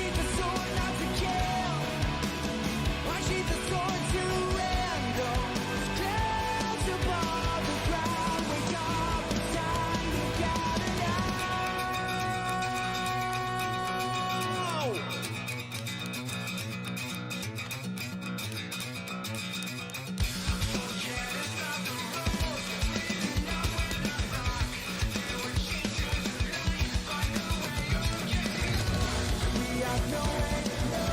sheathed the sword not to kill. I sheathed the sword to end those clouds above the ground. Wake up, it's time to gather now. We have nowhere to go,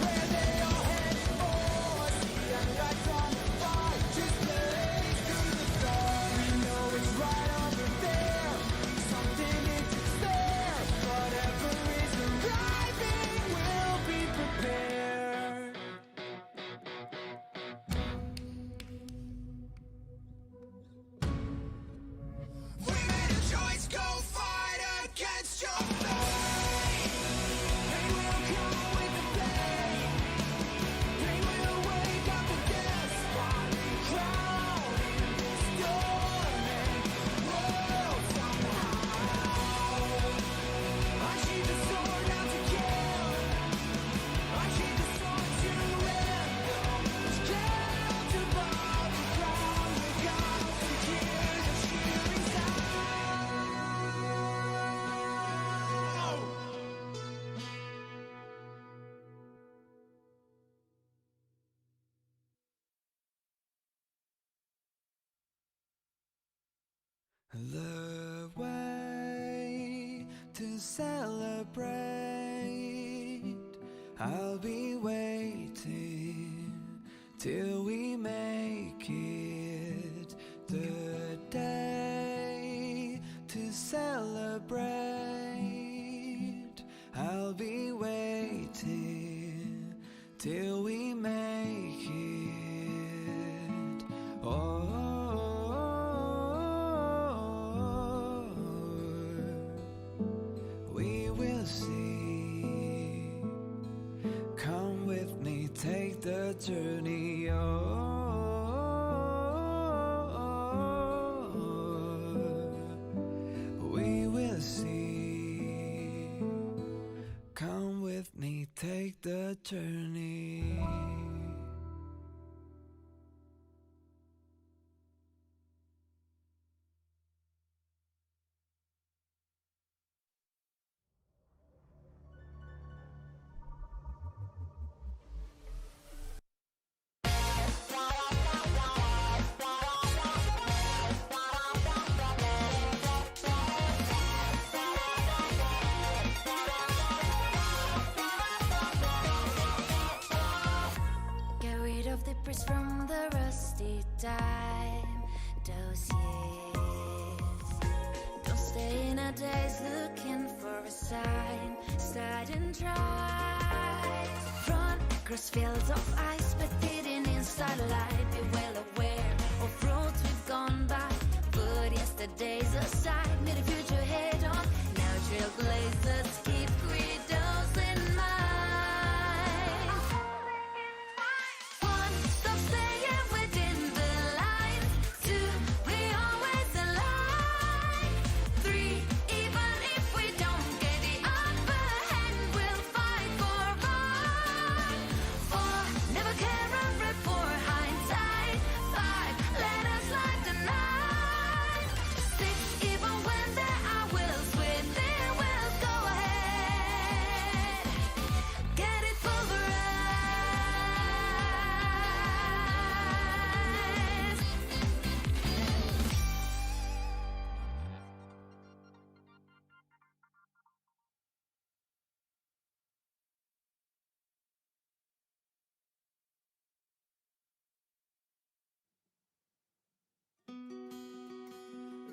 where they all head for. See them lights on the fire, just blaze through the storm. We know it's right over there, something is there. Whatever is arriving, we'll be prepared. We made a choice, go fight against your fate. They will come with the blade. They will wake up the despot, crowding this storming world somehow. I sheathed the sword not to kill. I sheathed the sword to end those clouds above the ground. Wake up to hear the cheering sound. The way to celebrate, I'll be waiting till we make it. The day to celebrate, I'll be waiting till we make it. Oh, we will see. Come with me, take the journey. We will see. Come with me, take the journey. Get rid of the press from the rusty time, those years. Don't stay in a daze looking for a sign. Start and try. Run across fields of ice, but hidden in starlight. Be well aware of roads we've gone by. Put yesterday's aside, meet the future head on. Now trailblazers keep credos in mind. One, stop staying within the lines. Two, we always align. Three, even if we don't get the upper hand, we'll fight for right. Four, never care a rip for hindsight. Five, let us light the night. Six, even when there are wills within, we'll go ahead. Get it pulverized.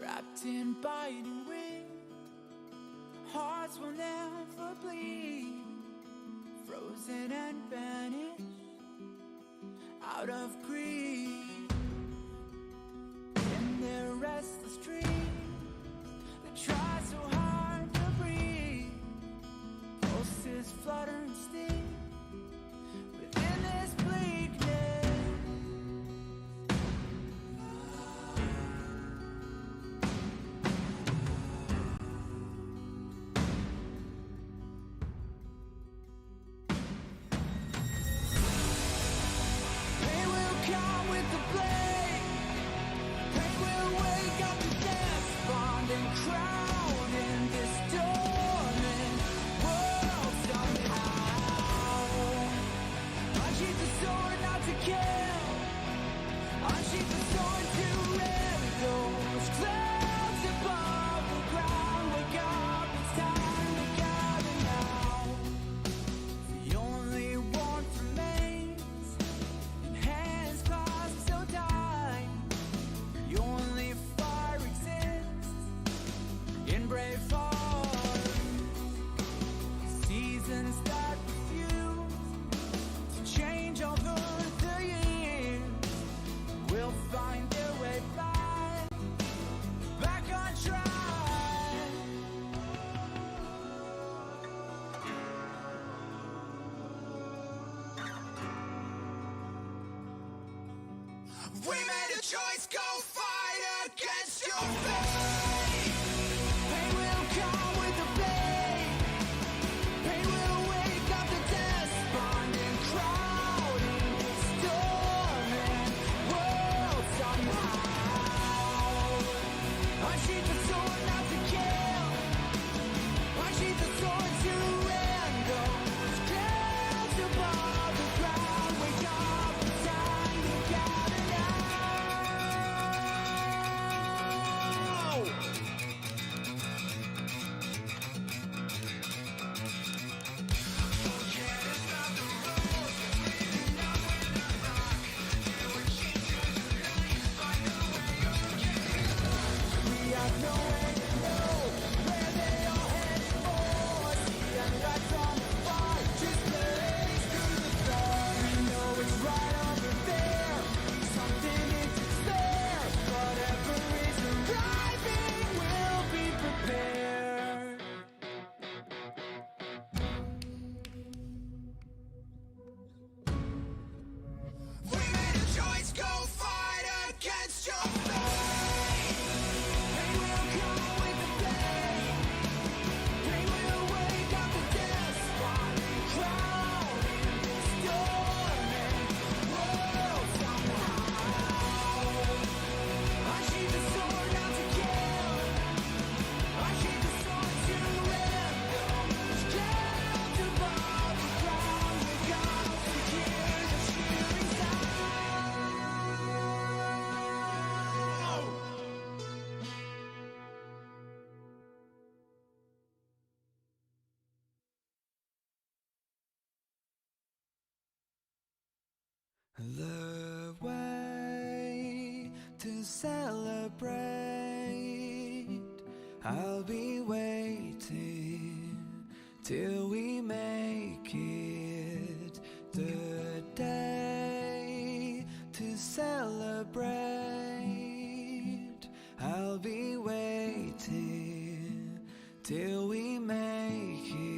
Wrapped in biting wind, hearts will never bleed. Frozen and vanished out of greed. In their restless dreams, they try so hard to breathe. Pulses flutter and sting within this bleakness. choice, go fight against your fate. Pain will come with the pain. Pain will wake up the despondent crowd in this storming world somehow. Unsheath the sword not to kill. Unsheath the sword to end those clouds above the ground. Wake up, it's time to gather now. We have nowhere to go, where they all head for. See and right from far, just blaze through the storm. We know it's right over there, something is there. Whatever is arriving, we'll be prepared. We made a choice, go fight against your fate. Pain will come with the pain. Pain will wake up the despondent crowd in this storming world somehow. Unsheath the sword not to kill. Unsheath the sword to end those clouds above the ground. Wake up to hear the cheering sound. The way to celebrate, I'll be waiting till we make it. The day to celebrate, I'll be waiting till we make it.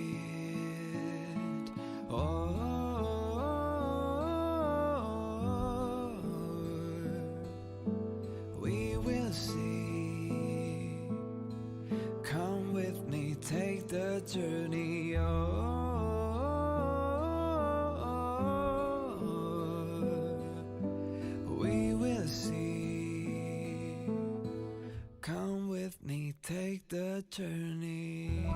We will see. Come with me, take the journey. We will see. Come with me, take the journey.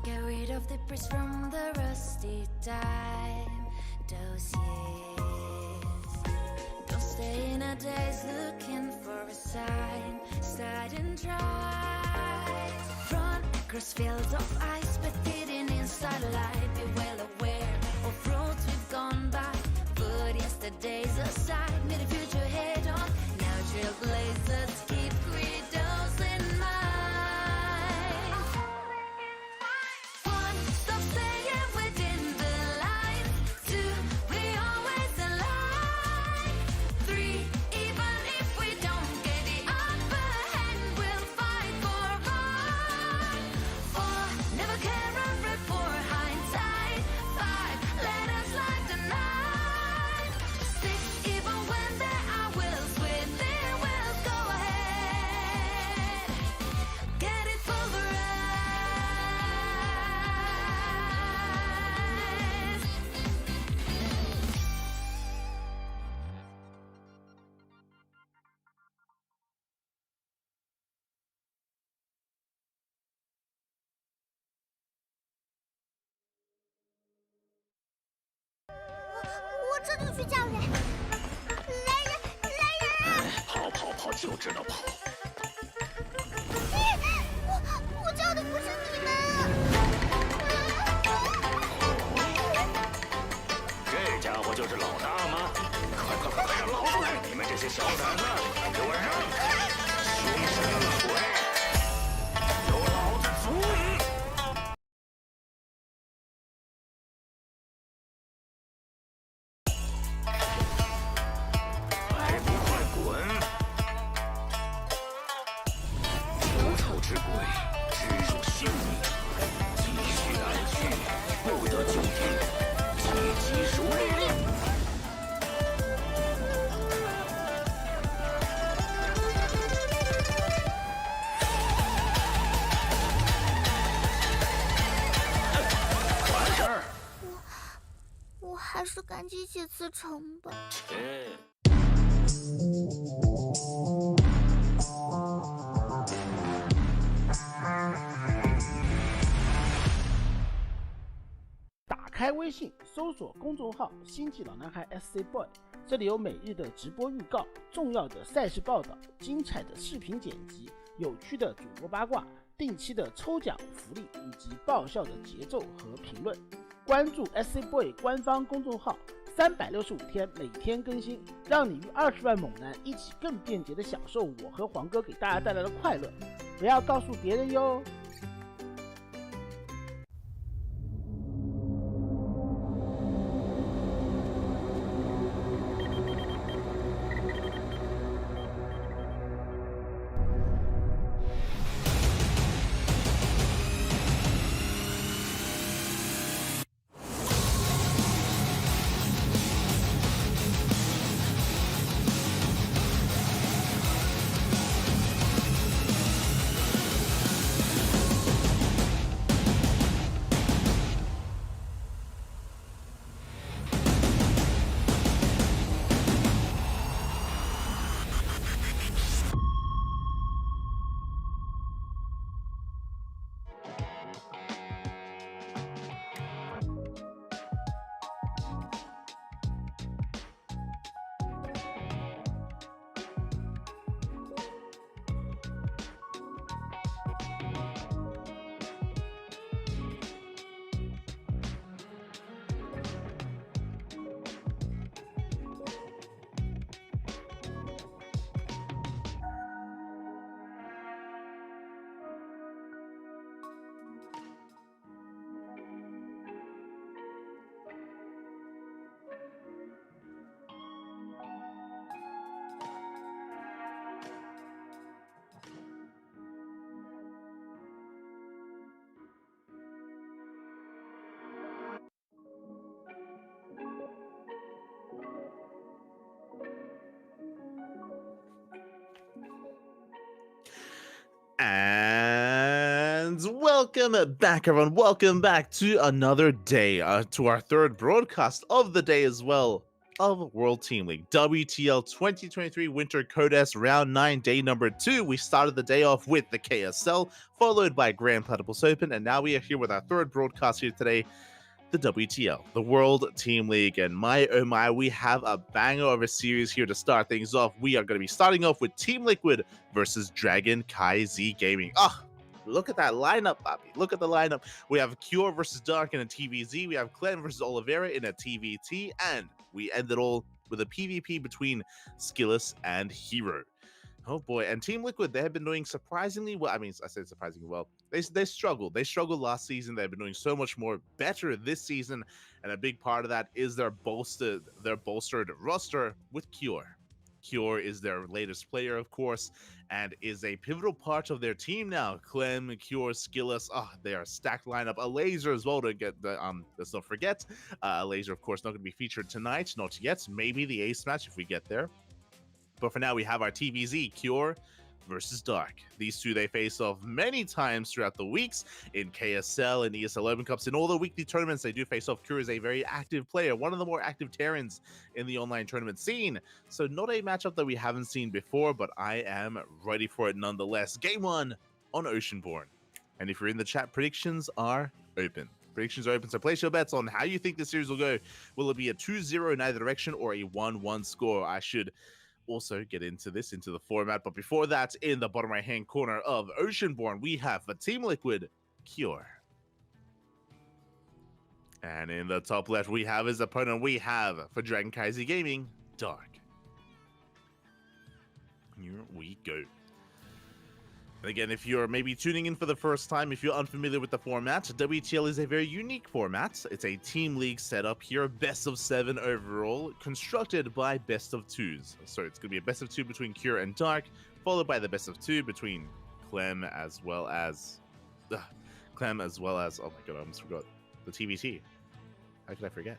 Get rid of the debris from the rusty time dossiers. Don't stay in a daze looking for a sign. Start and try. Run across fields of ice, but hidden in starlight. Be well aware of roads we've gone by. Put yesterday's aside, meet the future head on. Now trailblazers keep credos in mind. One, stop staying within the lines. Two, we always align. Three, even if we don't get the upper hand, we'll fight for right. Four, never care a rip for hindsight. Five, let us light the night. Six, even when there are wills within, we'll go ahead. Get it pulverized.我这就去叫人！来人，来人！跑跑跑，就知道跑。我叫的不是你们。这家伙就是老大吗？快快快，让老子来！你们这些少在那里，给我让开！凶神恶鬼，有老子阻你！还不快滚！无头之鬼，直入心里，继续来去，不得久停，积极如律。完事儿。我还是赶紧写辞呈吧。打开微信，搜索公众号“星际老男孩 SC Boy”， 这里有每日的直播预告、重要的赛事报道、精彩的视频剪辑、有趣的主播八卦、定期的抽奖福利以及爆笑的节奏和评论。关注 SC Boy 官方公众号，365天每天更新，让你与20万猛男一起更便捷的享受我和黄哥给大家带来的快乐。不要告诉别人哟。And welcome back, everyone. Welcome back to another day, to our third broadcast of the day as well of World Team League WTL 2023 Winter Codes Round 9, day number 2. We started the day off with the KSL, followed by Grand Platypus Open, and now we are here with our third broadcast here today, the WTL, the World Team League. And my oh my, we have a banger of a series here to start things off. We are going to be starting off with Team Liquid versus CranKy Z Gaming. Look at that lineup, Bobby. Look at the lineup. We have Cure versus Dark in a TVZ. We have Clem versus Oliveira in a TVT. And we end it all with a PvP between Skillus and Hero. Oh boy, and Team Liquid, they have been doing surprisingly well. I mean, I said surprisingly well. They struggled. They struggled last season. They've been doing so much more better this season, and a big part of that is their bolstered roster with Cure. Cure is their latest player, of course, and is a pivotal part of their team now. Clem, Cure, Skillus, they are a stacked lineup. A Laser as well to get the let's not forget. A Laser, of course, not going to be featured tonight, not yet. Maybe the ace match if we get there. But for now, we have our TVZ, Cure versus Dark. These two, they face off many times throughout the weeks in KSL and ESL Open Cups. In all the weekly tournaments, they do face off. Cure is a very active player, one of the more active Terrans in the online tournament scene. So not a matchup that we haven't seen before, but I am ready for it nonetheless. Game 1 on Oceanborn. And if you're in the chat, predictions are open. Predictions are open, so place your bets on how you think the series will go. Will it be a 2-0 in either direction or a 1-1 score? I should also get into the format, but before that, in the bottom right hand corner of Oceanborn, we have for Team Liquid, Cure, and in the top left we have his opponent. We have for CranKy Z Gaming, Dark. Here we go. And again, if you're maybe tuning in for the first time, if you're unfamiliar with the format, WTL is a very unique format. It's a team league setup here, best of 7 overall, constructed by best of 2s. So it's going to be a best of 2 between Cure and Dark, followed by the best of 2 between Clem as well as... oh my god, I almost forgot. The TVT. How could I forget?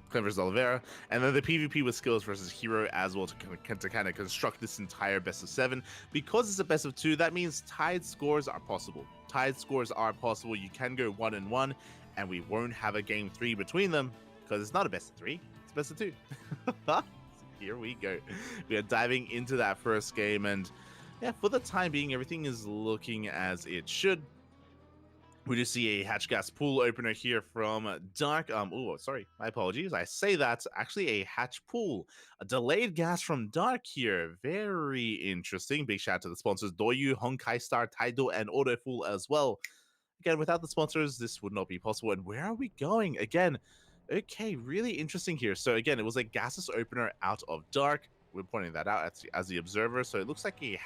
Clem versus Oliveira, and then the PvP with skills versus hero as well to kind of construct this entire best of 7. Because it's a best of 2, that means tied scores are possible. Tied scores are possible. You can go 1-1, and we won't have a game 3 between them because it's not a best of 3, it's best of 2. So here we go. We are diving into that first game, and yeah, for the time being, everything is looking as it should. We just see a hatch gas pool opener here from Dark. Oh, sorry, my apologies. I say that's actually a hatch pool. A delayed gas from Dark here. Very interesting. Big shout out to the sponsors Doyu, Honkai Star, Taido, and Autofool as well. Again, without the sponsors, this would not be possible. And where are we going? Again, okay, really interesting here. So again, it was a gaseous opener out of Dark. We're pointing that out as the observer. So it looks like a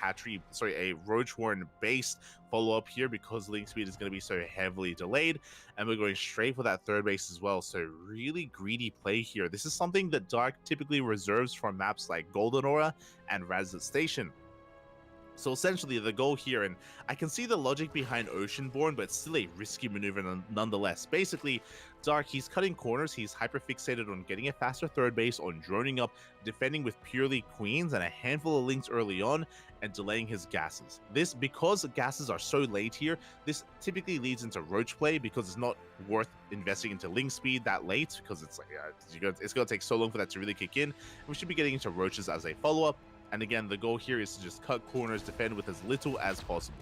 Roachhorn based follow-up here because link speed is going to be so heavily delayed. And we're going straight for that third base as well. So really greedy play here. This is something that Dark typically reserves for maps like Golden Aura and Razet Station. So essentially the goal here, and I can see the logic behind Oceanborn, but it's still a risky maneuver nonetheless. Basically, Dark, he's cutting corners, he's hyper-fixated on getting a faster third base, on droning up, defending with purely queens and a handful of links early on, and delaying his gases. This, because gases are so late here, this typically leads into roach play because it's not worth investing into link speed that late, because it's like, it's going to take so long for that to really kick in. We should be getting into roaches as a follow-up. And again, the goal here is to just cut corners, defend with as little as possible.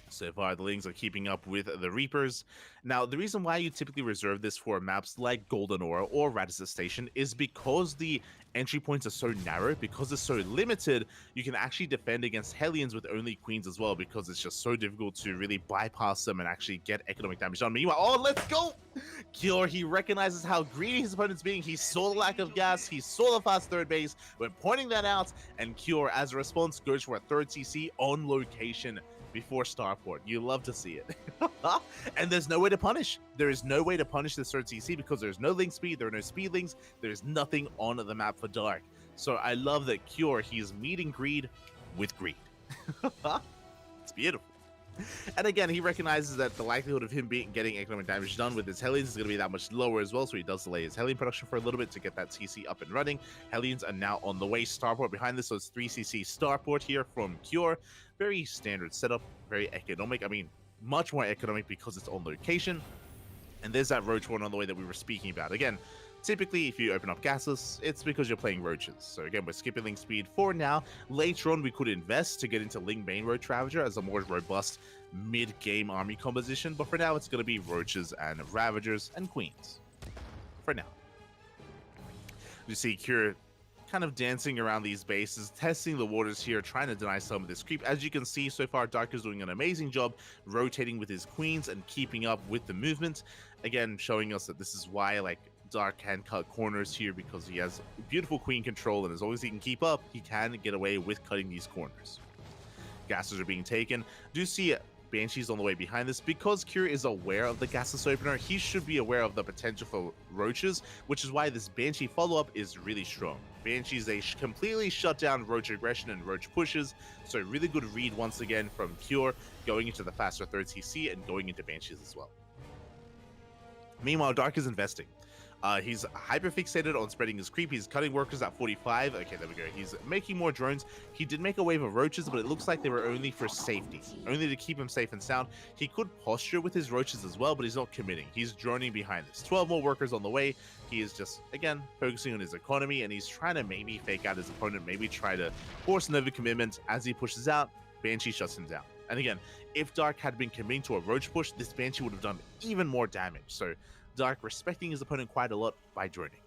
So far, the Lings are keeping up with the Reapers. Now, the reason why you typically reserve this for maps like Golden Aura or Radisson Station is because the entry points are so narrow, because it's so limited, you can actually defend against Hellions with only queens as well, because it's just so difficult to really bypass them and actually get economic damage on. Meanwhile, oh, let's go! Cure, he recognizes how greedy his opponent's being. He saw the lack of gas, he saw the fast third base, we're pointing that out, and Cure, as a response, goes for a third CC on location before Starport. You love to see it. And there's no way to punish. There is no way to punish this third CC because there's no link speed, there are no speed links, there's nothing on the map for Dark. So I love that Cure, he's meeting greed with greed. It's beautiful. And again, he recognizes that the likelihood of him getting economic damage done with his Hellions is going to be that much lower as well, so he does delay his Hellion production for a little bit to get that CC up and running. Hellions are now on the way. Starport behind this, so it's 3CC Starport here from Cure. Very standard setup, very economic. I mean, much more economic because it's on location. And there's that Roach one on the way that we were speaking about. Again, typically, if you open up gases, it's because you're playing roaches. So again, we're skipping link speed for now. Later on, we could invest to get into Ling Main Roach Ravager as a more robust mid-game army composition. But for now, it's going to be roaches and Ravagers and Queens. For now. You see Cure kind of dancing around these bases, testing the waters here, trying to deny some of this creep. As you can see, so far, Dark is doing an amazing job rotating with his queens and keeping up with the movement. Again, showing us that this is why, like, Dark can cut corners here, because he has beautiful queen control, and as long as he can keep up, he can get away with cutting these corners. Gases are being taken. Do see Banshees on the way behind this. Because Cure is aware of the gasless opener, he should be aware of the potential for roaches, which is why this Banshee follow-up is really strong. Banshees, they completely shut down roach aggression and roach pushes, so really good read once again from Cure, going into the faster third CC and going into Banshees as well. Meanwhile, Dark is investing. He's hyper-fixated on spreading his creep. He's cutting workers at 45. Okay, there we go. He's making more drones. He did make a wave of roaches, but it looks like they were only for safety. Only to keep him safe and sound. He could posture with his roaches as well, but he's not committing. He's droning behind this. 12 more workers on the way. He is just, again, focusing on his economy, and he's trying to maybe fake out his opponent, maybe try to force an overcommitment. As he pushes out, Banshee shuts him down. And again, if Dark had been committing to a roach push, this Banshee would have done even more damage. So Dark respecting his opponent quite a lot by droning.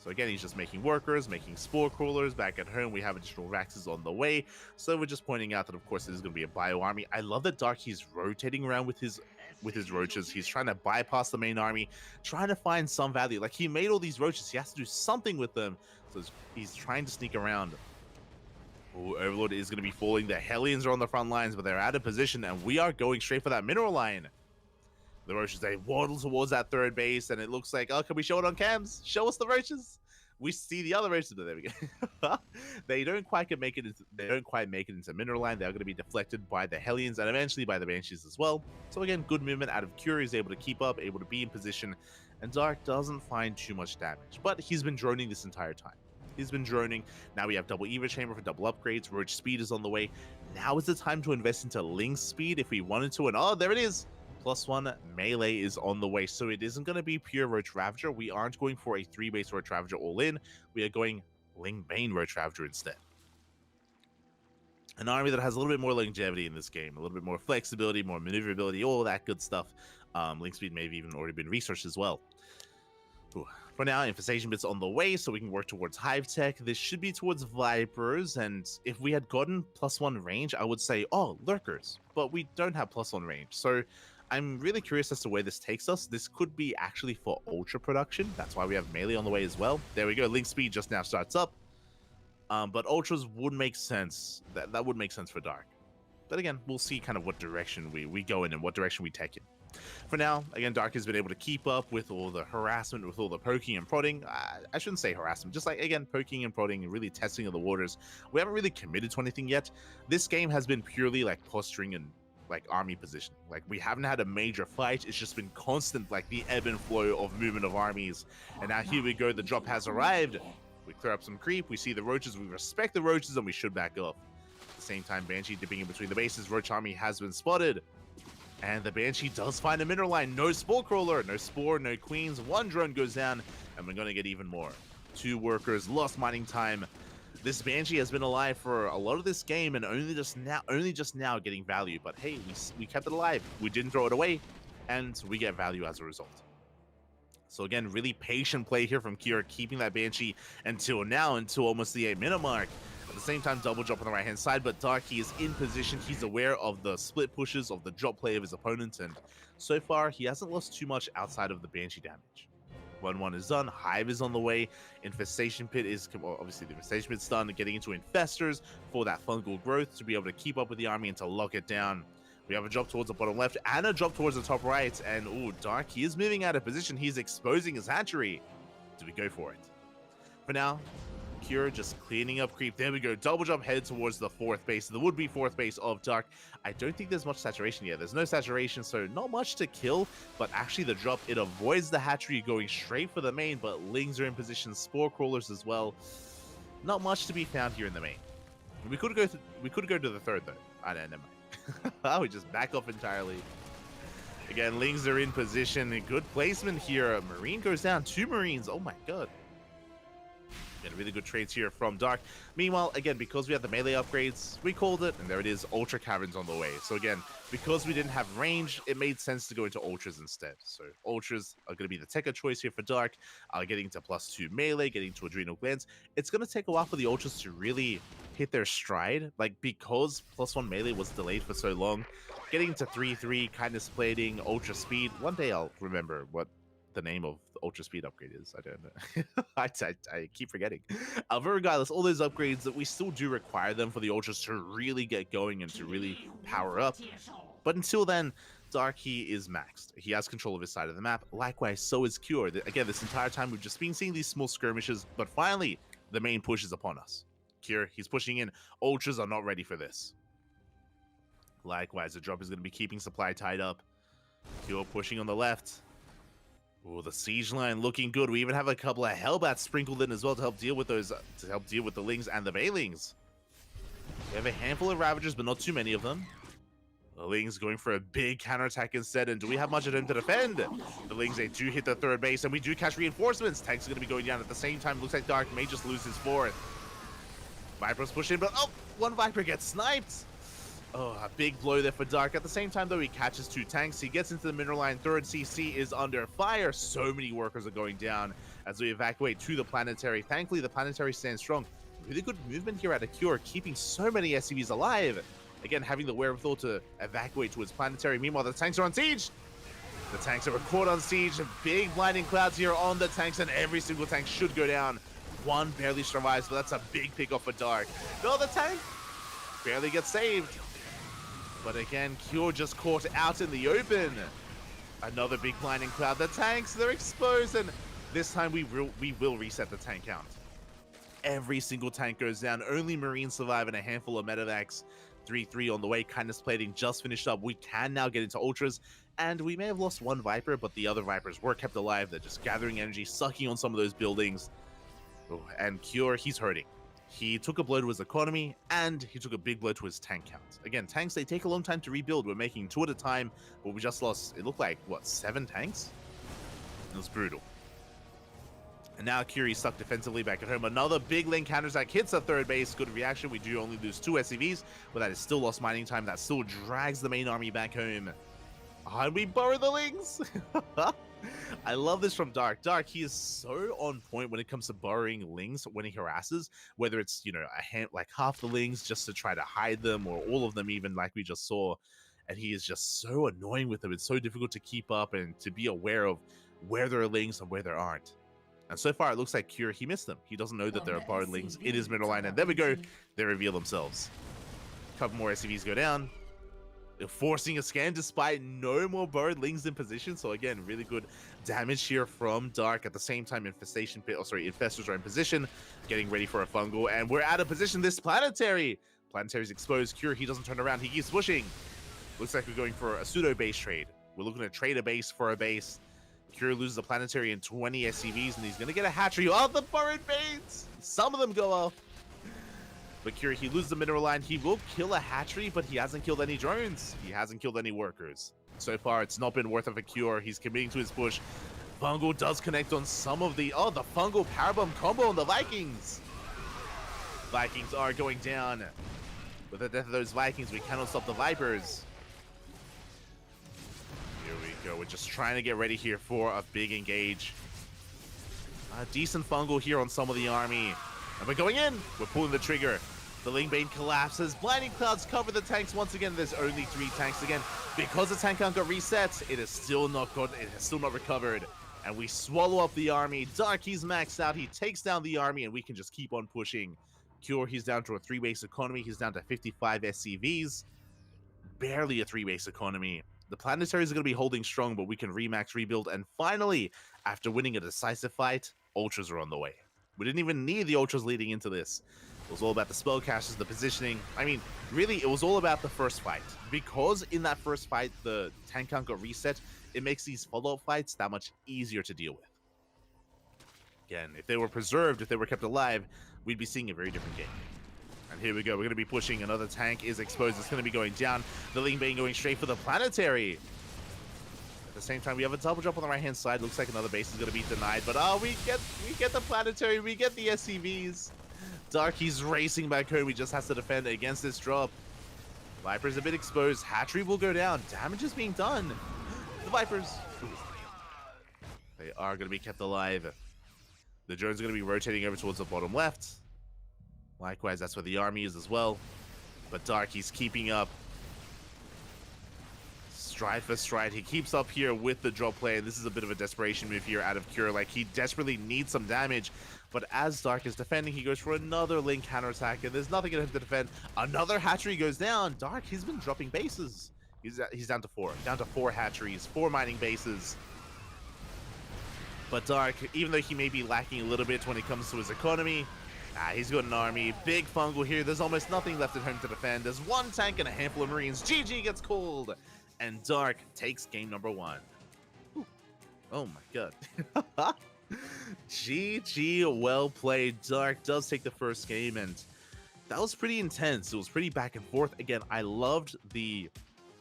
So again, he's just making workers, making spore crawlers. Back at home, we have additional Raxes on the way. So we're just pointing out that, of course, this is going to be a bio army. I love that Dark, he's rotating around with his roaches. He's trying to bypass the main army, trying to find some value. Like, he made all these roaches. He has to do something with them So he's trying to sneak around. Oh, Overlord is going to be falling. The Hellions are on the front lines, but they're out of position, and we are going straight for that mineral line. The Roaches, they waddle towards that third base, and it looks like, oh, can we show it on cams? Show us the Roaches. We see the other Roaches, but there we go. They don't quite make it into mineral line. They're going to be deflected by the Hellions and eventually by the Banshees as well. So again, good movement out of Cure. He's able to keep up, able to be in position, and Dark doesn't find too much damage. But he's been droning this entire time. He's been droning. Now we have double Eva Chamber for double upgrades. Roach speed is on the way. Now is the time to invest into Ling's speed if we wanted to. And oh, there it is. +1 melee is on the way. So it isn't going to be pure Roach Ravager. We aren't going for a 3-base Roach Ravager all in. We are going Ling Bane Roach Ravager instead. An army that has a little bit more longevity in this game. A little bit more flexibility, more maneuverability, all that good stuff. Ling speed may have even already been researched as well. Ooh. For now, Infestation Bit's on the way, so we can work towards Hive Tech. This should be towards Vipers, and if we had gotten +1 range, I would say, oh, Lurkers. But we don't have +1 range, so I'm really curious as to where this takes us. This could be actually for Ultra production. That's why we have Melee on the way as well. There we go, Link Speed just now starts up. But Ultras would make sense. That would make sense for Dark. But again, we'll see kind of what direction we go in and what direction we take in. For now, again, Dark has been able to keep up with all the harassment, with all the poking and prodding. I shouldn't say harassment, just like, again, poking and prodding and really testing of the waters. We haven't really committed to anything yet. This game has been purely like posturing and like army position. Like, we haven't had a major fight. It's just been constant, like the ebb and flow of movement of armies. And now here we go. The drop has arrived. We clear up some creep. We see the Roaches. We respect the Roaches, and we should back off. At the same time, Banshee dipping in between the bases. Roach army has been spotted. And the Banshee does find a mineral line. No Spore Crawler, no Spore, no Queens. One drone goes down, and we're going to get even more. 2 workers, lost mining time. This Banshee has been alive for a lot of this game, and only just now getting value. But hey, we kept it alive. We didn't throw it away, and we get value as a result. So again, really patient play here from Kira, keeping that Banshee until now, until almost the 8-minute mark. At the same time, double drop on the right-hand side, but Darky is in position. He's aware of the split pushes, of the drop play of his opponent, and so far, he hasn't lost too much outside of the Banshee damage. 1-1 is done. Hive is on the way. Infestation Pit is, well, obviously the Infestation Pit's done, getting into Infestors for that fungal growth to be able to keep up with the army and to lock it down. We have a drop towards the bottom left and a drop towards the top right, and ooh, Dark, he is moving out of position. He's exposing his hatchery. Do we go for it? For now, Cure just cleaning up creep. There we go. Double jump head towards the 4th base, the would-be 4th base of Dark. I don't think there's much saturation yet. There's no saturation, so not much to kill, but actually the drop, it avoids the hatchery going straight for the main, but Lings are in position, Spore Crawlers as well. Not much to be found here in the main. We could go to the 3rd, though. I don't know. We just back off entirely. Again, Lings are in position. Good placement here. Marine goes down. 2 Marines. Oh my god. Again, really good trades here from Dark. Meanwhile, again, because we have the melee upgrades, we called it, and there it is. Ultra Caverns on the way. So again, because we didn't have range, it made sense to go into Ultras instead. So Ultras are going to be the tech of choice here for Dark. Getting to +2 melee, getting to Adrenal Glands. It's going to take a while for the Ultras to really hit their stride, like, because +1 melee was delayed for so long. Getting to 3-3, Kindness Plating, Ultra Speed. One day I'll remember what the name of the Ultra Speed upgrade is. I don't know. I keep forgetting. But regardless, all those upgrades, that we still do require them for the Ultras to really get going and to really power up. But until then, Darky is maxed. He has control of his side of the map. Likewise, so is Cure. Again, this entire time we've just been seeing these small skirmishes, but finally, the main push is upon us. Cure, he's pushing in. Ultras are not ready for this. Likewise, the drop is going to be keeping supply tied up. Cure pushing on the left. Oh, the siege line looking good. We even have a couple of Hellbats sprinkled in as well to help deal with those, to help deal with the Lings and the Veilings. We have a handful of Ravagers, but not too many of them. The Lings going for a big counterattack instead, and do we have much of them to defend? The Lings, they do hit the 3rd base, and we do catch reinforcements. Tanks are going to be going down at the same time. Looks like Dark may just lose his 4th. Viper's pushing, but oh, 1 Viper gets sniped. Oh, a big blow there for Dark. At the same time, though, he catches 2 tanks. He gets into the mineral line. 3rd CC is under fire. So many workers are going down as we evacuate to the planetary. Thankfully, the planetary stands strong. Really good movement here at a Cure, keeping so many SCVs alive. Again, having the wherewithal to evacuate towards planetary. Meanwhile, the tanks are on siege. The tanks are caught on siege. Big blinding clouds here on the tanks, and every single tank should go down. One barely survives, but that's a big pick off for Dark. No, the tank barely gets saved. But again, Cure just caught out in the open. Another big blinding cloud. The tanks, they're exposed, and this time we will reset the tank count. Every single tank goes down. Only Marines survive and a handful of medevacs. 3-3 on the way. Kindness plating just finished up. We can now get into ultras, and we may have lost one Viper, but the other Vipers were kept alive. They're just gathering energy, sucking on some of those buildings. Oh, and Cure, he's hurting. He took a blow to his economy, and he took a big blow to his tank count. Again, tanks, they take a long time to rebuild. We're making 2 at a time, but we just lost, it looked like, what, 7 tanks? It was brutal. And now Curie's stuck defensively back at home. Another big link counterattack hits the third base. Good reaction. We do only lose 2 SCVs, but that is still lost mining time. That still drags the main army back home. And we borrow the links. I love this from Dark. Dark, he is so on point when it comes to borrowing lings when he harasses, whether it's, you know, like half the lings just to try to hide them, or all of them even, like we just saw. And he is just so annoying with them. It's so difficult to keep up and to be aware of where there are lings and where there aren't. And so far, it looks like Cure, he missed them. He doesn't know that there are borrowed lings in his middle line. And there we go. They reveal themselves. A couple more SCVs go down. They're forcing a scan despite no more borrowed lings in position. So again, really good damage here from Dark. At the same time, infestors are in position, getting ready for a fungal. And we're out of position. This planetary. Planetary's exposed. Cure, he doesn't turn around. He keeps pushing. Looks like we're going for a pseudo base trade. We're looking to trade a base for a base. Cure loses the planetary in 20 SCVs, and he's going to get a hatchery. Oh, the borrowed baits! Some of them go off. But Cure, he loses the mineral line. He will kill a hatchery, but he hasn't killed any drones. He hasn't killed any workers. So far, it's not been worth it for Cure. He's committing to his push. Fungal does connect on some of the... Oh, the Fungal Parabomb combo on the Vikings. Vikings are going down. With the death of those Vikings, we cannot stop the Vipers. Here we go. We're just trying to get ready here for a big engage. A decent Fungal here on some of the army. And we're going in. We're pulling the trigger. The Lingbane collapses. Blinding clouds cover the tanks once again. There's only 3 tanks again. Because the tank count got reset, it is still not good. It has still not recovered. And we swallow up the army. Dark, he's maxed out. He takes down the army, and we can just keep on pushing. Cure, he's down to a 3-base economy. He's down to 55 SCVs. Barely a 3-base economy. The planetaries are going to be holding strong, but we can remax, rebuild, and finally, after winning a decisive fight, ultras are on the way. We didn't even need the ultras leading into this. It was all about the spellcasters, the positioning. I mean, really, it was all about the first fight. Because in that first fight, the tank count got reset, it makes these follow-up fights that much easier to deal with. Again, if they were preserved, if they were kept alive, we'd be seeing a very different game. And here we go. We're going to be pushing. Another tank is exposed. It's going to be going down. The Lingbane going straight for the planetary. At the same time, we have a double jump on the right-hand side. Looks like another base is going to be denied. But we get the planetary. We get the SCVs. Dark, he's racing back home. He just has to defend against this drop. Viper's a bit exposed. Hatchery will go down. Damage is being done. The Vipers, they are going to be kept alive. The drones are going to be rotating over towards the bottom left. Likewise, that's where the army is as well. But Dark, he's keeping up. Stride for stride. He keeps up here with the drop play. And this is a bit of a desperation move here out of Cure. Like, he desperately needs some damage. But as Dark is defending, he goes for another link counterattack. And there's nothing in him to defend. Another hatchery goes down. Dark, he's been dropping bases. He's down to 4. Down to 4 hatcheries. 4 mining bases. But Dark, even though he may be lacking a little bit when it comes to his economy, he's got an army. Big fungal here. There's almost nothing left at home to defend. There's 1 tank and a handful of Marines. GG gets called. And Dark takes game number 1. Ooh. Oh my god. GG, well played. Dark does take the first game, and that was pretty intense. It was pretty back and forth. Again, I loved the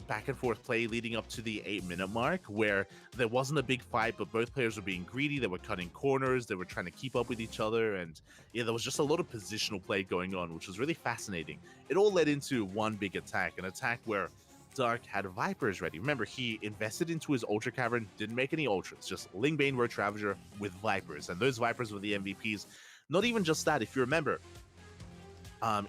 back and forth play leading up to the 8-minute mark, where there wasn't a big fight, but both players were being greedy. They were cutting corners. They were trying to keep up with each other. And yeah, there was just a lot of positional play going on, which was really fascinating. It all led into one big attack, an attack where Dark had Vipers ready. Remember, he invested into his Ultra Cavern, didn't make any Ultras, just Lingbane Roach Ravager with Vipers. And those Vipers were the MVPs. Not even just that, if you remember,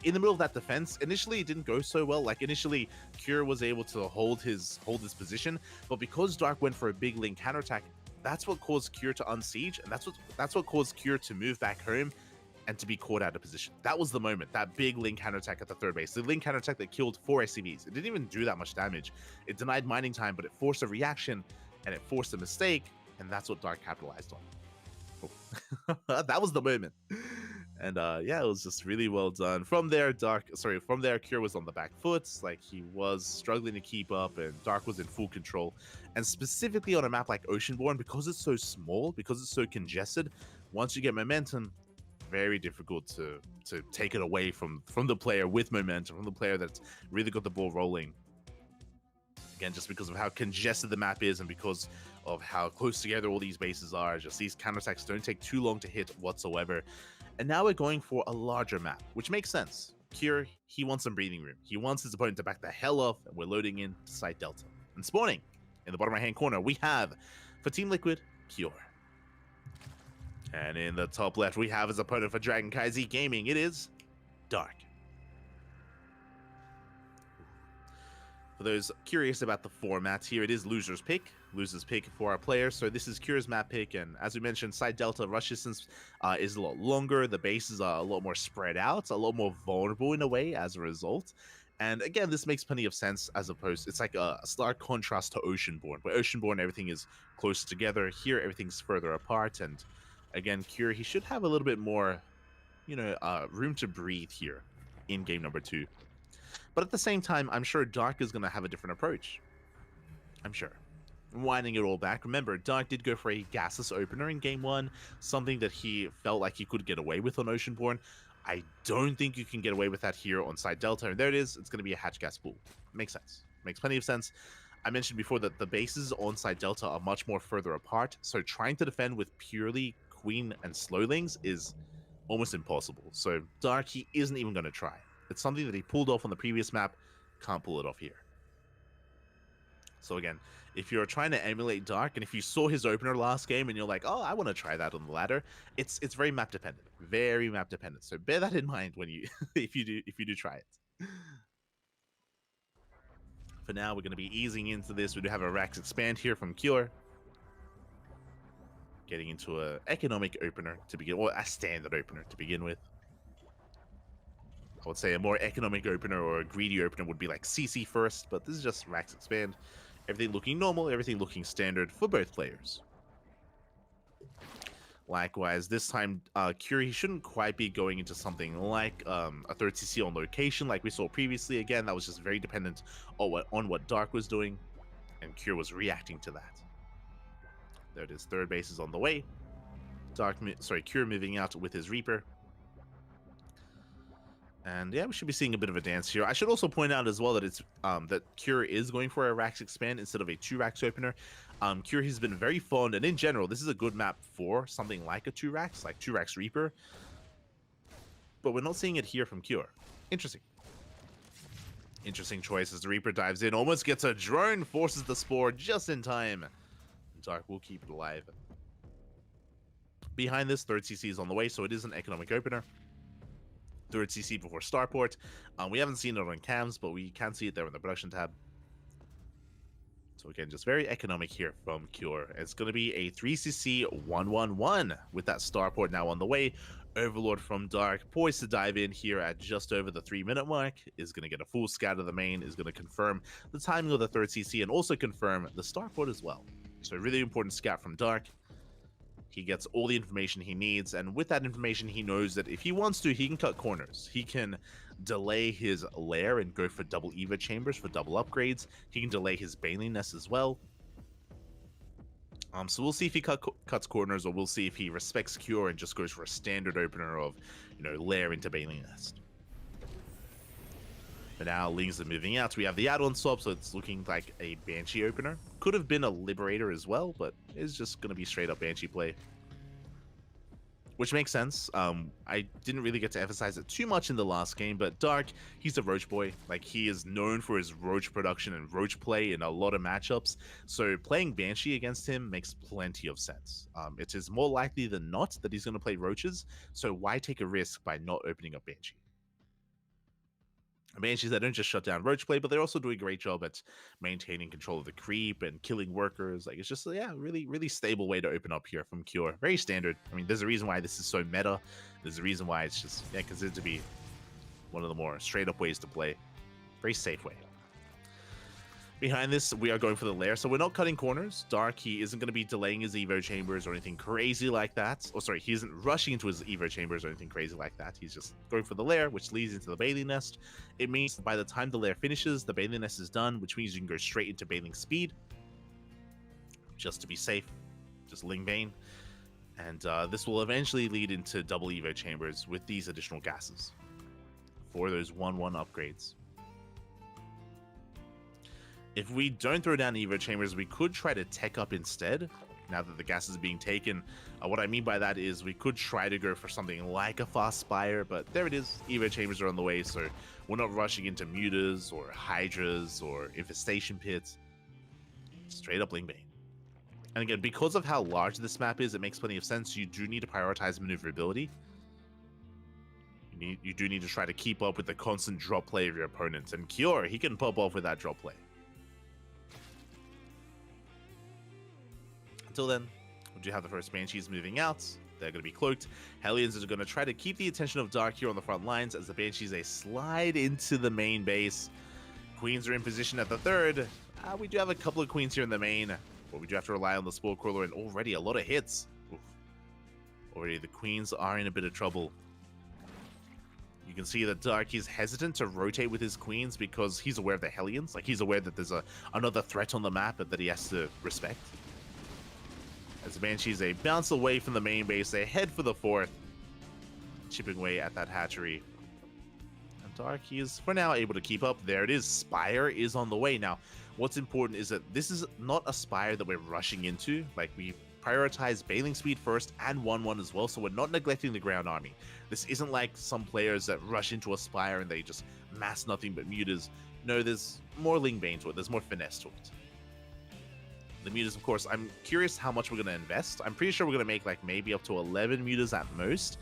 in the middle of that defense, initially it didn't go so well. Like, initially, Cure was able to hold his position, but because Dark went for a big link counterattack, that's what caused Cure to unsiege, and that's what caused Cure to move back home and to be caught out of position. That was the moment, that big Link counterattack at the third base. The Link counterattack that killed 4 SCVs. It didn't even do that much damage. It denied mining time, but it forced a reaction, and it forced a mistake, and that's what Dark capitalized on. Oh. That was the moment. And yeah, it was just really well done. From there, Cure was on the back foot. Like, he was struggling to keep up, and Dark was in full control. And specifically on a map like Oceanborn, because it's so small, because it's so congested, once you get momentum, very difficult to take it away from the player with momentum, from the player that's really got the ball rolling. Again, just because of how congested the map is and because of how close together all these bases are, just these counterattacks don't take too long to hit whatsoever. And now we're going for a larger map, which makes sense. Cure, he wants some breathing room. He wants his opponent to back the hell off, and we're loading in Site Delta. And spawning in the bottom right-hand corner, we have, for Team Liquid, Cure. And in the top left, we have his opponent for CranKy Z Gaming. It is Dark. For those curious about the format here, it is loser's pick. Loser's pick for our players. So this is Cure's map pick, and as we mentioned, Side Delta rush distance is a lot longer. The bases are a lot more spread out, a lot more vulnerable in a way as a result. And again, this makes plenty of sense as opposed, it's like a stark contrast to Oceanborn, where Oceanborn, everything is close together. Here, everything's further apart. And again, Cure, he should have a little bit more, room to breathe here in game number 2. But at the same time, I'm sure Dark is going to have a different approach. I'm sure. Winding it all back, remember, Dark did go for a gasless opener in game 1, something that he felt like he could get away with on Oceanborn. I don't think you can get away with that here on Side Delta, and there it is. It's going to be a hatch gas pool. Makes sense. Makes plenty of sense. I mentioned before that the bases on Side Delta are much more further apart, so trying to defend with purely Queen and Slowlings is almost impossible. So Dark, he isn't even going to try. It's something that he pulled off on the previous map, can't pull it off here. So again, if you're trying to emulate Dark, and if you saw his opener last game and you're like, oh, I want to try that on the ladder, it's very map dependent, very map dependent. So bear that in mind when you if you do try it. For now, we're going to be easing into this. We do have a Rax expand here from Cure, getting into a economic opener to begin, or a standard opener to begin with. I would say a more economic opener or a greedy opener would be like CC first, but this is just Rax expand. Everything looking normal, everything looking standard for both players. Likewise, this time, Cure, he shouldn't quite be going into something like a third CC on location like we saw previously. Again, that was just very dependent on what Dark was doing, and Cure was reacting to that. There it is, third base is on the way. Cure moving out with his Reaper. And yeah, we should be seeing a bit of a dance here. I should also point out as well that it's that Cure is going for a Rax expand instead of a 2 Rax opener. Cure has been very fond, and in general, this is a good map for something like a 2 Rax, like 2 Rax Reaper. But we're not seeing it here from Cure. Interesting. Interesting choice as the Reaper dives in, almost gets a drone, forces the Spore just in time. Dark will keep it alive. Behind this, third CC is on the way, so it is an economic opener. Third CC before Starport. We haven't seen it on cams, but we can see it there in the production tab. So again, just very economic here from Cure. It's going to be a 3cc 1-1-1 with that Starport now on the way. Overlord from Dark, poised to dive in here at just over the 3-minute mark, is going to get a full scout of the main, is going to confirm the timing of the third CC and also confirm the Starport as well. So a really important scout from Dark. He gets all the information he needs, and with that information, he knows that if he wants to, he can cut corners. He can delay his lair and go for double Eva chambers for double upgrades. He can delay his Baneling Nest as well. So we'll see if he cuts corners, or we'll see if he respects Cure and just goes for a standard opener of, lair into Baneling Nest. But now Lings are moving out. We have the add-on swap, so it's looking like a Banshee opener. Could have been a Liberator as well, but it's just going to be straight up Banshee play. Which makes sense. I didn't really get to emphasize it too much in the last game, but Dark, he's a Roach boy. Like, he is known for his Roach production and Roach play in a lot of matchups. So playing Banshee against him makes plenty of sense. It is more likely than not that he's going to play Roaches, so why take a risk by not opening up Banshee? Banshees that don't just shut down roach play, but they're also doing a great job at maintaining control of the creep and killing workers. Like, it's just, yeah, really stable way to open up here from Cure. Very standard. I mean, there's a reason why this is so meta. There's a reason why it's just, yeah, considered to be one of the more straight up ways to play. Very safe way. Behind this, we are going for the lair, so we're not cutting corners. Dark, he isn't going to be delaying his Evo chambers or anything crazy like that. Oh, sorry, he isn't rushing into his Evo chambers or anything crazy like that. He's just going for the lair, which leads into the bathing nest. It means by the time the lair finishes, the bathing nest is done, which means you can go straight into bathing speed. Just to be safe, just Ling Bane. And this will eventually lead into double Evo chambers with these additional gases for those 1-1 upgrades. If we don't throw down Evo chambers, we could try to tech up instead. Now that the gas is being taken, what I mean by that is we could try to go for something like a fast spire, but there it is. Evo chambers are on the way, so we're not rushing into mutas or hydras or infestation pits. Straight up Ling Bane. And again, because of how large this map is, it makes plenty of sense. You do need to prioritize maneuverability. You do need to try to keep up with the constant drop play of your opponents. And Cure, he can pop off with that drop play. Until then, we do have the first Banshees moving out. They're going to be cloaked. Hellions are going to try to keep the attention of Dark here on the front lines as the Banshees, they slide into the main base. Queens are in position at the third. We do have a couple of queens here in the main, but we do have to rely on the Spore Crawler, and already a lot of hits. Oof. Already the queens are in a bit of trouble. You can see that Dark is hesitant to rotate with his queens because he's aware of the Hellions. Like, he's aware that there's another threat on the map that he has to respect. As the Banshees, they bounce away from the main base, they head for the fourth, chipping away at that hatchery. And Dark, he is for now able to keep up. There it is, Spire is on the way. Now, what's important is that this is not a Spire that we're rushing into. Like, we prioritize bathing speed first and 1-1 as well, so we're not neglecting the ground army. This isn't like some players that rush into a Spire and they just mass nothing but mutas. No, there's more Ling Bane to it, there's more finesse to it. The mutas, of course, I'm curious how much we're going to invest. I'm pretty sure we're going to make like maybe up to 11 mutas at most.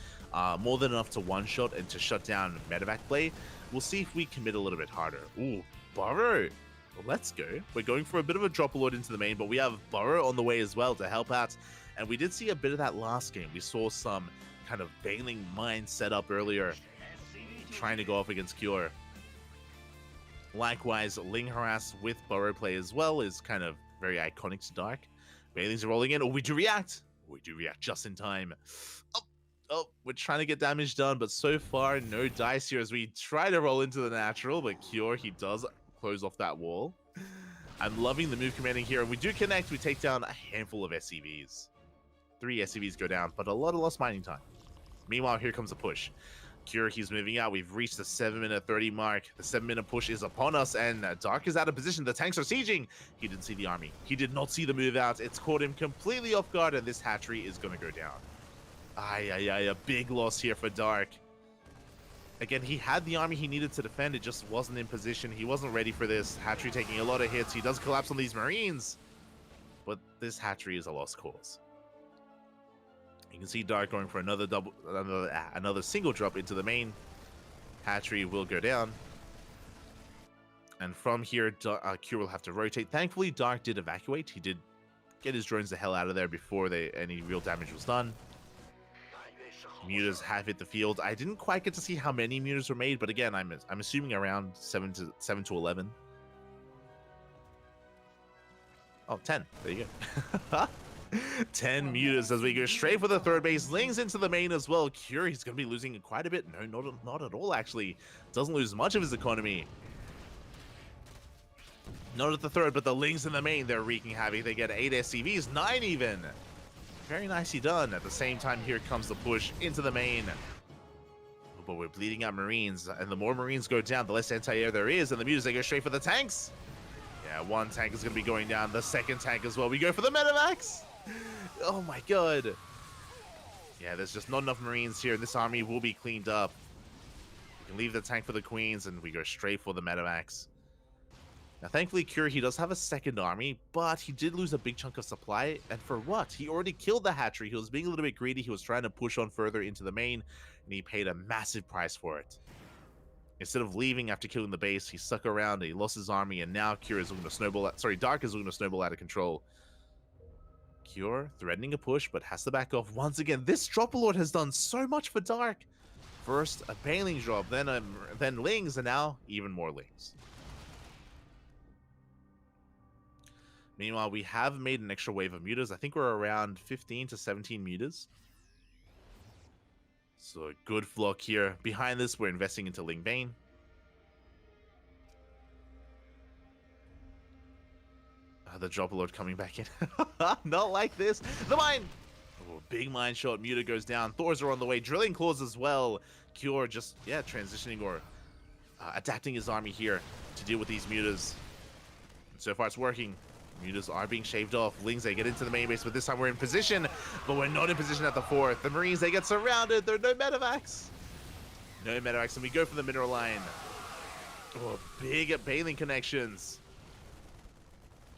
More than enough to one-shot and to shut down medevac play. We'll see if we commit a little bit harder. Ooh, Burrow. Well, let's go. We're going for a bit of a drop alert into the main, but we have Burrow on the way as well to help out. And we did see a bit of that last game. We saw some kind of bailing mine set up earlier, trying to go off against Cure. Likewise, Ling Harass with Burrow play as well is kind of very iconic to Dark. Bailings are rolling in. Oh, we do react. We do react just in time. Oh, we're trying to get damage done, but so far, no dice here as we try to roll into the natural, but Cure, he does close off that wall. I'm loving the move commanding here, and we do connect. We take down a handful of SCVs. 3 SCVs go down, but a lot of lost mining time. Meanwhile, here comes a push. Cure, he's moving out. We've reached the 7-minute 30 mark. The 7-minute push is upon us, and Dark is out of position. The tanks are sieging. He didn't see the army. He did not see the move out. It's caught him completely off guard, and this hatchery is going to go down. A big loss here for Dark. Again, he had the army he needed to defend. It just wasn't in position. He wasn't ready for this. Hatchery taking a lot of hits. He does collapse on these Marines, but this hatchery is a lost cause. You can see Dark going for another single drop into the main. Hatchery will go down. And from here, Cure will have to rotate. Thankfully, Dark did evacuate. He did get his drones the hell out of there before any real damage was done. Mutas have hit the field. I didn't quite get to see how many mutas were made, but again, I'm assuming around 7 to 11. Oh, 10. There you go. 10 mutas as we go straight for the third base. Lings into the main as well. Cure, he's going to be losing quite a bit. No, not at all, actually. Doesn't lose much of his economy. Not at the third, but the Lings in the main, they're wreaking havoc. They get 8 SCVs, 9 even. Very nicely done. At the same time, here comes the push into the main. But we're bleeding out Marines, and the more Marines go down, the less anti-air there is, and the mutas, they go straight for the tanks. Yeah, one tank is going to be going down. The second tank as well. We go for the medevacs. Oh my god. Yeah, there's just not enough Marines here, and this army will be cleaned up. We can leave the tank for the queens, and we go straight for the medevacs. Now, thankfully, Cure, he does have a second army, but he did lose a big chunk of supply, and for what? He already killed the hatchery. He was being a little bit greedy. He was trying to push on further into the main, and he paid a massive price for it. Instead of leaving after killing the base, he stuck around, he lost his army, and now Cure is looking to snowball out. Sorry, Dark is looking to snowball out of control. Cure threatening a push, but has to back off once again. This Dropper Lord has done so much for Dark. First a Bailing drop, then Lings, and now even more Lings. Meanwhile, we have made an extra wave of mutas. I think we're around 15 to 17 mutas. So a good flock here. Behind this, we're investing into Ling Bane. The Dropper Lord coming back in. Not like this. The mine! Oh, big mine shot. Muta goes down. Thors are on the way. Drilling Claws as well. Cure just, yeah, transitioning or adapting his army here to deal with these mutas. And so far, it's working. Mutas are being shaved off. Lings, they get into the main base, but this time we're in position. But we're not in position at the fourth. The Marines, they get surrounded. There are no medevacs. No medevacs, and we go for the mineral line. Oh, big Bailing connections.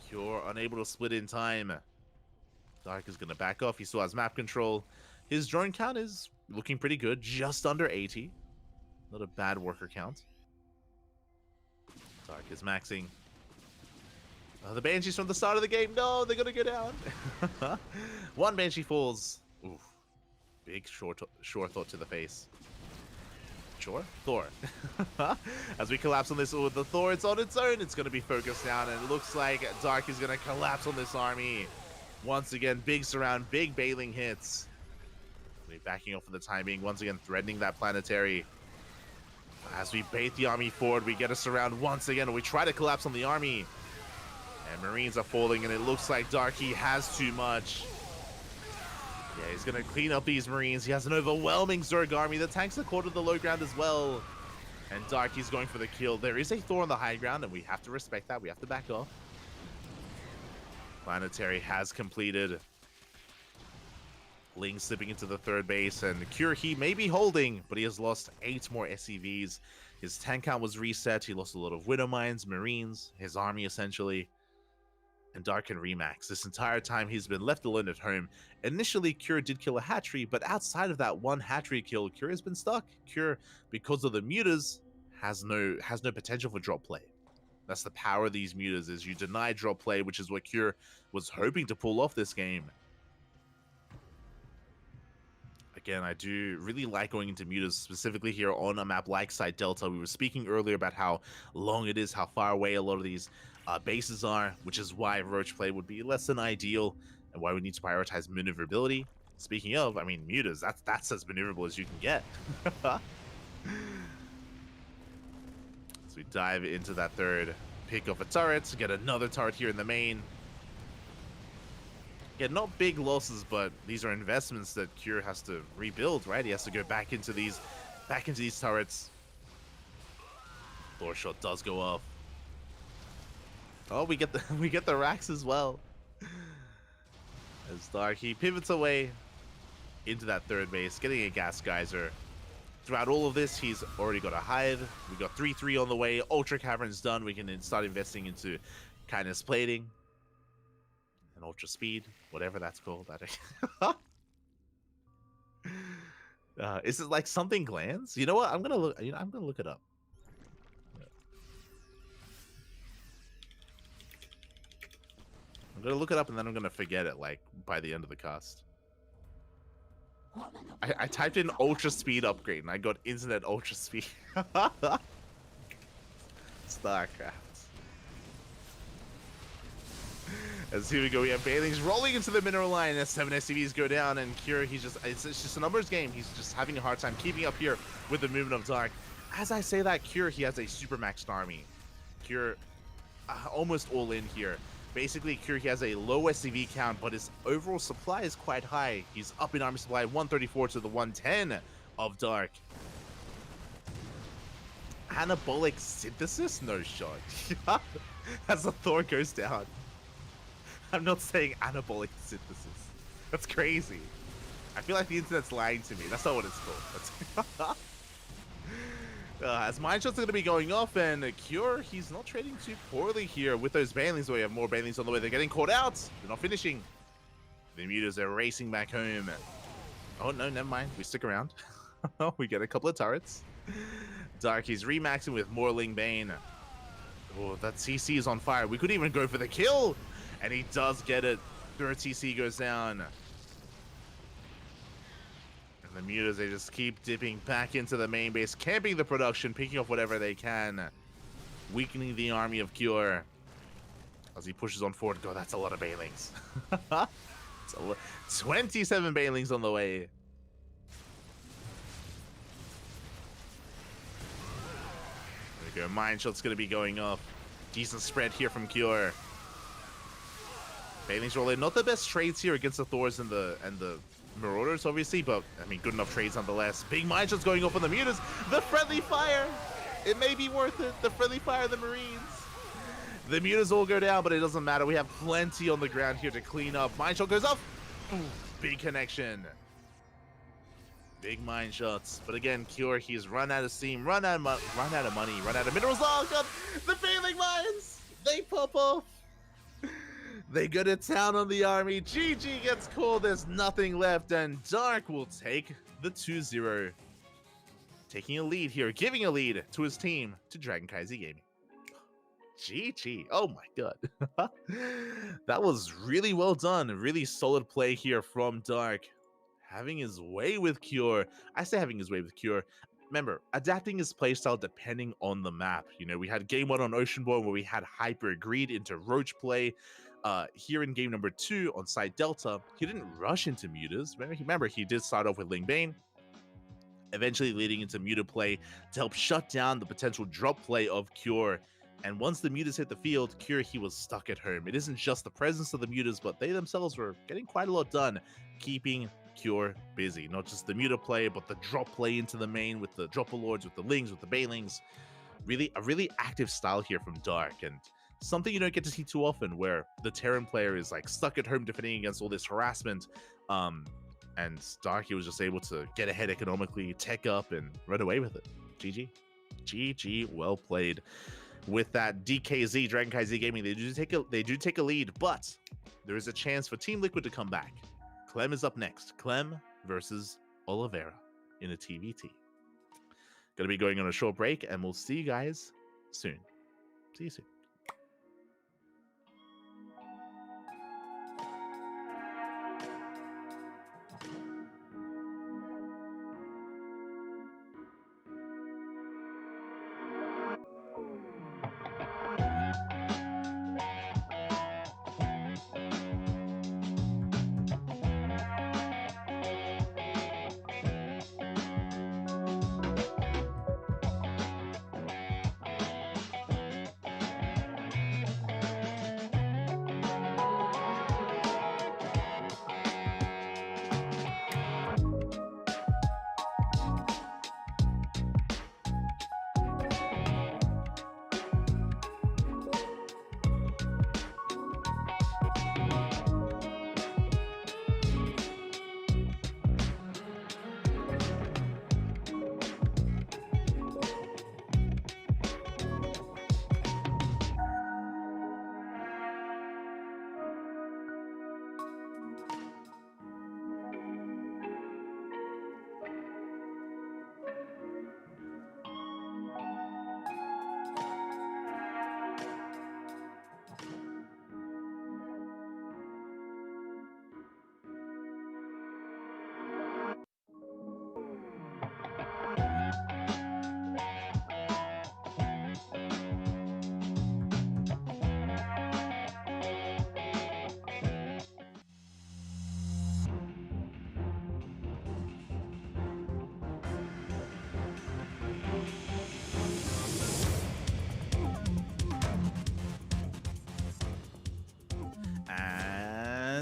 Cure unable to split in time. Dark is going to back off. He still has map control. His drone count is looking pretty good. Just under 80. Not a bad worker count. Dark is maxing. The Banshees from the start of the game. No, they're going to go down. One Banshee falls. Oof. Big short thought to the face. Sure. Thor. As we collapse on this, oh, the Thor, it's on its own. It's going to be focused down, and it looks like Dark is going to collapse on this army. Once again, big surround, big Bailing hits. We're backing off for the time being. Once again, threatening that planetary. As we bait the army forward, we get a surround once again. We try to collapse on the army. And Marines are falling, and it looks like Darky has too much. Yeah, he's going to clean up these Marines. He has an overwhelming Zerg army. The tanks are caught to the low ground as well. And Darky's going for the kill. There is a Thor on the high ground, and we have to respect that. We have to back off. Planetary has completed. Ling slipping into the third base, and Cure he may be holding, but he has lost 8 more SCVs. His tank count was reset. He lost a lot of Widow Mines, Marines, his army essentially. And Dark can remax. This entire time he's been left alone at home. Initially, Cure did kill a hatchery, but outside of that one hatchery kill, Cure has been stuck. Cure, because of the mutas, has no potential for drop play. That's the power of these mutas, is you deny drop play, which is what Cure was hoping to pull off this game. Again, I do really like going into mutas, specifically here on a map like Side Delta. We were speaking earlier about how long it is, how far away a lot of these bases are, which is why roach play would be less than ideal, and why we need to prioritize maneuverability. Speaking of, I mean, mutas, that's as maneuverable as you can get. So we dive into that third, pick off a turret, get another turret here in the main. Yeah, not big losses, but these are investments that Cure has to rebuild, right? He has to go back into these turrets. Thor shot does go off. Oh, we get the racks as well. As Dark, he pivots away into that third base, getting a gas geyser. Throughout all of this, he's already got a hive. We got 3-3 on the way. Ultra Cavern's done. We can then start investing into kindness plating and ultra speed, whatever that's called. Is it like something glands? You know what? I'm gonna look it up. I'm gonna look it up and then I'm gonna forget it like by the end of the cast. I typed in ultra speed upgrade and I got internet ultra speed. StarCraft. As here we go, we have Bailings rolling into the mineral line as 7 SCVs go down, and Cure, it's just a numbers game. He's just having a hard time keeping up here with the movement of Dark. As I say that, Cure, he has a super maxed army. Cure, almost all in here. Basically, Cure, he has a low SCV count, but his overall supply is quite high. He's up in army supply, 134 to the 110 of Dark. Anabolic synthesis? No shot. As the Thor goes down. I'm not saying anabolic synthesis. That's crazy. I feel like the internet's lying to me. That's not what it's called. As mine shots are going to be going off, and Cure, he's not trading too poorly here with those Banelings. We have more Banelings on the way. They're getting caught out. They're not finishing. The mutas are racing back home. Oh, no, never mind. We stick around. We get a couple of turrets. Darky's remaxing with more Ling Bane. Oh, that CC is on fire. We could even go for the kill. And he does get it. Third CC goes down. And the Mutas, they just keep dipping back into the main base, camping the production, picking off whatever they can. Weakening the army of Cure. As he pushes on forward. Go, that's a lot of Banelings. 27 Banelings on the way. There we go. Mine Shot's going to be going off. Decent spread here from Cure. Banelings roll in. Not the best trades here against the Thors and the Marauders, obviously, but I mean, good enough trades nonetheless. Big Mine Shot's going off on the Mutas. The friendly fire. It may be worth it. The friendly fire of the Marines. The Mutas all go down, but it doesn't matter. We have plenty on the ground here to clean up. Mine Shot goes up. Ooh, big connection. Big Mine Shots. But again, Cure, he's run out of steam, run out of money, run out of minerals. Oh, God. The failing mines. They pop off. They go to town on the army. GG gets called. There's nothing left, and Dark will take the 2-0. Taking a lead here, giving a lead to his team, to CranKy Gaming. GG. Oh my god. That was really well done. Really solid play here from Dark. Having his way with Cure. I say having his way with Cure. Remember, adapting his playstyle depending on the map. You know, we had game 1 on Oceanborn where we had Hyper Greed into Roach play. Here in game number 2 on Side Delta, he didn't rush into Mutas. Remember, he did start off with Ling Bane, eventually leading into Muta play to help shut down the potential drop play of Cure. And once the Mutas hit the field, Cure, he was stuck at home. It isn't just the presence of the Mutas, but they themselves were getting quite a lot done, keeping Cure busy. Not just the Muta play, but the drop play into the main with the Dropper Lords, with the Lings, with the Banelings. Really, a really active style here from Dark, and something you don't get to see too often, where the Terran player is like stuck at home defending against all this harassment. And Dark, he was just able to get ahead economically, tech up, and run away with it. GG. GG, well played. With that, DKZ, CranKy Gaming, they do take a lead, but there is a chance for Team Liquid to come back. Clem is up next. Clem versus Oliveira in a TVT. Gonna be going on a short break, and we'll see you guys soon. See you soon.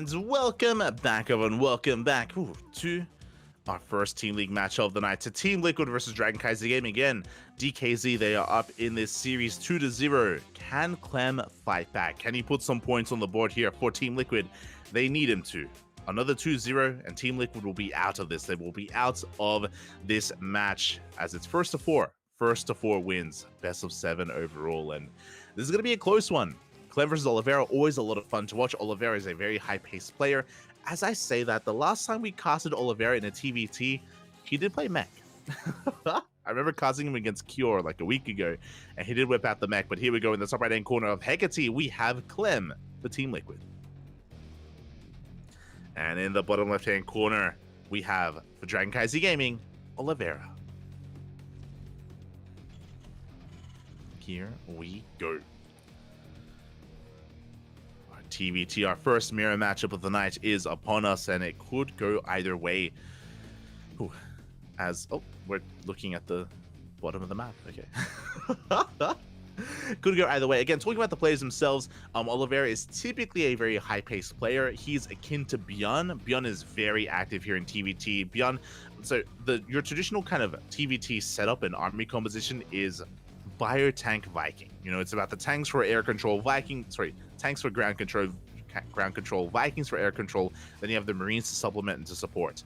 And welcome back, everyone. Welcome back to our first Team League match of the night, to Team Liquid versus CranKy Gaming. Again, DKZ, they are up in this series 2-0. Can Clem fight back? Can he put some points on the board here for Team Liquid? They need him to. Another 2-0, and Team Liquid will be out of this. They will be out of this match as it's first to four. First to four wins, best of 7 overall, and this is going to be a close one. Clem versus Oliveira, always a lot of fun to watch. Oliveira is a very high-paced player. As I say that, the last time we casted Oliveira in a TVT, he did play mech. I remember casting him against Cure like a week ago, and he did whip out the mech, but here we go in the top right-hand corner of Hecate, we have Clem, the Team Liquid. And in the bottom left-hand corner, we have, for CranKy Gaming, Oliveira. Here we go. Our TVT, our first mirror matchup of the night is upon us, and it could go either way. Ooh. We're looking at the bottom of the map. Okay. Could go either way. Again, talking about the players themselves, Oliveira is typically a very high-paced player. He's akin to Bjorn. Bjorn is very active here in TVT. Bjorn, so your traditional kind of TVT setup and army composition is Biotank Viking. You know, it's about the tanks for air control, tanks for ground control, Vikings for air control. Then you have the Marines to supplement and to support.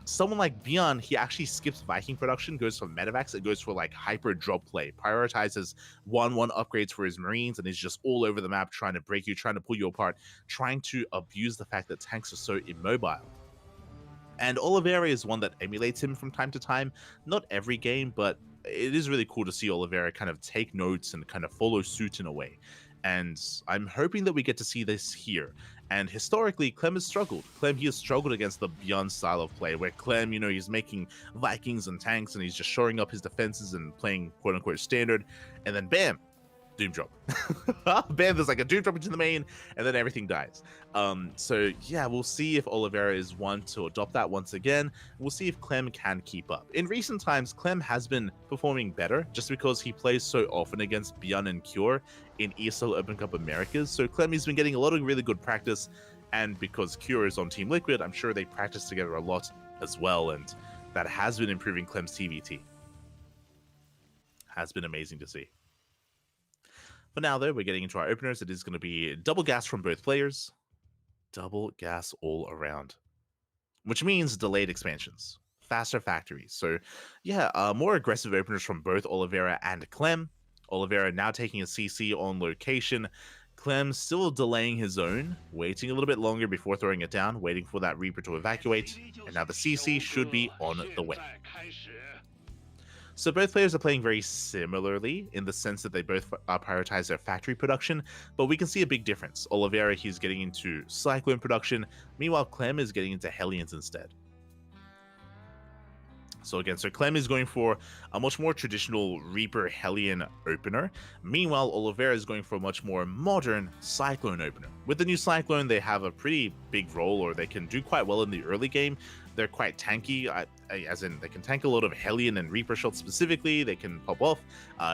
Someone like Bjorn, he actually skips Viking production, goes for medevacs, it goes for like hyper drop play, prioritizes 1-1 upgrades for his Marines, and is just all over the map trying to break you, trying to pull you apart, trying to abuse the fact that tanks are so immobile. And Oliveira is one that emulates him from time to time. Not every game, but it is really cool to see Oliveira kind of take notes and kind of follow suit in a way. And I'm hoping that we get to see this here. And historically, Clem has struggled. He has struggled against the Bjorn style of play, where Clem, you know, he's making Vikings and tanks, and he's just shoring up his defenses and playing quote-unquote standard, and then bam, doom drop. Bam, there's like a doom drop into the main, and then everything dies. So yeah, we'll see if Oliveira is one to adopt that once again. We'll see if Clem can keep up. In recent times, Clem has been performing better just because he plays so often against Bjorn and Cure in ESL Open Cup Americas. So Clem has been getting a lot of really good practice, and because Cure is on Team Liquid, I'm sure they practice together a lot as well, and that has been improving Clem's TVT. Has been amazing to see. For now, though, we're getting into our openers. It is going to be double gas from both players. Double gas all around. Which means delayed expansions. Faster factories. So, yeah, more aggressive openers from both Oliveira and Clem. Oliveira now taking a CC on location. Clem still delaying his own, waiting a little bit longer before throwing it down, waiting for that Reaper to evacuate. And now the CC should be on the way. So both players are playing very similarly in the sense that they both prioritize their factory production, but we can see a big difference. Oliveira, he's getting into Cyclone production, meanwhile Clem is getting into Hellions instead. So again, Clem is going for a much more traditional Reaper Hellion opener. Meanwhile, Oliveira is going for a much more modern Cyclone opener. With the new Cyclone, they have a pretty big role, or they can do quite well in the early game. They're quite tanky, as in they can tank a lot of Hellion and Reaper shots specifically. They can pop off.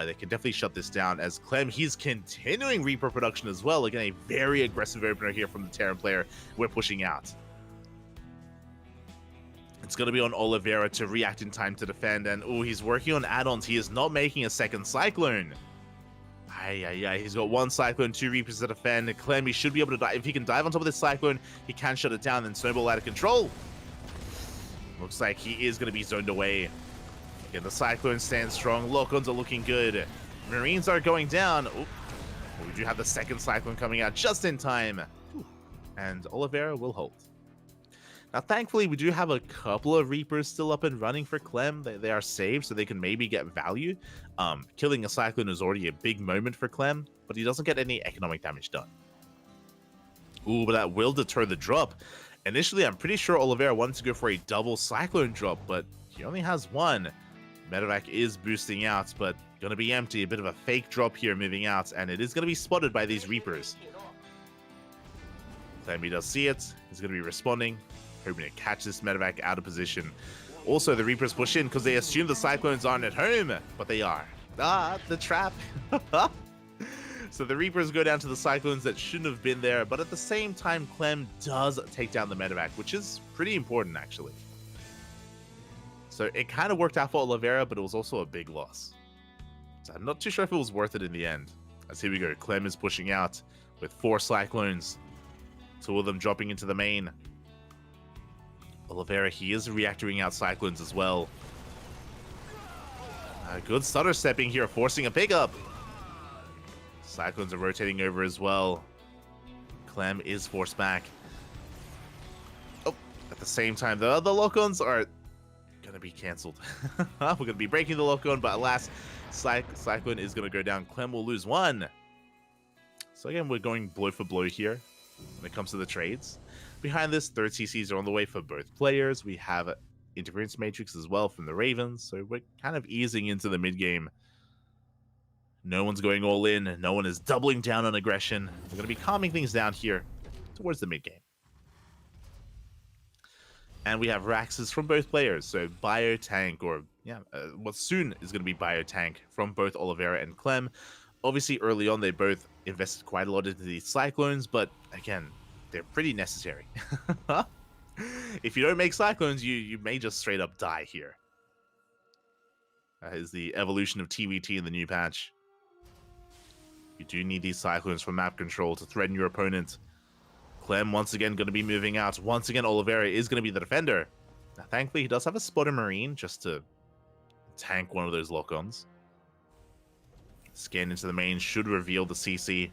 They can definitely shut this down. As Clem, he's continuing Reaper production as well. Again, a very aggressive opener here from the Terran player. We're pushing out. It's going to be on Oliveira to react in time to defend, and oh, he's working on add-ons. He is not making a second Cyclone. He's got one Cyclone, 2 Reapers to defend. Clem, he should be able to dive. If he can dive on top of this Cyclone, he can shut it down, then Snowball out of control. Looks like he is going to be zoned away. Again, the Cyclone stands strong. Lock-ons are looking good. Marines are going down. Oh, we do have the second Cyclone coming out just in time. And Oliveira will hold. Now, thankfully, we do have a couple of Reapers still up and running for Clem. They are saved, so they can maybe get value. Killing a Cyclone is already a big moment for Clem, but he doesn't get any economic damage done. Ooh, but that will deter the drop. Initially, I'm pretty sure Oliveira wanted to go for a double Cyclone drop, but he only has one. Medevac is boosting out, but going to be empty. A bit of a fake drop here moving out, and it is going to be spotted by these Reapers. Clem, he does see it. He's going to be responding, hoping to catch this medevac out of position. Also, the Reapers push in because they assume the Cyclones aren't at home, but they are. Ah, the trap. So the Reapers go down to the Cyclones that shouldn't have been there, but at the same time, Clem does take down the medevac, which is pretty important, actually. So it kind of worked out for Oliveira, but it was also a big loss. So I'm not too sure if it was worth it in the end. As here we go, Clem is pushing out with 4 Cyclones, 2 of them dropping into the main. Oliveira, he is reactoring out Cyclones as well. Good stutter stepping here, forcing a pickup. Cyclones are rotating over as well. Clem is forced back. Oh, at the same time, the lock-ons are going gonna be cancelled. We're gonna be breaking the lock-on, but alas, Cyclone is gonna go down. Clem will lose one. So again, we're going blow for blow here when it comes to the trades. Behind this, third CCs are on the way for both players. We have Interference Matrix as well from the Ravens, so we're kind of easing into the mid-game. No one's going all in. No one is doubling down on aggression. We're going to be calming things down here towards the mid-game. And we have Raxes from both players, so Biotank, or what soon is going to be Biotank from both Oliveira and Clem. Obviously, early on, they both invested quite a lot into these Cyclones, but again, they're pretty necessary. If you don't make Cyclones, you may just straight up die here. That is the evolution of TVT in the new patch. You do need these Cyclones for map control to threaten your opponent. Clem once again going to be moving out. Once again, Oliveira is going to be the defender. Now, thankfully, he does have a Spotter Marine just to tank one of those lock-ons. Scan into the main should reveal the CC.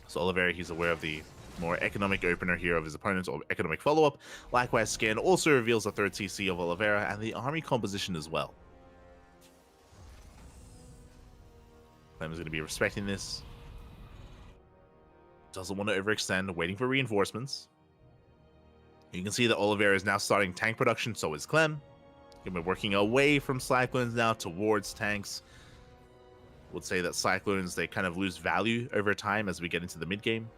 So Oliveira, he's aware of the more economic opener here of his opponent, or economic follow-up. Likewise, Scan also reveals the third CC of Oliveira and the army composition as well. Clem is going to be respecting this. Doesn't want to overextend, waiting for reinforcements. You can see that Oliveira is now starting tank production, so is Clem. We're working away from Cyclones now towards tanks. Would say that Cyclones, they kind of lose value over time as we get into the mid-game.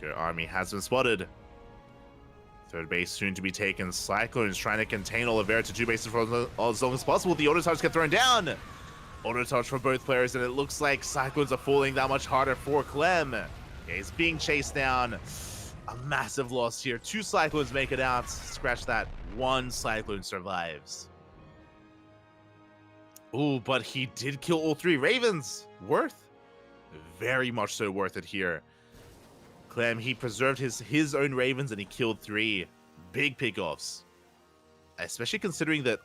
Okay, army has been spotted. Third base soon to be taken. Cyclones trying to contain Oliveira to two bases for as long as possible. The auto touch get thrown down. Auto touch for both players, and it looks like Cyclones are falling that much harder for Clem. Okay, he's being chased down. A massive loss here. Two Cyclones make it out. Scratch that. One Cyclone survives. Ooh, but he did kill all three Ravens. Worth. Very much so worth it here. Clem, he preserved his own Ravens and he killed three. Big pickoffs. Especially considering that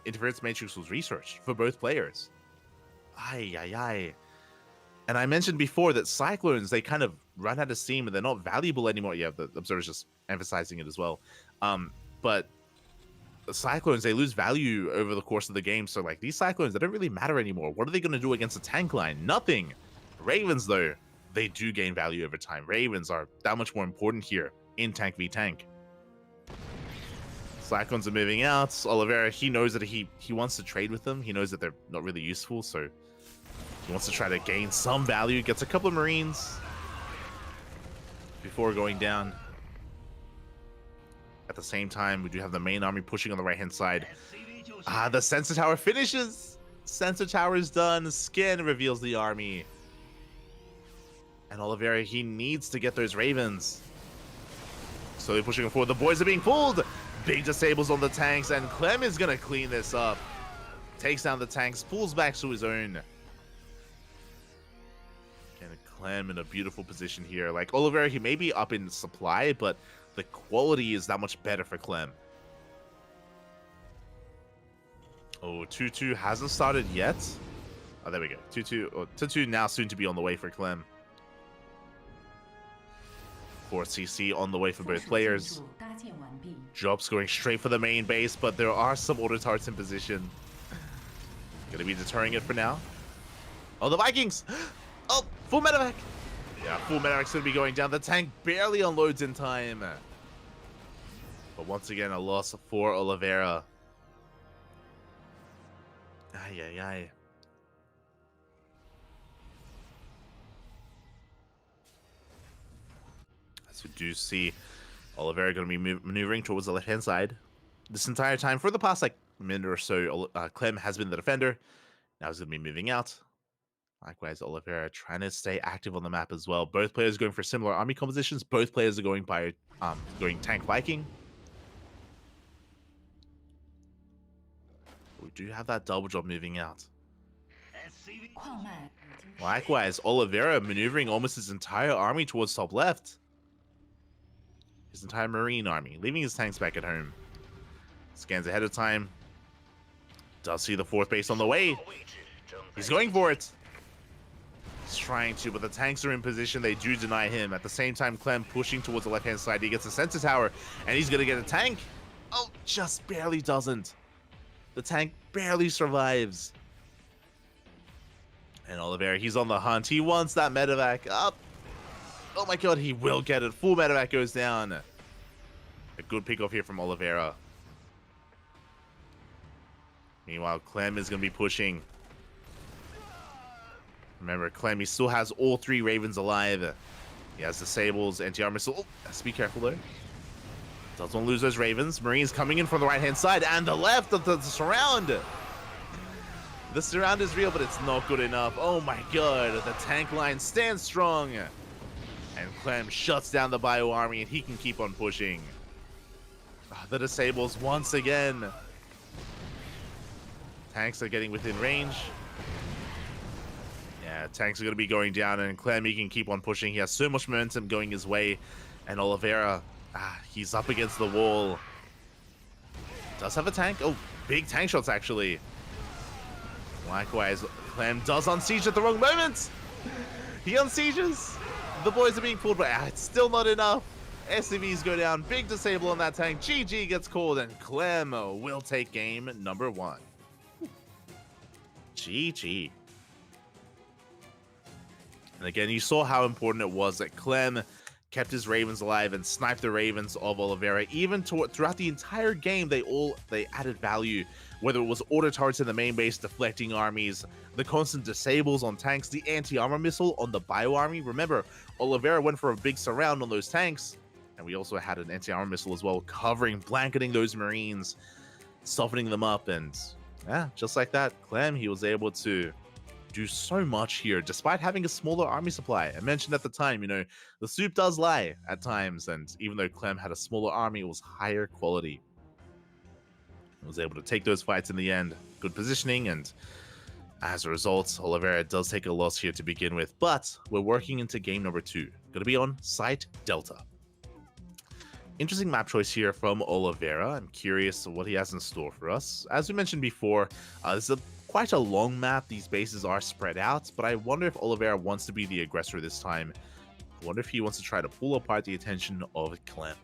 Interference Matrix was researched for both players. Ay, ay, ay. And I mentioned before that Cyclones, they kind of run out of steam and they're not valuable anymore. Yeah, the Observer's just emphasizing it as well. But the Cyclones, they lose value over the course of the game. So, like, these Cyclones, they don't really matter anymore. What are they going to do against a tank line? Nothing. Ravens, though, they do gain value over time. Ravens are that much more important here in tank v tank. Cyclones are moving out. Oliveira, he knows that he wants to trade with them. He knows that they're not really useful, so he wants to try to gain some value. Gets a couple of Marines before going down. At the same time, we do have the main army pushing on the right-hand side. The sensor tower finishes. Sensor tower is done. Skin reveals the army. And Oliveira, he needs to get those Ravens. Slowly pushing forward. The boys are being pulled. Big disables on the tanks, and Clem is going to clean this up. Takes down the tanks, pulls back to his own. And Clem in a beautiful position here. Like, Oliveira, he may be up in supply, but the quality is that much better for Clem. Oh, 2-2 hasn't started yet. Oh, there we go. 2-2 now soon to be on the way for Clem. 4 CC on the way for both players. Drops going straight for the main base, but there are some auto targets in position. Gonna be deterring it for now. Oh, the Vikings! Oh, full medevac! Yeah, full medevac's gonna be going down. The tank barely unloads in time. But once again, a loss for Oliveira. Ay, ay, ay. As we do see Oliveira going to be maneuvering towards the left-hand side. This entire time, for the past, like, minute or so, Clem has been the defender. Now he's going to be moving out. Likewise, Oliveira trying to stay active on the map as well. Both players going for similar army compositions. Both players are going by going tank Viking. We do have that double job moving out. Likewise, Oliveira maneuvering almost his entire army towards top left. His entire Marine army, leaving his tanks back at home. Scans ahead of time. Does see the fourth base on the way. He's going for it. He's trying to, but the tanks are in position. They do deny him. At the same time, Clem pushing towards the left-hand side. He gets a sensor tower, and he's going to get a tank. Oh, just barely doesn't. The tank barely survives. And Oliveira, he's on the hunt. He wants that medevac up. Oh my god, he will get it. Full medevac goes down. A good pick off here from Oliveira. Meanwhile, Clem is going to be pushing. Remember, Clem, he still has all 3 Ravens alive. He has Disables, anti-armor missile. Oh, has to be careful there. Doesn't want to lose those Ravens. Marines coming in from the right-hand side and the left of the surround. The surround is real, but it's not good enough. Oh my god, the tank line stands strong. And Clem shuts down the Bio Army, and he can keep on pushing. The Disables once again. Tanks are getting within range. Yeah, tanks are going to be going down, and Clem, he can keep on pushing. He has so much momentum going his way. And Oliveira, he's up against the wall. Does have a tank. Oh, big tank shots, actually. Likewise, Clem does unsiege at the wrong moment. He unsieges. The boys are being pulled, but it's still not enough. SCVs go down. Big disable on that tank. GG gets called, and Clem will take game number 1. GG. And again, you saw how important it was that Clem kept his Ravens alive and sniped the Ravens of Oliveira. Even throughout the entire game, they added value. Whether it was auto turrets in the main base deflecting armies, the constant disables on tanks, the anti-armor missile on the Bio Army. Remember, Oliveira went for a big surround on those tanks, and we also had an anti-armor missile as well, covering, blanketing those Marines, softening them up, and yeah, just like that, Clem, he was able to do so much here, despite having a smaller army supply. I mentioned at the time, the soup does lie at times, and even though Clem had a smaller army, it was higher quality. He was able to take those fights in the end. Good positioning, and as a result, Oliveira does take a loss here to begin with, but we're working into game number 2. Going to be on Site Delta. Interesting map choice here from Oliveira. I'm curious what he has in store for us. As we mentioned before, this is quite a long map. These bases are spread out, but I wonder if Oliveira wants to be the aggressor this time. I wonder if he wants to try to pull apart the attention of Clem.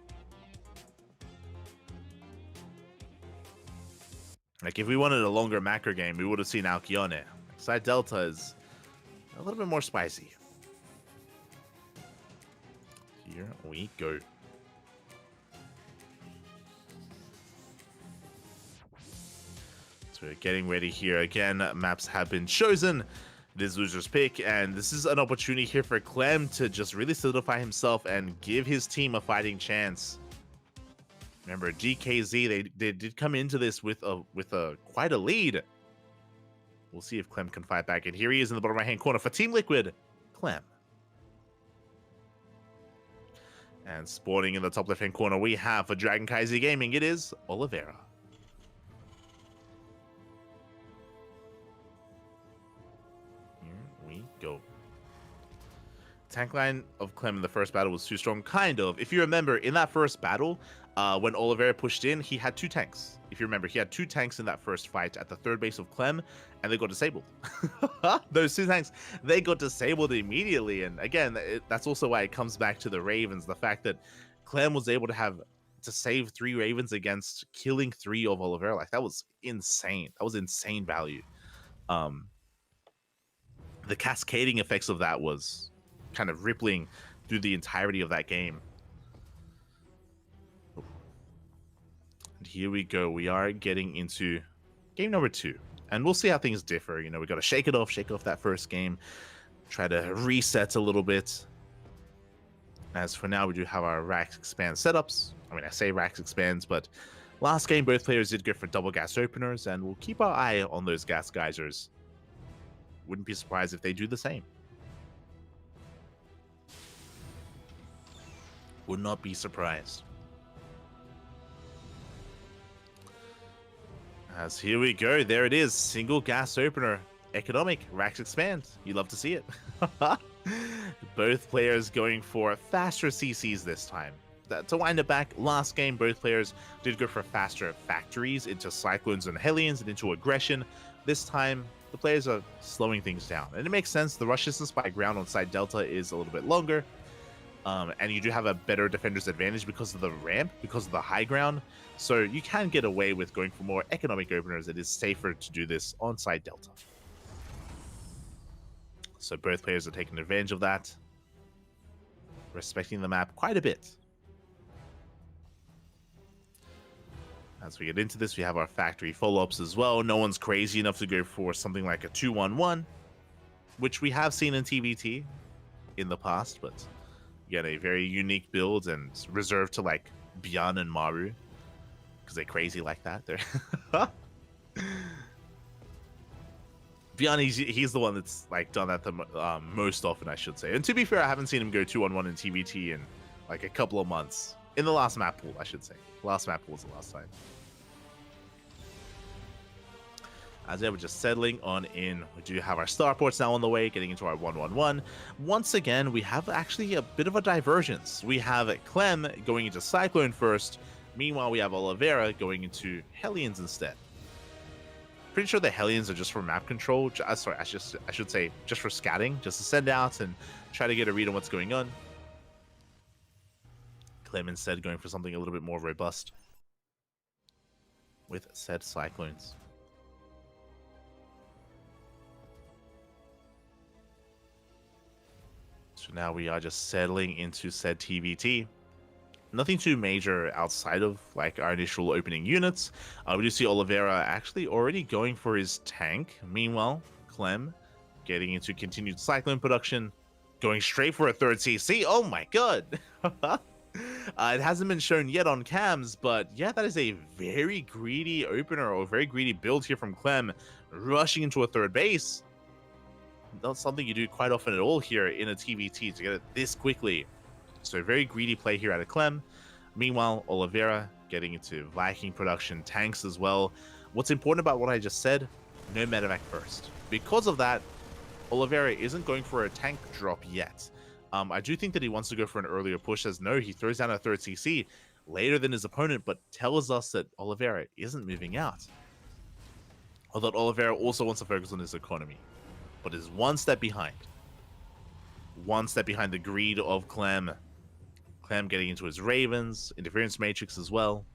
Like, if we wanted a longer macro game, we would have seen Alcione. Side Delta is a little bit more spicy. Here we go. So we're getting ready here. Again, maps have been chosen. It is loser's pick, and this is an opportunity here for Clem to just really solidify himself and give his team a fighting chance. Remember, GKZ, they did come into this with quite a lead. We'll see if Clem can fight back. And here he is in the bottom right-hand corner for Team Liquid, Clem. And spawning in the top left-hand corner, we have for CranKy Gaming, it is Oliveira. Here we go. Tank line of Clem in the first battle was too strong, kind of. If you remember, in that first battle, when Oliveira pushed in, he had 2 tanks. If you remember, he had 2 tanks in that first fight at the third base of Clem, and they got disabled. Those 2 tanks, they got disabled immediately. And again, that's also why it comes back to the Ravens. The fact that Clem was able to save 3 Ravens against killing 3 of Oliveira. Like, that was insane. That was insane value. The cascading effects of that was kind of rippling through the entirety of that game. And here we go. We are getting into game number 2, and we'll see how things differ. We got to shake off that first game, try to reset a little bit. As for now, we do have our Rax Expand setups. I mean, I say Rax Expands, but last game both players did go for double gas openers, and we'll keep our eye on those gas geysers. Wouldn't be surprised if they do the same. Would not be surprised. As here we go, there it is, single gas opener, economic, Rax Expand. You love to see it. Both players going for faster CCs this time. To wind it back, last game both players did go for faster factories into Cyclones and Hellions and into Aggression. This time, the players are slowing things down. And it makes sense. The rush distance by ground on side Delta is a little bit longer. And you do have a better defender's advantage because of the ramp, because of the high ground. So you can get away with going for more economic openers. It is safer to do this on side Delta. So both players are taking advantage of that, respecting the map quite a bit. As we get into this, we have our factory follow-ups as well. No one's crazy enough to go for something like a 2-1-1, which we have seen in TVT in the past, but again, a very unique build and reserved to like Byan and Maru, because they're crazy like that. They're Byan, he's the one that's like done that the most often, I should say. And to be fair, I haven't seen him go 2-on-1 in TVT in like a couple of months. In the last map pool, I should say. Last map pool was the last time. As they were just settling on in, we do have our starports now on the way, getting into our 1-1-1. Once again, we have actually a bit of a divergence. We have Clem going into Cyclone first. Meanwhile, we have Oliveira going into Hellions instead. Pretty sure the Hellions are just for map control. Sorry, I should say just for scouting, just to send out and try to get a read on what's going on. Clem instead going for something a little bit more robust with said Cyclones. So now we are just settling into said TVT. Nothing too major outside of like our initial opening units. We do see Oliveira actually already going for his tank. Meanwhile, Clem getting into continued Cyclone production, going straight for a third CC. Oh my god! It hasn't been shown yet on cams, but yeah, that is a very greedy opener or very greedy build here from Clem, rushing into a third base. Not something you do quite often at all here in a TVT to get it this quickly. So very greedy play here out of Clem. Meanwhile, Oliveira getting into Viking production, tanks as well. What's important about what I just said, no medevac first. Because of that, Oliveira isn't going for a tank drop yet. I do think that he wants to go for an earlier push, as no, he throws down a third CC later than his opponent, but tells us that Oliveira isn't moving out. Although Oliveira also wants to focus on his economy, but is one step behind. One step behind the greed of Clem. Clem getting into his Ravens, interference matrix as well.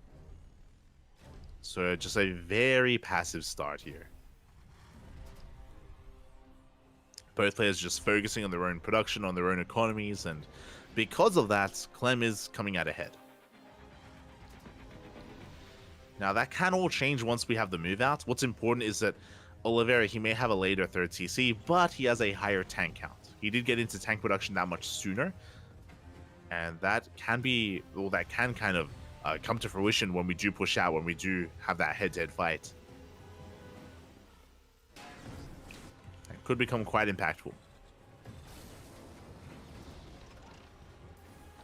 So just a very passive start here. Both players just focusing on their own production, on their own economies, and because of that, Clem is coming out ahead. Now that can all change once we have the move out. What's important is that Oliveira, he may have a later third CC, but he has a higher tank count. He did get into tank production that much sooner, and that can be, well, that can kind of come to fruition when we do push out, when we do have that head-to-head fight. It could become quite impactful.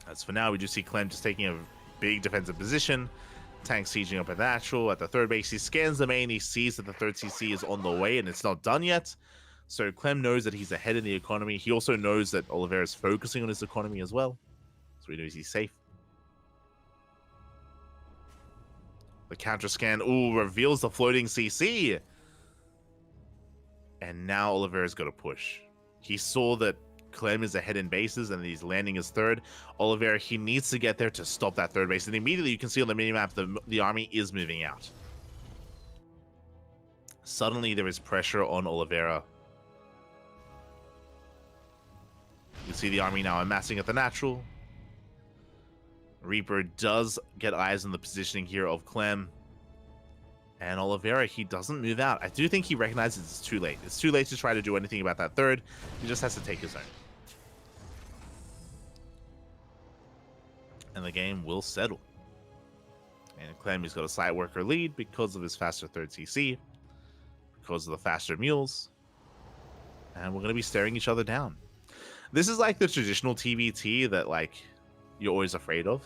As for now, we do see Clem just taking a big defensive position. Tank sieging up at natural. At the third base, he scans the main. He sees that the third CC is on the way and it's not done yet. So Clem knows that he's ahead in the economy. He also knows that Oliveira is focusing on his economy as well. So he knows he's safe. The counter scan, reveals the floating CC. And now Oliveira's got to push. He saw that Clem is ahead in bases and he's landing his third. Oliveira, he needs to get there to stop that third base. And immediately you can see on the minimap the army is moving out. Suddenly there is pressure on Oliveira. You see the army now amassing at the natural. Reaper does get eyes on the positioning here of Clem. And Oliveira, he doesn't move out. I do think he recognizes it's too late. It's too late to try to do anything about that third. He just has to take his own. And the game will settle. And Clem, he's got a side worker lead because of his faster third CC. Because of the faster mules. And we're going to be staring each other down. This is like the traditional TVT that, like, you're always afraid of.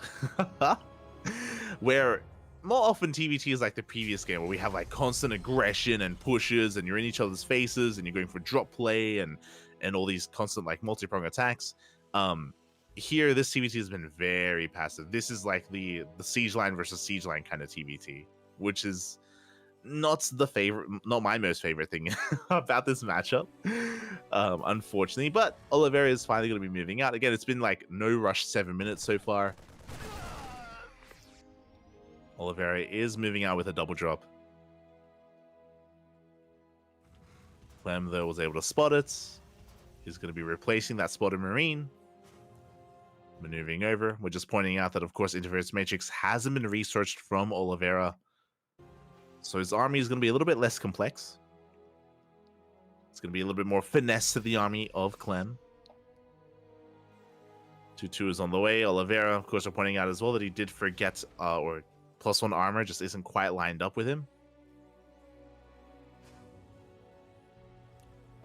Where more often TVT is like the previous game, where we have like constant aggression and pushes and you're in each other's faces and you're going for drop play and all these constant like multi-prong attacks. Here, this TVT has been very passive. This is like the siege line versus siege line kind of TVT, which is not the favorite, not my most favorite thing about this matchup, unfortunately. But Oliveira is finally going to be moving out. Again, it's been like no rush 7 minutes so far. Oliveira is moving out with a double drop. Clem, though, was able to spot it. He's going to be replacing that spotted Marine. Maneuvering over. We're just pointing out that, of course, Interference Matrix hasn't been researched from Oliveira. So his army is going to be a little bit less complex. It's going to be a little bit more finesse to the army of Clem. 2-2 is on the way. Oliveira, of course, are pointing out as well that he did forget, or +1 armor just isn't quite lined up with him.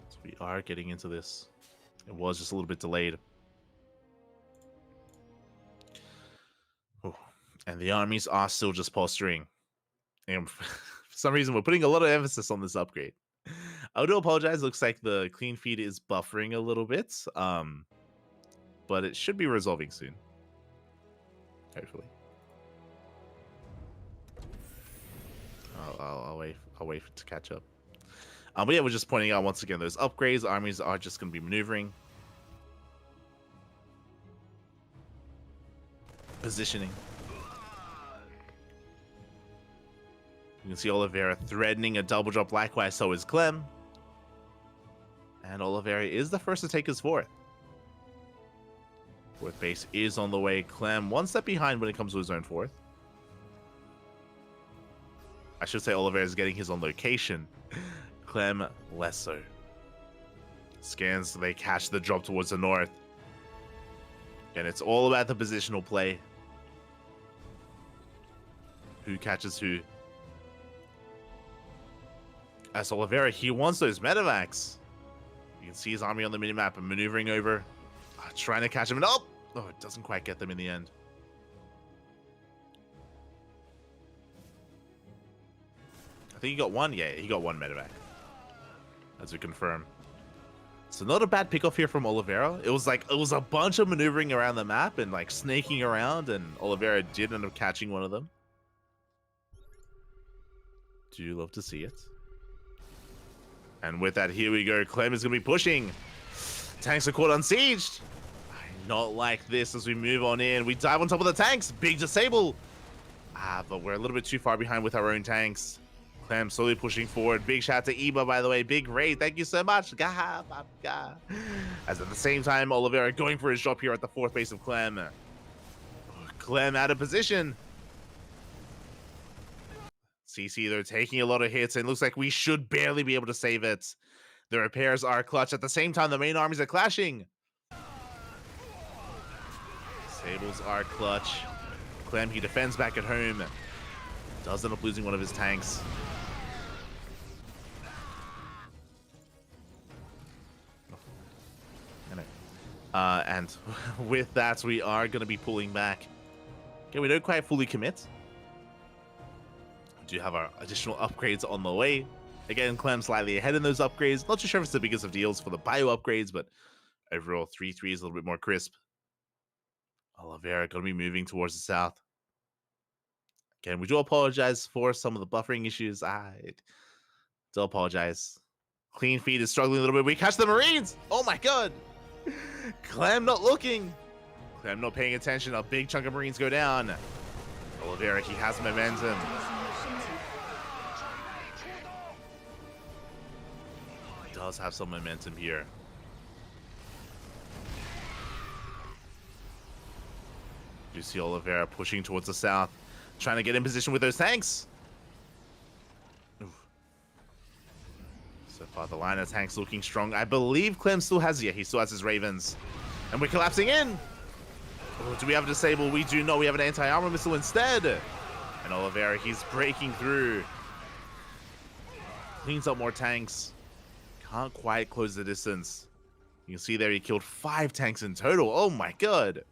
So we are getting into this. It was just a little bit delayed. Oh, and the armies are still just posturing. And for some reason, we're putting a lot of emphasis on this upgrade. I do apologize. Looks like the clean feed is buffering a little bit. But it should be resolving soon. Hopefully. I'll wait for it to catch up. But yeah, we're just pointing out once again those upgrades. Armies are just going to be maneuvering. Positioning. You can see Oliveira threatening a double drop, likewise, so is Clem. And Oliveira is the first to take his fourth. Fourth base is on the way. Clem one step behind when it comes to his own fourth. I should say Oliveira is getting his on location. Clem less so. Scans, they catch the drop towards the north. And it's all about the positional play. Who catches who. As Oliveira, he wants those medevacs. You can see his army on the minimap and maneuvering over. Trying to catch him. And oh, it doesn't quite get them in the end. I think he got one. Yeah, he got one medevac. As we confirm. So not a bad pickoff here from Oliveira. It was a bunch of maneuvering around the map and like snaking around, and Oliveira did end up catching one of them. Do you love to see it? And with that, here we go. Clem is going to be pushing. Tanks are caught unsieged. Not like this as we move on in. We dive on top of the tanks. Big disable. But we're a little bit too far behind with our own tanks. Clem slowly pushing forward. Big shout out to Eba, by the way. Big raid. Thank you so much. As at the same time, Oliveira going for his drop here at the fourth base of Clem. Clem out of position. CC, they're taking a lot of hits, and looks like we should barely be able to save it. The repairs are clutch. At the same time, the main armies are clashing. Sables are clutch. Clem, he defends back at home. Does end up losing one of his tanks. And with that, we are going to be pulling back. Okay, we don't quite fully commit. We do have our additional upgrades on the way. Again, Clem slightly ahead in those upgrades. Not too sure if it's the biggest of deals for the bio upgrades, but overall 3-3 is a little bit more crisp. Oliveira going to be moving towards the south. Again, we do apologize for some of the buffering issues. I do apologize. Clean feed is struggling a little bit. We catch the Marines! Oh my god! Clem not looking. Clem not paying attention. A big chunk of Marines go down. Oliveira, he has momentum. He does have some momentum here. You see Oliveira pushing towards the south, trying to get in position with those tanks. Oof. So far, the line of tanks looking strong. I believe Clem still has, yeah, he still has his Ravens. And we're collapsing in. Oh, do we have a disable? We do not. We have an anti-armor missile instead. And Oliveira, he's breaking through. Cleans up more tanks. Can't quite close the distance. You can see there he killed 5 tanks in total. Oh my god.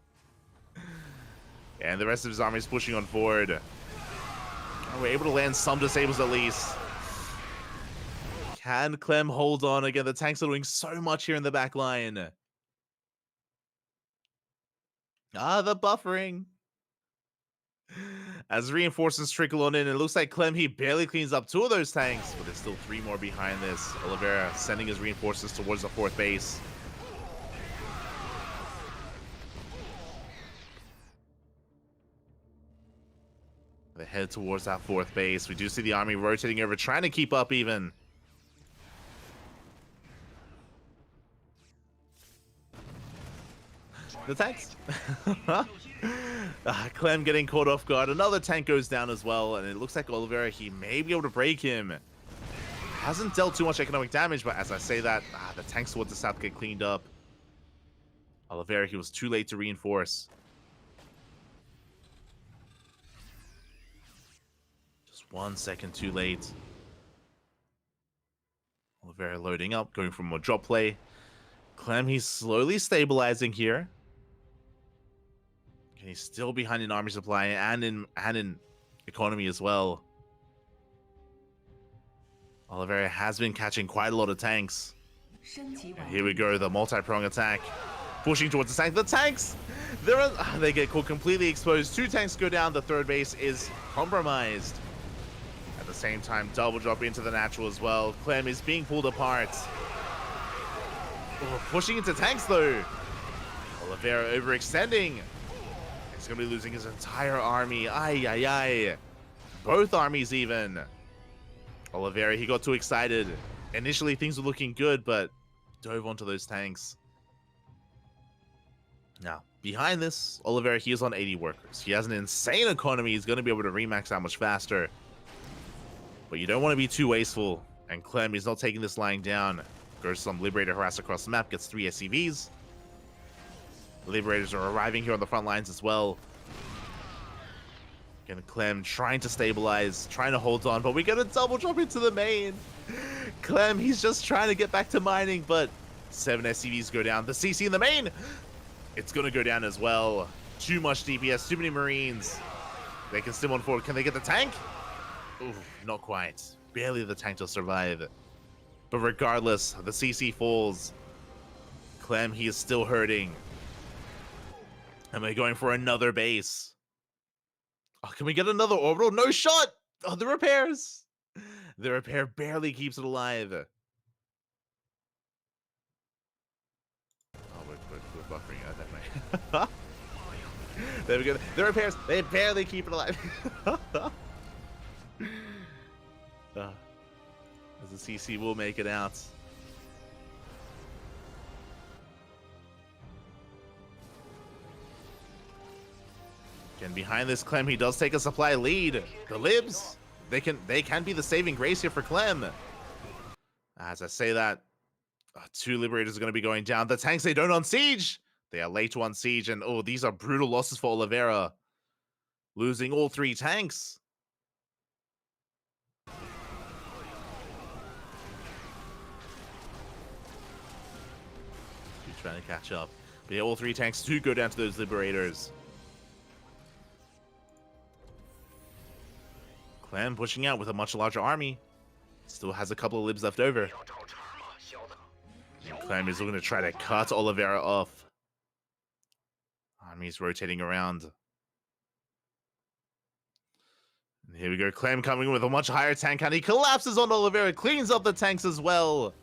And the rest of his army is pushing on forward. Oh, we're able to land some disables at least. Can Clem hold on? Again, the tanks are doing so much here in the back line. The buffering. As reinforcements trickle on in, it looks like Clem, he barely cleans up 2 of those tanks, but there's still 3 more behind this. Oliveira sending his reinforcements towards the 4th base. They head towards that 4th base. We do see the army rotating over, trying to keep up even. The tanks. Clem getting caught off guard. Another tank goes down as well, and it looks like Oliveira, he may be able to break him. Hasn't dealt too much economic damage, but as I say that, the tanks towards the south get cleaned up. Oliveira, he was too late to reinforce. Just 1 second too late. Oliveira loading up, going for more drop play. Clem, he's slowly stabilizing here. And he's still behind in army supply and in economy as well. Oliveira has been catching quite a lot of tanks. And here we go, the multi-prong attack. Pushing towards the tank. The tanks! They get caught completely exposed. 2 tanks go down. The 3rd base is compromised. At the same time, double drop into the natural as well. Clem is being pulled apart. Oh, pushing into tanks though. Oliveira overextending. He's going to be losing his entire army. Ay, ay, ay. Both armies even. Oliveira, he got too excited. Initially, things were looking good, but dove onto those tanks. Now, behind this, Oliveira, he is on 80 workers. He has an insane economy. He's going to be able to remax out much faster. But you don't want to be too wasteful. And Clem is not taking this lying down. Goes some Liberator harass across the map, gets 3 SCVs. Liberators are arriving here on the front lines as well. Again, Clem trying to stabilize, trying to hold on, but we get a double drop into the main. Clem, he's just trying to get back to mining, but 7 SCVs go down. The CC in the main, it's going to go down as well. Too much DPS, too many Marines. They can still on forward. Can they get the tank? Ooh, not quite. Barely the tank to survive. But regardless, the CC falls. Clem, he is still hurting. And we're going for another base. Oh, can we get another orbital? No shot! Oh, the repairs! The repair barely keeps it alive. Oh, we're buffering. Oh, never mind. There we go. The repairs, they barely keep it alive. As the CC will make it out. Again, behind this Clem, he does take a supply lead. The Libs, they can be the saving grace here for Clem. As I say that, 2 Liberators are going to be going down. The tanks, they don't on siege. They are late to on siege, and oh, these are brutal losses for Oliveira. Losing all 3 tanks. He's trying to catch up. But yeah, all 3 tanks do go down to those Liberators. Clem pushing out with a much larger army. Still has a couple of libs left over. And Clem is looking to try to cut Oliveira off. Army's rotating around. And here we go. Clem coming with a much higher tank count. He collapses on Oliveira, cleans up the tanks as well.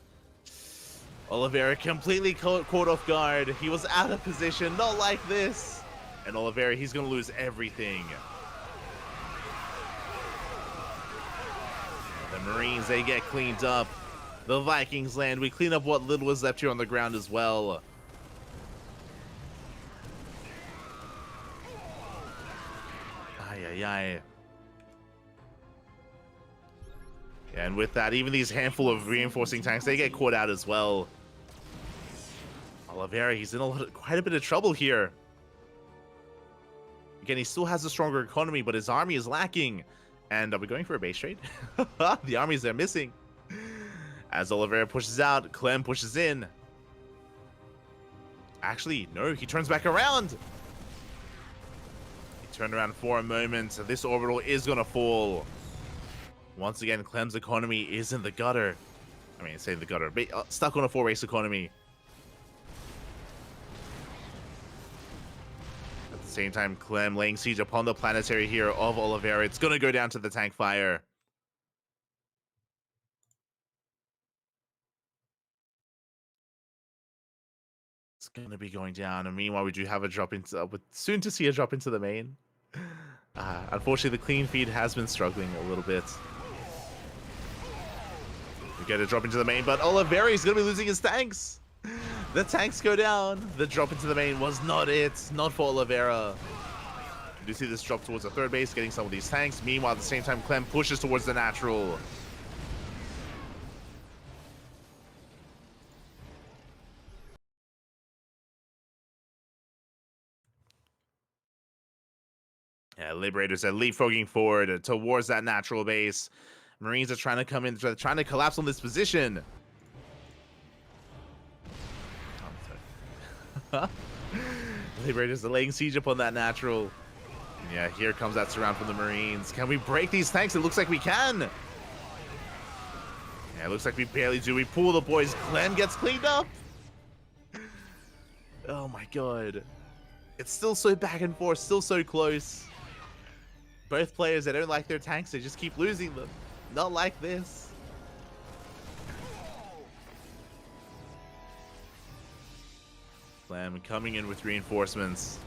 Oliveira completely caught off guard. He was out of position, not like this. And Oliveira, he's going to lose everything. The Marines, they get cleaned up. The Vikings land. We clean up what little is left here on the ground as well. Ay, ay, ay. And with that, even these handful of reinforcing tanks, they get caught out as well. Oliveira, he's in quite a bit of trouble here. Again, he still has a stronger economy, but his army is lacking. And are we going for a base trade? The armies are missing. As Oliveira pushes out, Clem pushes in. Actually, no, he turns back around. He turned around for a moment. This orbital is going to fall. Once again, Clem's economy is in the gutter. I mean, say the gutter, but stuck on a 4-race economy. At the Same time, Clem laying siege upon the planetary here of Oliveira. It's gonna go down to the tank fire. It's gonna be going down, and meanwhile we do have a drop into, soon to see a drop into the main. Unfortunately, the clean feed has been struggling a little bit. We get a drop into the main, but Oliveira is gonna be losing his tanks. The tanks go down. The drop into the main was not it, not for Oliveira. You do see this drop towards the third base, getting some of these tanks. Meanwhile, at the same time, Clem pushes towards the natural. Yeah, Liberators are leapfrogging forward towards that natural base. Marines are trying to come in, trying to collapse on this position. Oh, Liberators are laying siege upon that natural. Yeah, here comes that surround from the Marines. Can we break these tanks? It looks like we can. Yeah, it looks like we barely do. We pull the boys. Clem gets cleaned up. Oh my god. It's still so back and forth, still so close. Both players, they don't like their tanks, they just keep losing them. Not like this. Clem coming in with reinforcements.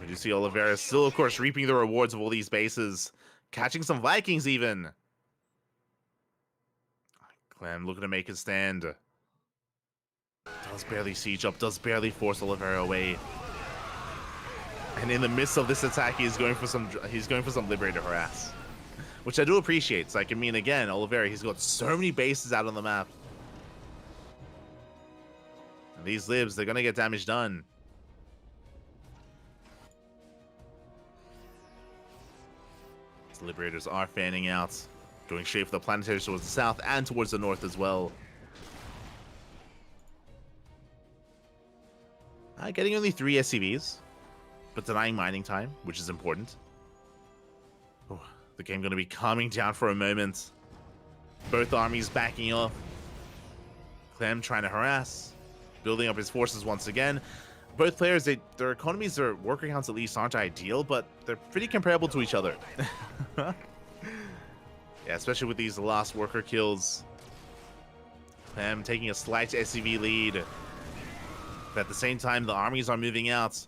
We do see Oliveira still, of course, reaping the rewards of all these bases. Catching some Vikings, even. Clem looking to make his stand. Does barely siege up, does barely force Oliveira away. And in the midst of this attack, he's going for some Liberator harass. Which I do appreciate. It's like, I mean, again, Oliveira, he's got so many bases out on the map. And these libs, they're gonna get damage done. These Liberators are fanning out. Going straight for the planetary towards the south and towards the north as well. Getting only 3 SCVs, but denying mining time, which is important. Oh, the game going to be calming down for a moment. Both armies backing off. Clem trying to harass, building up his forces once again. Both players, their economies, their worker counts at least aren't ideal, but they're pretty comparable to each other. Yeah, especially with these last worker kills. Clem taking a slight SCV lead. But at the same time, the armies are moving out.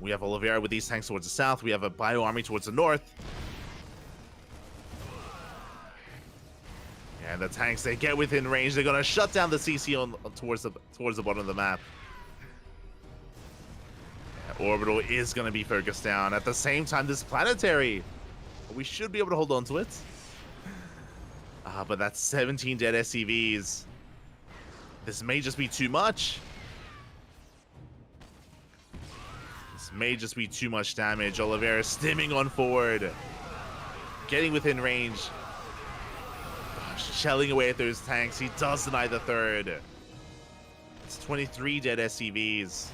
We have Oliveira with these tanks towards the south. We have a bio army towards the north. And the tanks, they get within range. They're gonna shut down the CC towards the bottom of the map. Yeah, Orbital is gonna be focused down. At the same time, this planetary, we should be able to hold on to it. But that's 17 dead SCVs. This may just be too much. May just be too much damage. Oliveira stimming on forward. Getting within range. Shelling away at those tanks. He does deny the third. It's 23 dead SCVs.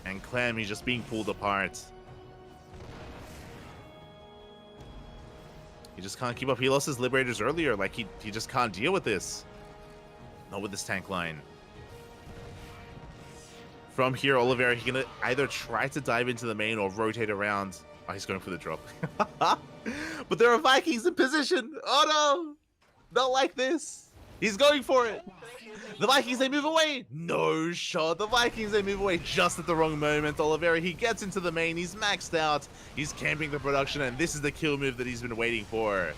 And Clem, he's just being pulled apart. He just can't keep up. He lost his Liberators earlier. Like, he just can't deal with this. Not with this tank line. From here, Oliveira, he can either try to dive into the main or rotate around. Oh, he's going for the drop. But there are Vikings in position. Oh, no. Not like this. He's going for it. The Vikings, they move away. No shot. The Vikings, they move away just at the wrong moment. Oliveira, he gets into the main. He's maxed out. He's camping the production, and this is the kill move that he's been waiting for.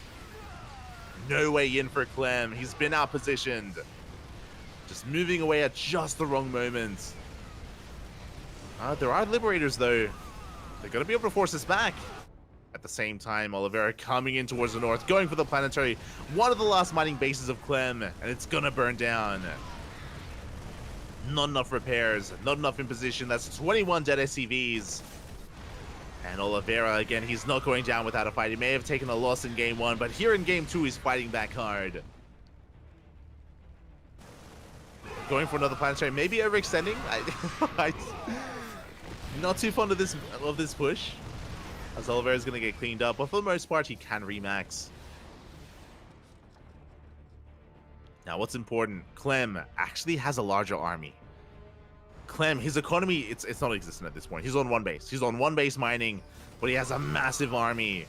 No way in for Clem. He's been out-positioned. Just moving away at just the wrong moment. There are Liberators, though. They're going to be able to force this back. At the same time, Oliveira coming in towards the north, going for the planetary. One of the last mining bases of Clem, and it's going to burn down. Not enough repairs, not enough in position. That's 21 dead SCVs. And Oliveira, again, he's not going down without a fight. He may have taken a loss in game 1, but here in game 2, he's fighting back hard. Going for another planetary, maybe overextending. Not too fond of this push, as Oliveira's going to get cleaned up, but for the most part, he can remax. Now, what's important? Clem actually has a larger army. Clem, his economy, it's not existent at this point. He's on one base. He's on one base mining, but he has a massive army.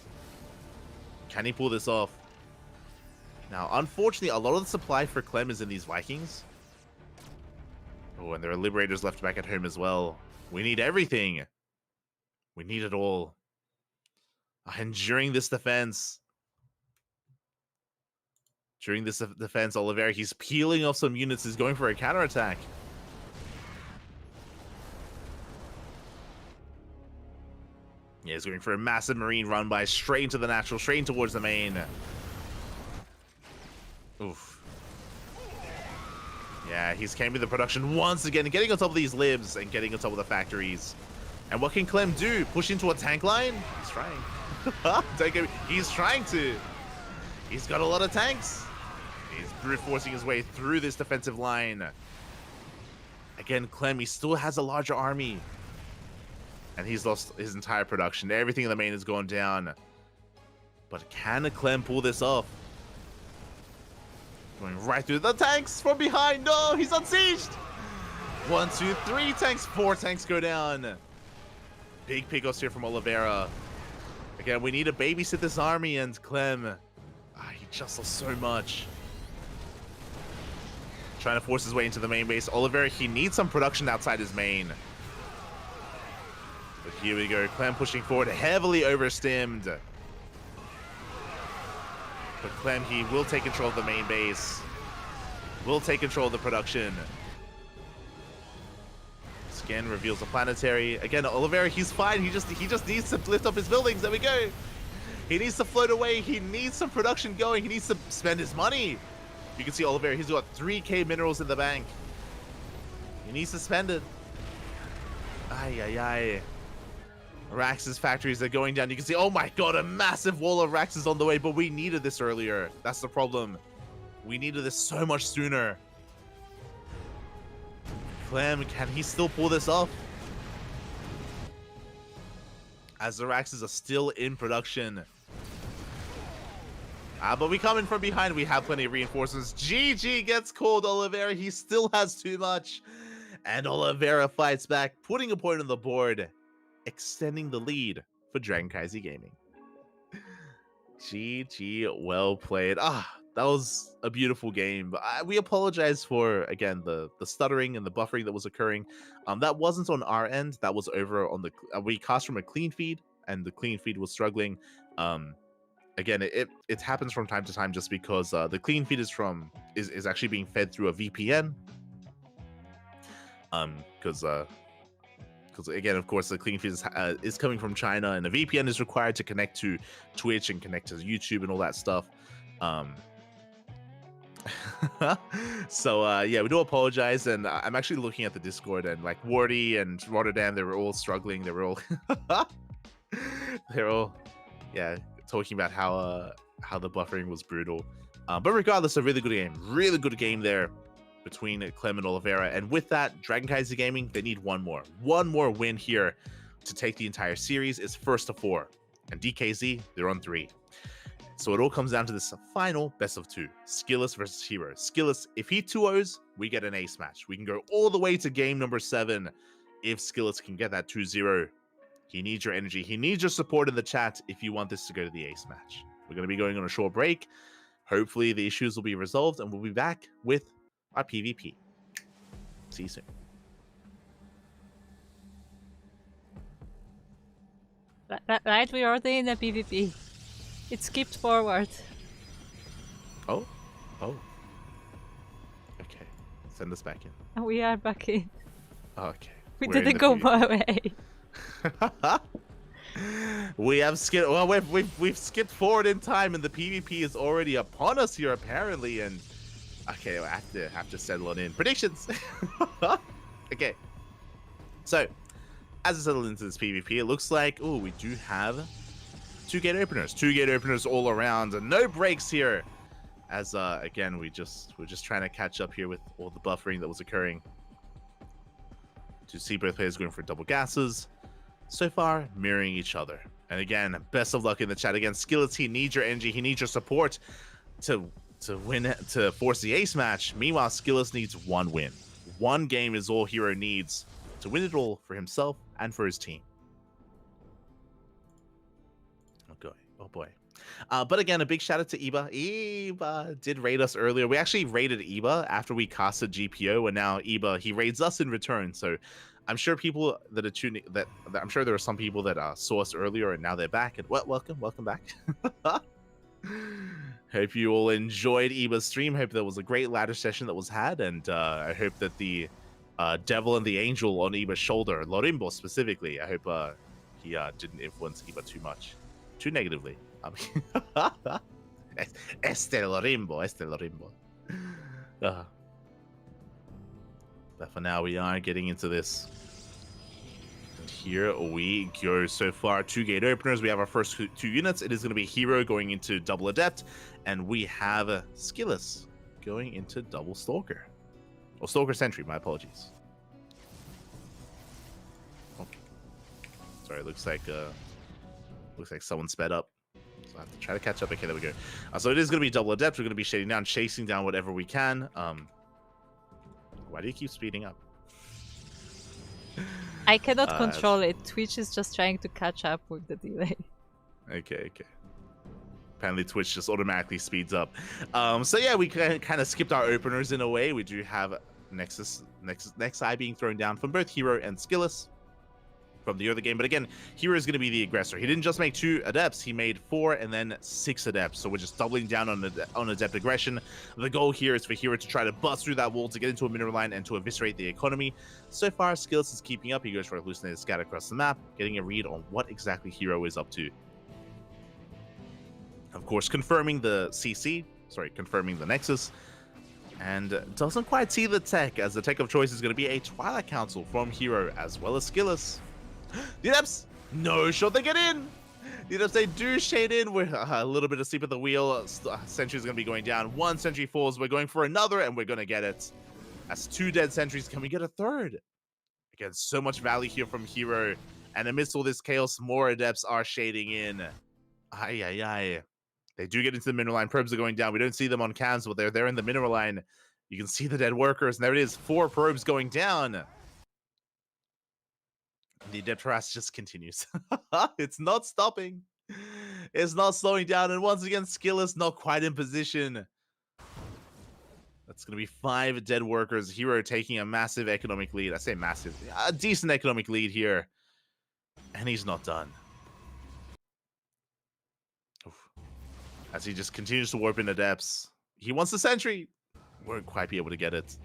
Can he pull this off? Now, unfortunately, a lot of the supply for Clem is in these Vikings. Oh, and there are Liberators left back at home as well. We need everything. We need it all. And during this defense, Oliveira, he's peeling off some units. He's going for a counterattack. Yeah, he's going for a massive marine run by straight into the natural, straight towards the main. Oof. Yeah, he's came with the production once again, getting on top of these libs and getting on top of the factories. And what can Clem do? Push into a tank line? He's trying. He's trying to. He's got a lot of tanks. He's brute forcing his way through this defensive line. Again, Clem, he still has a larger army. And he's lost his entire production. Everything in the main has gone down. But can Clem pull this off? Going right through the tanks from behind. No, he's unsieged. 1, 2, 3 tanks. 4 tanks go down. Big pickoffs here from Oliveira. Again, we need to babysit this army, and Clem, he just lost so much. Trying to force his way into the main base. Oliveira, he needs some production outside his main. But here we go. Clem pushing forward, heavily overstimmed. But Clem, he will take control of the main base. Will take control of the production. Scan reveals a planetary. Again, Oliveira, he's fine. He just needs to lift up his buildings. There we go. He needs to float away. He needs some production going. He needs to spend his money. You can see Oliveira, he's got 3k minerals in the bank. He needs to spend it. Ay, ay, ay. Rax's factories are going down. You can see, oh my god, a massive wall of Raxes on the way, but we needed this earlier. That's the problem. We needed this so much sooner. Clem, can he still pull this off? As the Raxes are still in production. But we come in from behind. We have plenty of reinforcements. GG gets called. Oliveira, he still has too much. And Oliveira fights back, putting a point on the board, extending the lead for CranKy Gaming. GG, well played. That was a beautiful game. We apologize for, again, the stuttering and the buffering that was occurring. That wasn't on our end. That was over on the... we cast from a clean feed, and the clean feed was struggling. Again, it happens from time to time just because the clean feed is actually being fed through a VPN. Because again, of course, the clean feed is coming from China, and a VPN is required to connect to Twitch and connect to YouTube and all that stuff. So yeah, we do apologize, and I'm actually looking at the Discord, and like Wardy and Rotterdam, they were all struggling. They were all they're all talking about how the buffering was brutal. But regardless, a really good game there between Clem and Oliveira. And with that, CranKy Gaming, they need one more win here to take the entire series. It's first to 4, and DKZ, they're on 3. So it all comes down to this final best of 2, Skillous versus Hero. Skillous, if he 2-0s, we get an ace match. We can go all the way to game number 7 if Skillous can get that 2-0. He needs your energy. He needs your support in the chat if you want this to go to the ace match. We're going to be going on a short break. Hopefully the issues will be resolved, and we'll be back with our PvP. See you soon. Right, we are already in the PvP. It skipped forward. Oh. Okay. Send us back in. And we are back in. Okay. We didn't go away. We have skipped. Well, we've skipped forward in time, and the PvP is already upon us here, apparently. And okay, I have to settle it in. Predictions. Okay. So, as I settle into this PvP, it looks like we do have 2 gate openers. 2 gate openers all around, and no breaks here. As again, we're just trying to catch up here with all the buffering that was occurring. To see both players going for double gases. So far, mirroring each other. And again, best of luck in the chat. Again, Skillets, he needs your energy. He needs your support to to force the ace match. Meanwhile, Skillers needs one win. One game is all Hero needs to win it all for himself and for his team. Okay. Oh boy. But again, a big shout out to Iba. Iba did raid us earlier. We actually raided Iba after we casted GPO, and now Iba, he raids us in return. So I'm sure people that are tuning, that I'm sure there are some people that saw us earlier and now they're back. And welcome back. Hope you all enjoyed Iba's stream. Hope there was a great ladder session that was had, and I hope that the devil and the angel on Iba's shoulder, Lorimbo specifically, I hope he didn't influence Iba too negatively. I mean, este Lorimbo. But for now, we are getting into this. And here we go. So far, 2 gate openers. We have our first 2 units. It is going to be Hero going into double Adept, and we have Skillus going into double Stalker. Or Stalker Sentry, my apologies. Oh. Sorry, looks like someone sped up. So I have to try to catch up. Okay, there we go. So it is going to be double Adept. We're going to be shading down, chasing down whatever we can. Why do you keep speeding up? I cannot control it. Twitch is just trying to catch up with the delay. Okay. Apparently Twitch just automatically speeds up. So yeah, we kind of skipped our openers in a way. We do have Nexi being thrown down from both Hero and Skillus from the other game. But again, Hero is going to be the aggressor. He didn't just make 2 Adepts, he made 4 and then 6 Adepts. So we're just doubling down on Adept aggression. The goal here is for Hero to try to bust through that wall to get into a mineral line and to eviscerate the economy. So far, Skillus is keeping up. He goes for a hallucinated scatter across the map, getting a read on what exactly Hero is up to. Of course, confirming the Nexus, and doesn't quite see the tech, as the tech of choice is going to be a Twilight Council from Hero as well as Skillus. The Adepts, no shot, they get in. The Adepts, they do shade in with a little bit of sleep at the wheel. Sentry is going to be going down. 1 sentry falls. We're going for another, and we're going to get it. That's 2 dead sentries. Can we get a third? Again, so much value here from Hero, and amidst all this chaos, more Adepts are shading in. Ay. They do get into the mineral line. Probes are going down. We don't see them on cams, but they're there in the mineral line. You can see the dead workers, and there it is. 4 probes going down. The Adept harass just continues. It's not stopping. It's not slowing down. And once again, Skillus not quite in position. That's going to be 5 dead workers. Hero taking a massive economic lead. I say massive. A decent economic lead here. And he's not done. As he just continues to warp in Adepts. He wants the sentry. Won't quite be able to get it.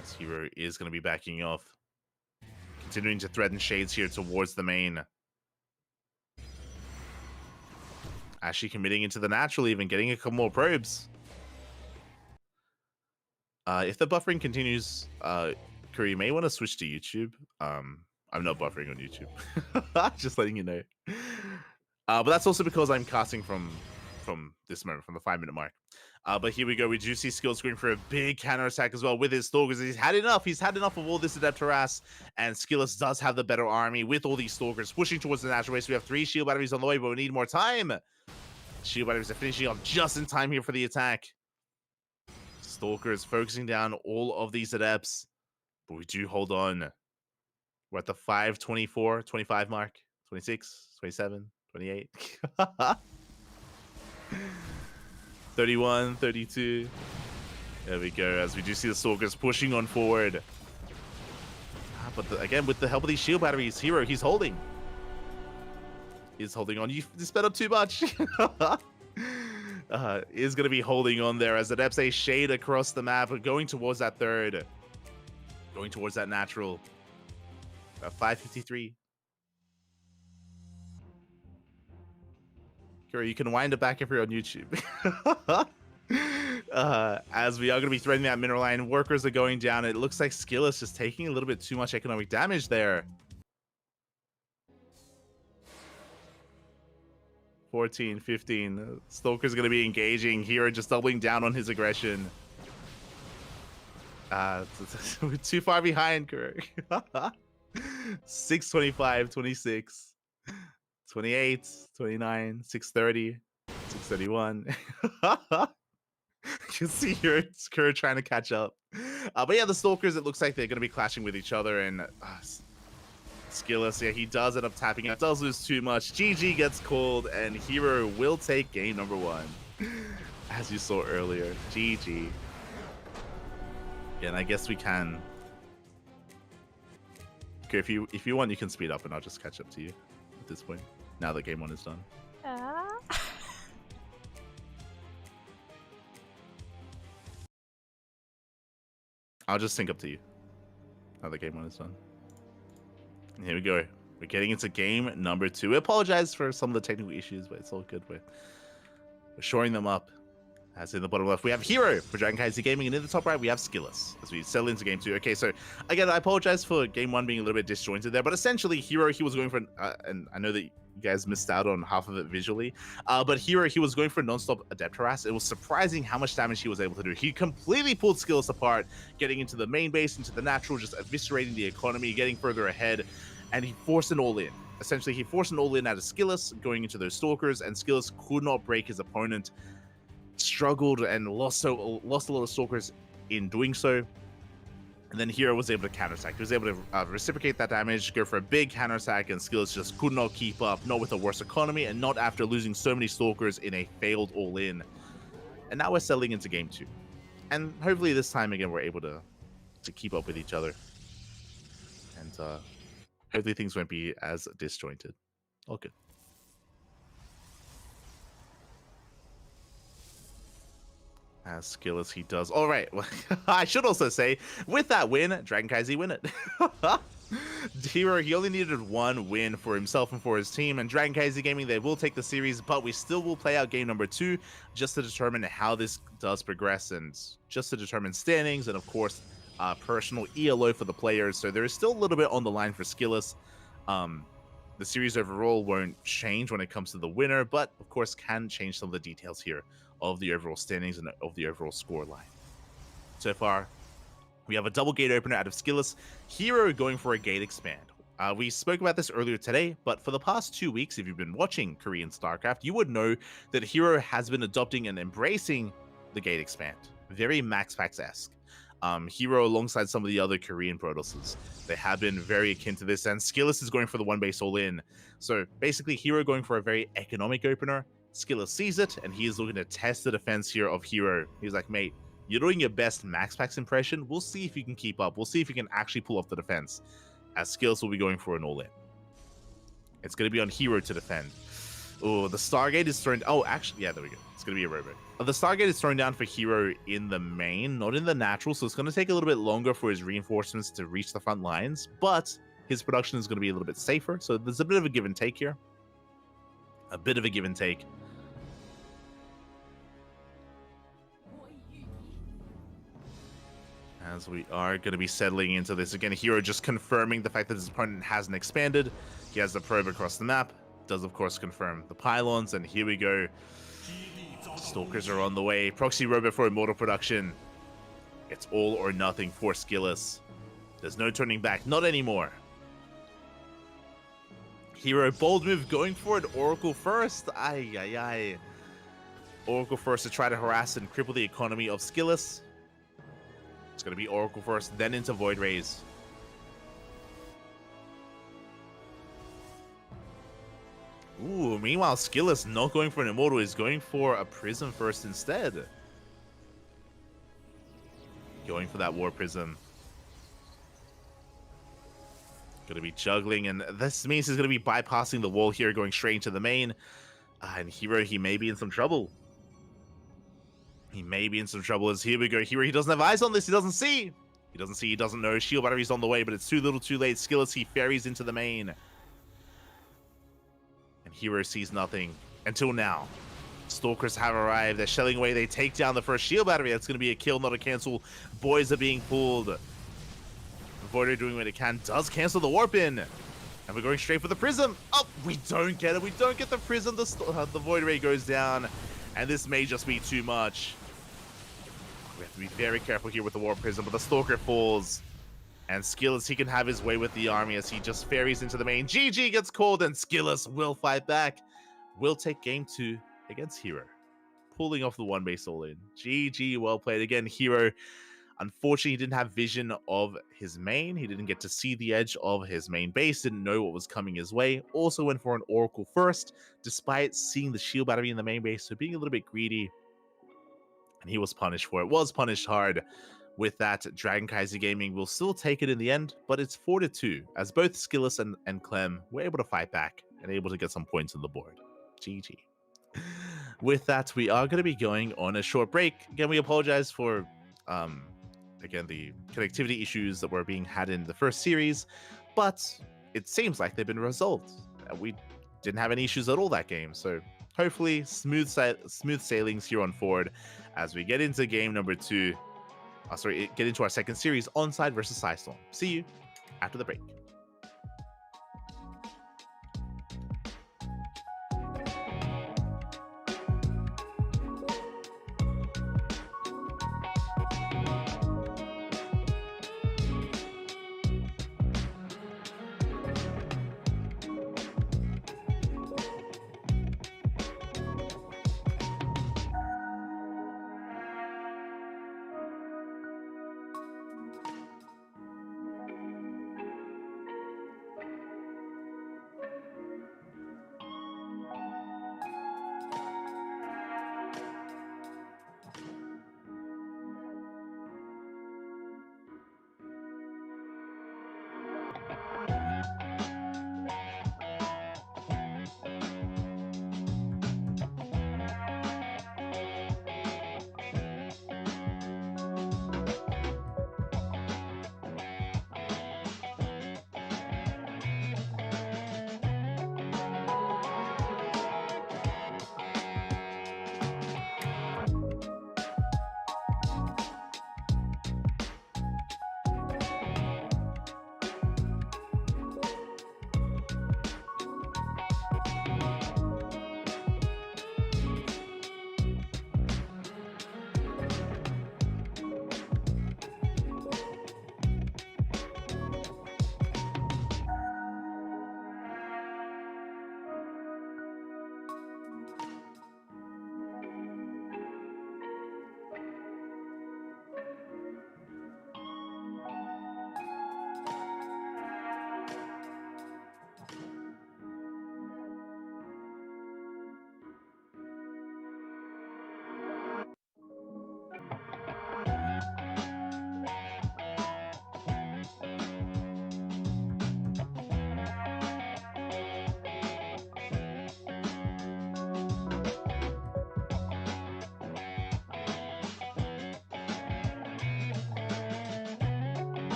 This Hero is going to be backing off. Continuing to threaten shades here towards the main. Actually committing into the natural, even getting a couple more probes. If the buffering continues, Curry, you may want to switch to YouTube. I'm not buffering on YouTube. Just letting you know. But that's also because I'm casting from this moment, from the 5-minute mark. But here we go. We do see Skillus going for a big counter attack as well with his Stalkers. He's had enough. He's had enough of all this Adept harass. And Skillus does have the better army with all these Stalkers pushing towards the natural waste. We have 3 shield batteries on the way, but we need more time. Shield batteries are finishing off just in time here for the attack. Stalkers focusing down all of these Adepts. But we do hold on. We're at the 5:24, 25 mark. 26, 27, 28. 31, 32. There we go, as we do see the Stalkers pushing on forward. But again, with the help of these shield batteries, Hero, he's holding. He's holding on. You sped up too much. Is going to be holding on there as the Adepts a shade across the map, going towards that third. Going towards that natural. 5:53. Kira, you can wind it back if you're on YouTube. As we are going to be threatening that mineral line, workers are going down. It looks like Skillus just taking a little bit too much economic damage there. 14, 15. Stalker's going to be engaging here, just doubling down on his aggression. We're too far behind, Kira. 6:25, 26. 28, 29, 630, 631. You can see here Kerr trying to catch up. But yeah, the Stalkers, it looks like they're going to be clashing with each other. And Skillus, yeah, he does end up tapping out. Does lose too much. GG gets called, and Hero will take game number 1. As you saw earlier. GG. Yeah, and I guess we can... Okay, if you want, you can speed up, and I'll just catch up to you at this point. Now that game 1 is done. I'll just sync up to you. Now that game 1 is done. And here we go. We're getting into game number 2. I apologize for some of the technical issues, but it's all good. We're shoring them up. As in the bottom left, we have Hero for CranKy Gaming, and in the top right, we have Skillus as we settle into game 2. Okay, so again, I apologize for game 1 being a little bit disjointed there, but essentially, Hero, he was going for, and I know that you guys missed out on half of it visually, but Hero, he was going for non-stop Adept Harass. It was surprising how much damage he was able to do. He completely pulled Skillus apart, getting into the main base, into the natural, just eviscerating the economy, getting further ahead, and he forced an all-in. Essentially, he forced an all-in out of Skillus, going into those Stalkers, and Skillus could not break his opponent. Struggled and lost a lot of Stalkers in doing so, and then Hero was able to counterattack. He was able to reciprocate that damage, go for a big counterattack, and Skillus just could not keep up, not with a worse economy, and not after losing so many Stalkers in a failed all-in. And now we're settling into game 2, and hopefully this time again we're able to keep up with each other, and hopefully things won't be as disjointed. All good. As skill as he does. All right. Well, I should also say, with that win, CranKy win it. Hero, he only needed 1 win for himself and for his team, and CranKy Gaming, they will take the series, but we still will play out game number 2 just to determine how this does progress, and just to determine standings, and of course, personal ELO for the players. So there is still a little bit on the line for Skillus. The series overall won't change when it comes to the winner, but of course can change some of the details here of the overall standings and of the overall score line. So far, we have a double gate opener out of Skillus, Hero going for a gate expand. We spoke about this earlier today, but for the past 2 weeks, if you've been watching Korean StarCraft, you would know that Hero has been adopting and embracing the gate expand. Very Max Pax-esque. Hero, alongside some of the other Korean Protosses, they have been very akin to this, and Skillus is going for the 1 base all-in. So basically, Hero going for a very economic opener. Skillus sees it, and he is looking to test the defense here of Hero. He's like, mate, you're doing your best Max Pax impression. We'll see if you can keep up. We'll see if you can actually pull off the defense. As Skillus will be going for an all-in. It's going to be on Hero to defend. Oh, the Stargate is thrown... Oh, actually, yeah, there we go. It's going to be a robot. The Stargate is thrown down for Hero in the main, not in the natural, so it's going to take a little bit longer for his reinforcements to reach the front lines, but his production is going to be a little bit safer, so there's a bit of a give and take here. A bit of a give and take. As we are going to be settling into this again, Hero just confirming the fact that his opponent hasn't expanded. He has the probe across the map. Does, of course, confirm the pylons, and here we go. Stalkers are on the way. Proxy robot for immortal production. It's all or nothing for Skillus. There's no turning back. Not anymore. Hero, bold move, going for it. Oracle first. Ay, ay, ay. Oracle first to try to harass and cripple the economy of Skillus. It's going to be Oracle first, then into Void Rays. Ooh, meanwhile, Skillus not going for an Immortal, is going for a Prism first instead. Going for that War Prism. Going to be juggling, and this means he's going to be bypassing the wall here, going straight into the main. And Hero, he may be in some trouble. He may be in some trouble as here we go. Hero, he doesn't have eyes on this. He doesn't see. He doesn't see. He doesn't know. Shield battery's on the way, but it's too little too late. Skillus, he ferries into the main. And Hero sees nothing until now. Stalkers have arrived. They're shelling away. They take down the first shield battery. That's going to be a kill, not a cancel. Boys are being pulled. Voider doing what it can. Does cancel the warp in. And we're going straight for the Prism. Oh, we don't get it. We don't get the Prism. The Void Ray goes down. And this may just be too much. We have to be very careful here with the Warp Prism, but the Stalker falls. And Skillus, he can have his way with the army as he just ferries into the main. GG gets called, and Skillus will fight back. Will take game 2 against Hero, pulling off the 1-base all-in. GG, well played. Again, Hero, unfortunately, he didn't have vision of his main. He didn't get to see the edge of his main base, didn't know what was coming his way. Also went for an Oracle first, despite seeing the shield battery in the main base, so being a little bit greedy. And he was punished for it. Was punished hard. With that, DragonKaiser Gaming will still take it in the end, but it's 4-2, as both Skillus and Clem were able to fight back and able to get some points on the board. GG. With that, we are going to be going on a short break. Again, we apologize for, again, the connectivity issues that were being had in the first series, but it seems like they've been resolved. We didn't have any issues at all that game, so hopefully smooth sailings here on forward as we get into game number 2. Get into our second series, Onside versus Psystorm. See you after the break.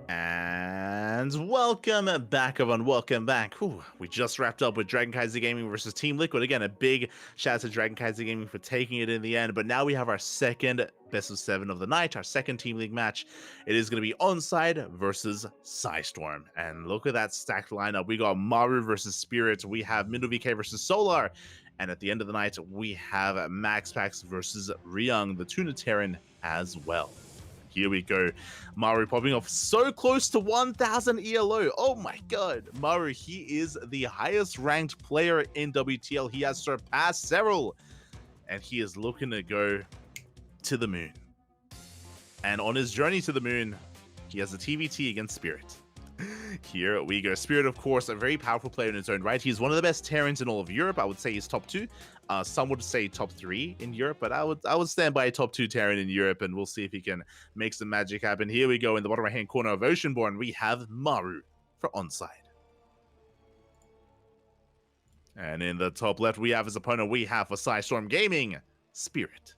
And welcome back, everyone. Welcome back. Whew, we just wrapped up with DragonKaiser Gaming versus Team Liquid. Again, a big shout out to DragonKaiser Gaming for taking it in the end. But now we have our second best of 7 of the night, our second Team League match. It is going to be Onside versus Psystorm. And look at that stacked lineup. We got Maru versus Spirit. We have Mindo VK versus Solar. And at the end of the night, we have MaxPax versus Ryung, the Tunataran, as well. Here we go. Maru popping off so close to 1,000 ELO. Oh my god. Maru, he is the highest ranked player in WTL. He has surpassed several. And he is looking to go to the moon. And on his journey to the moon, he has a TVT against Spirit. Here we go. Spirit, of course, a very powerful player in his own right. He's one of the best Terrans in all of Europe. I would say he's top 2. Some would say top 3 in Europe, but I would stand by a top 2 Terran in Europe, and we'll see if he can make some magic happen. Here we go in the bottom right-hand corner of Oceanborn. We have Maru for onside. And in the top left, we have his opponent. We have for Storm Gaming, Spirit.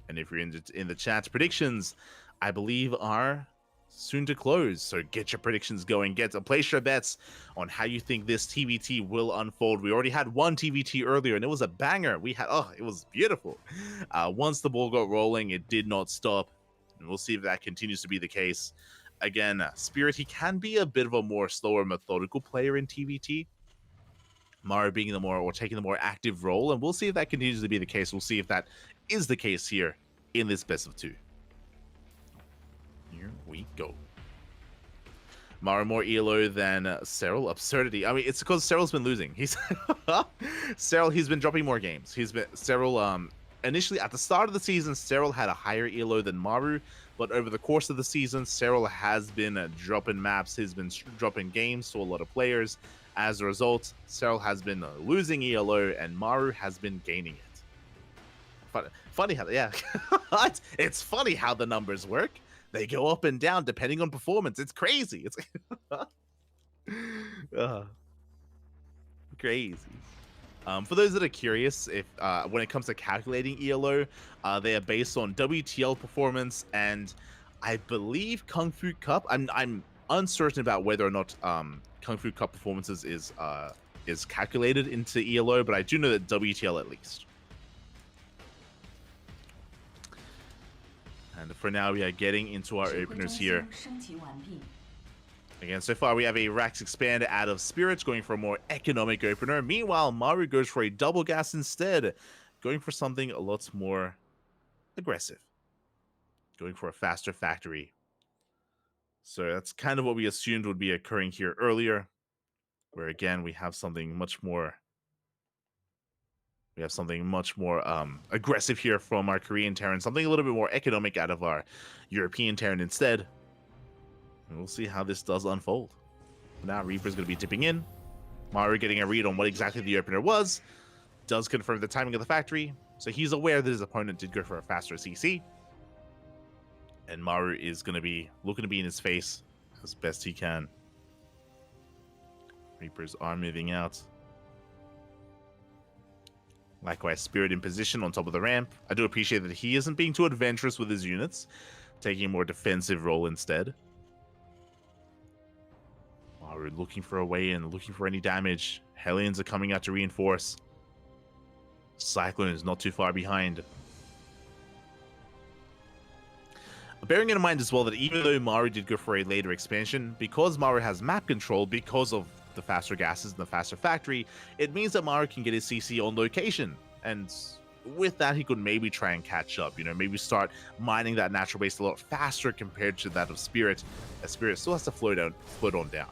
And if you're in the chat, predictions, I believe, are soon to close. So get your predictions going. Place your bets on how you think this TVT will unfold. We already had one TVT earlier, and it was a banger. It was beautiful. Once the ball got rolling, it did not stop. And we'll see if that continues to be the case. Again, Spirit, he can be a bit of a more slower, methodical player in TVT. Maru being taking the more active role, and we'll see if that continues to be the case. We'll see if that is the case here in this best of 2. Here we go. Maru more ELO than Serral. Absurdity. I mean, it's because Serral's been losing. He's been dropping more games. Serral, initially at the start of the season, Serral had a higher ELO than Maru, but over the course of the season, Serral has been dropping maps. He's been dropping games to a lot of players. As a result, Serral has been losing ELO, and Maru has been gaining it. Funny how, yeah, it's funny how the numbers work. They go up and down depending on performance. It's crazy. It's crazy. For those that are curious, if when it comes to calculating ELO, they are based on WTL performance, and I believe Kung Fu Cup. I'm uncertain about whether or not Kung Fu Cup performances is calculated into ELO, but I do know that WTL at least. And for now, we are getting into our openers here. Again, so far we have a Rax Expand out of Spirits, going for a more economic opener. Meanwhile, Maru goes for a double gas instead, going for something a lot more aggressive. Going for a faster factory. So that's kind of what we assumed would be occurring here earlier, where again we have something much more aggressive here from our Korean Terran, something a little bit more economic out of our European Terran instead. And we'll see how this does unfold. Now Reaper's going to be dipping in. Maru getting a read on what exactly the opener was. Does confirm the timing of the factory, so he's aware that his opponent did go for a faster CC. And Maru is going to be looking to be in his face as best he can. Reapers are moving out. Likewise, Spirit in position on top of the ramp. I do appreciate that he isn't being too adventurous with his units, taking a more defensive role instead. Maru looking for a way in, looking for any damage. Hellions are coming out to reinforce. Cyclone is not too far behind. Bearing in mind as well that even though Maru did go for a later expansion, because Maru has map control, because of the faster gases and the faster factory, it means that Maru can get his CC on location. And with that, he could maybe try and catch up, maybe start mining that natural base a lot faster compared to that of Spirit, as Spirit still has to float on down.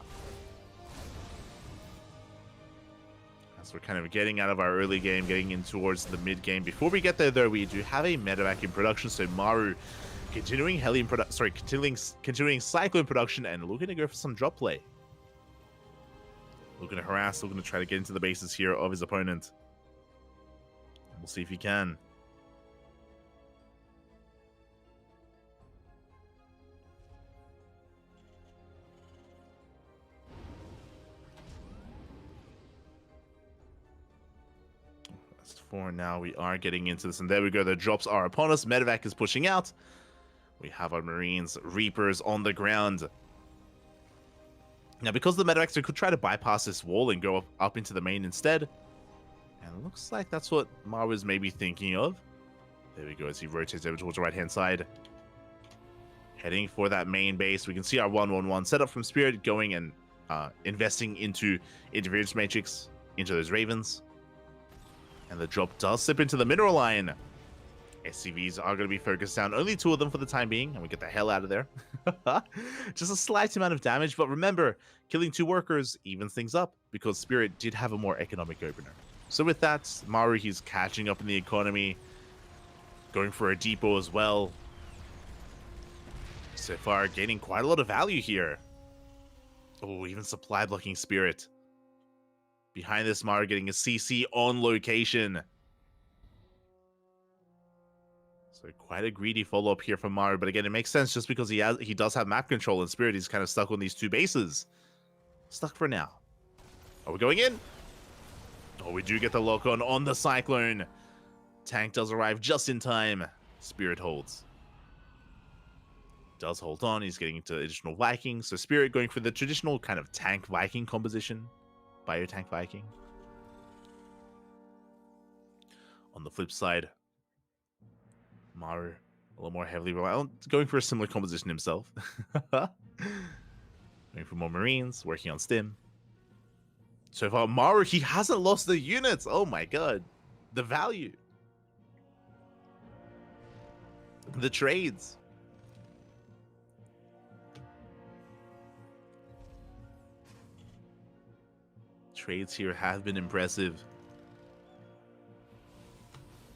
As we're kind of getting out of our early game, getting in towards the mid game. Before we get there, though, we do have a medevac in production, so Maru continuing continuing Cyclone production and looking to go for some drop play. Looking to harass, looking to try to get into the bases here of his opponent. We'll see if he can. That's 4 now. We are getting into this, and there we go. The drops are upon us. Medevac is pushing out. We have our Marines, Reapers on the ground. Now, because the medevacs, we could try to bypass this wall and go up into the main instead. And it looks like that's what Maru is maybe thinking of. There we go, as he rotates over towards the right-hand side. Heading for that main base. We can see our 1-1-1 setup from Spirit going and investing into Interference Matrix, into those Ravens. And the drop does slip into the mineral line. SCVs are going to be focused down. Only 2 of them for the time being, and we get the hell out of there. Just a slight amount of damage, but remember, killing 2 workers evens things up, because Spirit did have a more economic opener. So with that, Maru, he's catching up in the economy, going for a depot as well. So far, gaining quite a lot of value here. Oh, even supply blocking Spirit. Behind this, Maru getting a CC on location. So quite a greedy follow-up here from Maru, but again, it makes sense just because he does have map control, and Spirit is kind of stuck on these two bases. Stuck for now. Are we going in? Oh, we do get the lock-on the Cyclone. Tank does arrive just in time. Spirit holds. Does hold on. He's getting into additional Viking. So Spirit going for the traditional kind of tank Viking composition. Bio-tank Viking. On the flip side, Maru a little more heavily reliant, going for a similar composition himself. Going for more Marines, working on Stim. So far, Maru, he hasn't lost the units. Oh my god. The value. The trades. Trades here have been impressive.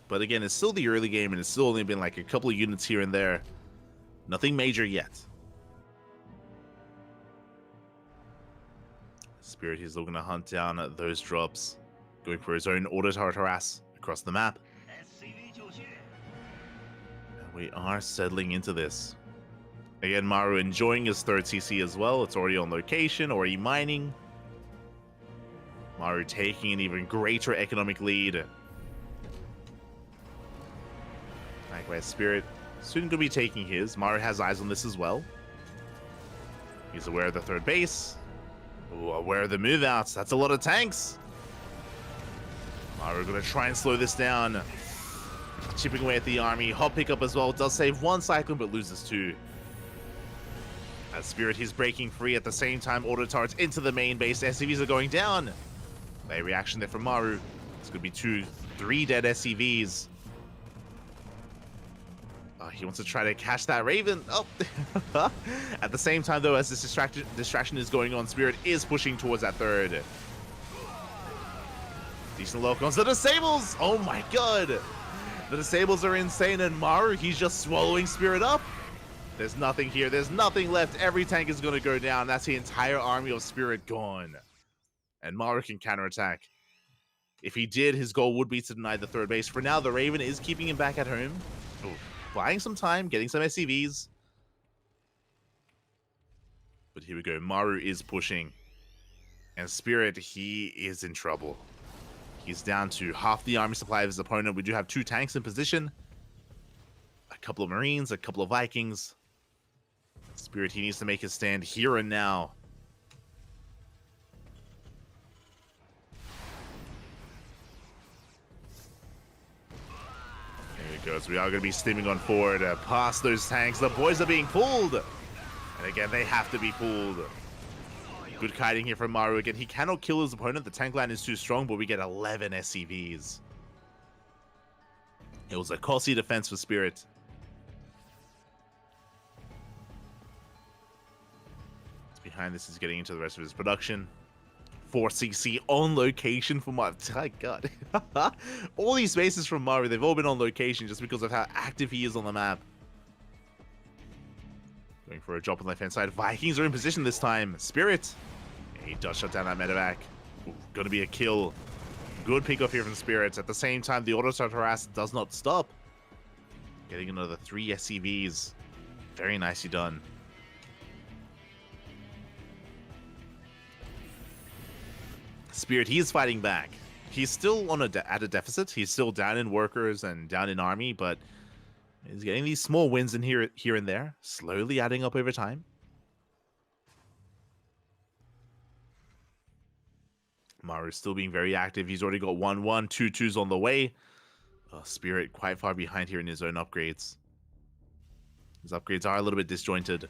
But again, it's still the early game, and it's still only been like a couple of units here and there. Nothing major yet. Spirit is still going to hunt down those drops. Going for his own auto turret harass across the map. And we are settling into this. Again, Maru enjoying his third CC as well. It's already on location, already mining. Maru taking an even greater economic lead. Likewise, Spirit soon going to be taking his. Maru has eyes on this as well. He's aware of the third base. Ooh, aware of the move outs. That's a lot of tanks. Maru going to try and slow this down. Chipping away at the army. Hot pickup as well. Does save one Cyclone, but loses two. As Spirit, he's breaking free at the same time. Auto turrets into the main base. SCVs are going down. A reaction there from Maru. It's going to be 3 dead SCVs. He wants to try to catch that Raven. Oh. At the same time, though, as this distraction is going on, Spirit is pushing towards that third. Decent lock-ons. The Disables! Oh my god! The Disables are insane, and Maru, he's just swallowing Spirit up. There's nothing here. There's nothing left. Every tank is going to go down. That's the entire army of Spirit gone. And Maru can counterattack. If he did, his goal would be to deny the third base. For now, the Raven is keeping him back at home. Ooh. Buying some time, getting some SCVs. But here we go. Maru is pushing. And Spirit, he is in trouble. He's down to half the army supply of his opponent. We do have 2 tanks in position. A couple of Marines, a couple of Vikings. Spirit, he needs to make his stand here and now. Goes. We are going to be steaming on forward past those tanks. The boys are being pulled. And again, they have to be pulled. Good kiting here from Maru. Again, he cannot kill his opponent. The tank line is too strong, but we get 11 SCVs. It was a costly defense for Spirit. Behind this is getting into the rest of his production. 4 CC on location for Maru. My god. All these bases from Maru, they've all been on location just because of how active he is on the map. Going for a drop on the left hand side. Vikings are in position this time. Spirit. Yeah, he does shut down that medevac. Gonna be a kill. Good pick off here from Spirits. At the same time, the auto start harass does not stop. Getting another 3 SCVs. Very nicely done. Spirit, he is fighting back. He's still on at a deficit. He's still down in workers and down in army, but he's getting these small wins in here and there, slowly adding up over time. Maru's still being very active. He's already got 1-1, 2-2s on the way. Spirit quite far behind here in his own upgrades. His upgrades are a little bit disjointed.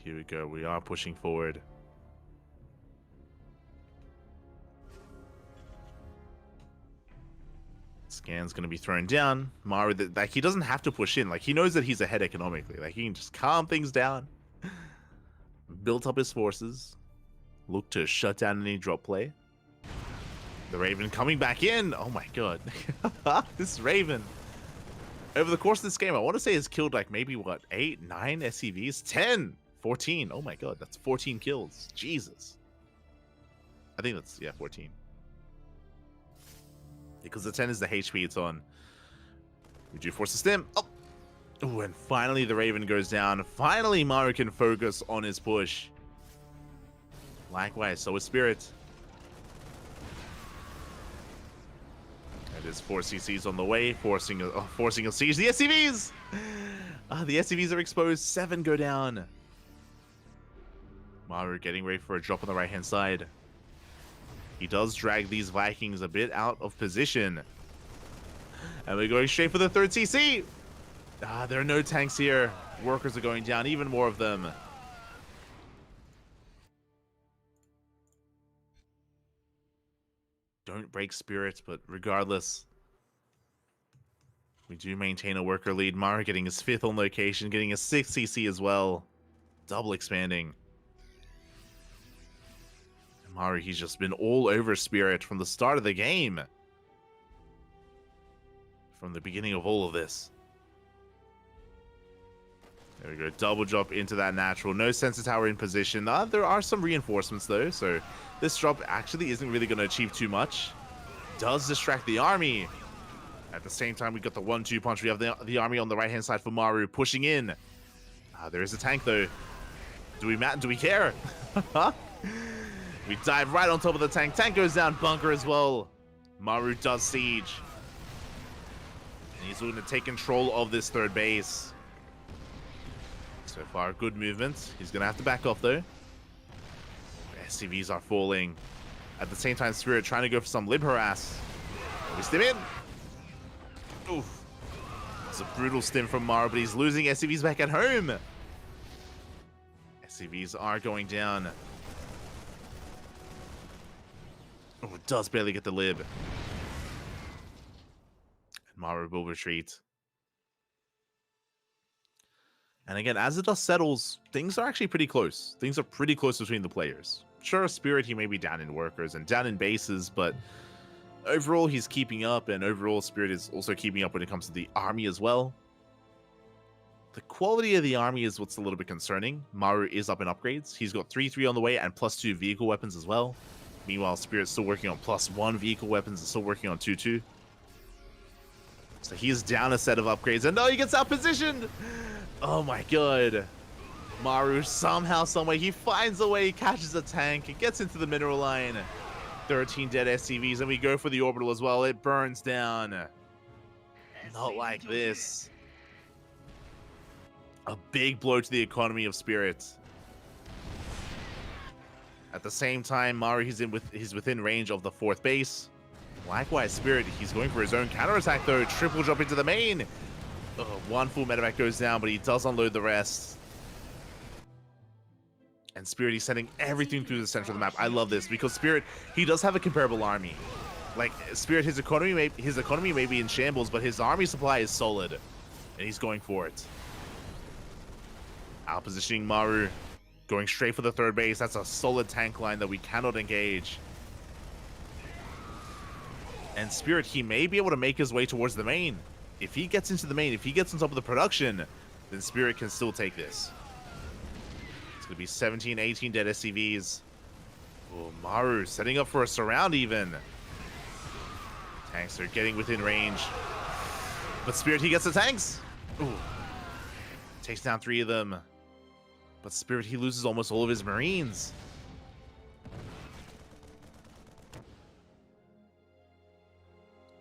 Here we go. We are pushing forward. Scan's going to be thrown down. Maru, like, he doesn't have to push in. Like, he knows that he's ahead economically. Like, he can just calm things down. Built up his forces. Look to shut down any drop play. The Raven coming back in. Oh my god. This Raven. over the course of this game, I want to say has killed like maybe what, 8, 9 SCVs, 10, 14. Oh my god, that's 14 kills. Jesus. I think that's, yeah, 14. Because the 10 is the HP it's on. We do force a stim. Oh! Ooh, and finally the Raven goes down. Finally Maru can focus on his push. Likewise, so is Spirit. It is 4 CCs on the way, forcing a siege. The SCVs! The SCVs are exposed. 7 go down. Maru getting ready for a drop on the right-hand side. He does drag these Vikings a bit out of position. And we're going straight for the 3rd CC. There are no tanks here. Workers are going down, even more of them. Don't break Spirit, but regardless, we do maintain a worker lead. Maru getting his 5th on location, getting a 6th CC as well. Double expanding. And Maru, he's just been all over Spirit from the start of the game. From the beginning of all of this. There we go, double drop into that natural. No sensor tower in position. There are some reinforcements though, so this drop actually isn't really going to achieve too much. Does distract the army. At the same time, we got the 1-2 punch. We have the army on the right-hand side for Maru pushing in. There is a tank though. Do we care? We dive right on top of the tank. Tank goes down, bunker as well. Maru does siege. And he's going to take control of this 3rd base. So far, good movement. He's going to have to back off, though. SCVs are falling. At the same time, Spirit trying to go for some lib harass. We stim in. Oof. It's a brutal stim from Maru, but he's losing SCVs back at home. SCVs are going down. Oh, it does barely get the lib. And Maru will retreat. And again, as the dust settles, things are actually pretty close. Things are pretty close between the players. Sure, Spirit, he may be down in workers and down in bases, but overall, he's keeping up, and overall, Spirit is also keeping up when it comes to the army as well. The quality of the army is what's a little bit concerning. Maru is up in upgrades. He's got 3-3 on the way and +2 vehicle weapons as well. Meanwhile, Spirit's still working on +1 vehicle weapons and still working on 2-2. So he's down a set of upgrades, and no, he gets out positioned! Oh my god. Maru somehow, someway, he finds a way, he catches a tank, it gets into the mineral line. 13 dead SCVs, and we go for the orbital as well. It burns down. Not like this. A big blow to the economy of Spirit. At the same time, Maru, he's within range of the 4th base. Likewise, Spirit, he's going for his own counterattack though. Triple jump into the main. 1 full medevac goes down, but he does unload the rest. And Spirit, he's sending everything through the center of the map. I love this because Spirit, he does have a comparable army. Like Spirit, his economy may be in shambles, but his army supply is solid, and he's going for it. Out positioning Maru, going straight for the 3rd base. That's a solid tank line that we cannot engage. And Spirit, he may be able to make his way towards the main. If he gets into the main, if he gets on top of the production, then Spirit can still take this. It's going to be 17, 18 dead SCVs. Oh, Maru setting up for a surround even. Tanks are getting within range. But Spirit, he gets the tanks. Ooh. Takes down 3 of them. But Spirit, he loses almost all of his Marines.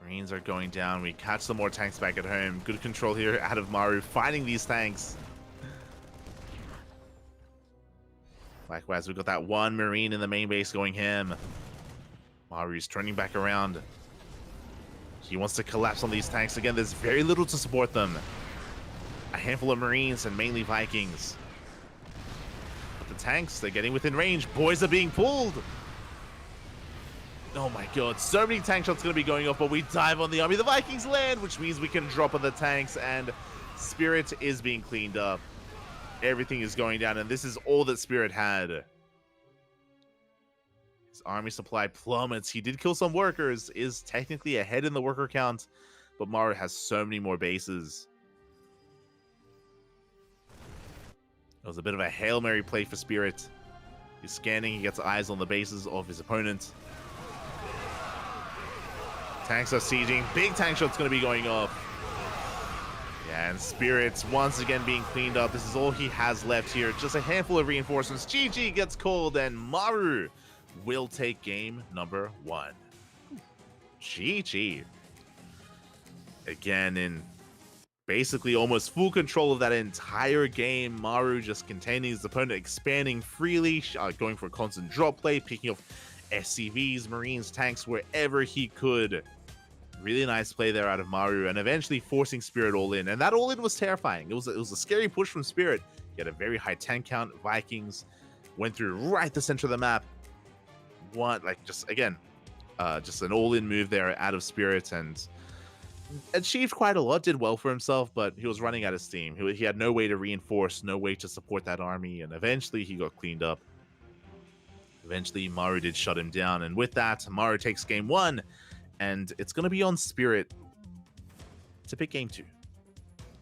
Marines are going down. We catch some more tanks back at home. Good control here out of Maru, finding these tanks. Likewise, we've got that 1 Marine in the main base going ham. Maru's turning back around. He wants to collapse on these tanks. Again, there's very little to support them. A handful of Marines and mainly Vikings. But the tanks, they're getting within range. Boys are being pulled. Oh my god, so many tank shots going to be going off, but we dive on the army. The Vikings land, which means we can drop on the tanks, and Spirit is being cleaned up. Everything is going down, and this is all that Spirit had. His army supply plummets. He did kill some workers, is technically ahead in the worker count, but Maru has so many more bases. It was a bit of a Hail Mary play for Spirit. He's scanning, he gets eyes on the bases of his opponent. Tanks are sieging. Big tank shot's going to be going off. Yeah, and Spirit's once again being cleaned up. This is all he has left here. Just a handful of reinforcements. GG gets called, and Maru will take game number 1. GG. Again, in basically almost full control of that entire game. Maru just containing his opponent, expanding freely, going for a constant drop play, picking up SCVs, Marines, tanks, wherever he could. Really nice play there out of Maru, and eventually forcing Spirit all in. And that all in was terrifying. It was a scary push from Spirit. He had a very high tank count. Vikings went through right the center of the map. Just an all-in move there out of Spirit, and achieved quite a lot, did well for himself, but he was running out of steam. He had no way to reinforce, no way to support that army, and eventually he got cleaned up. Eventually, Maru did shut him down, and with that, Maru takes game 1, and it's going to be on Spirit to pick game 2.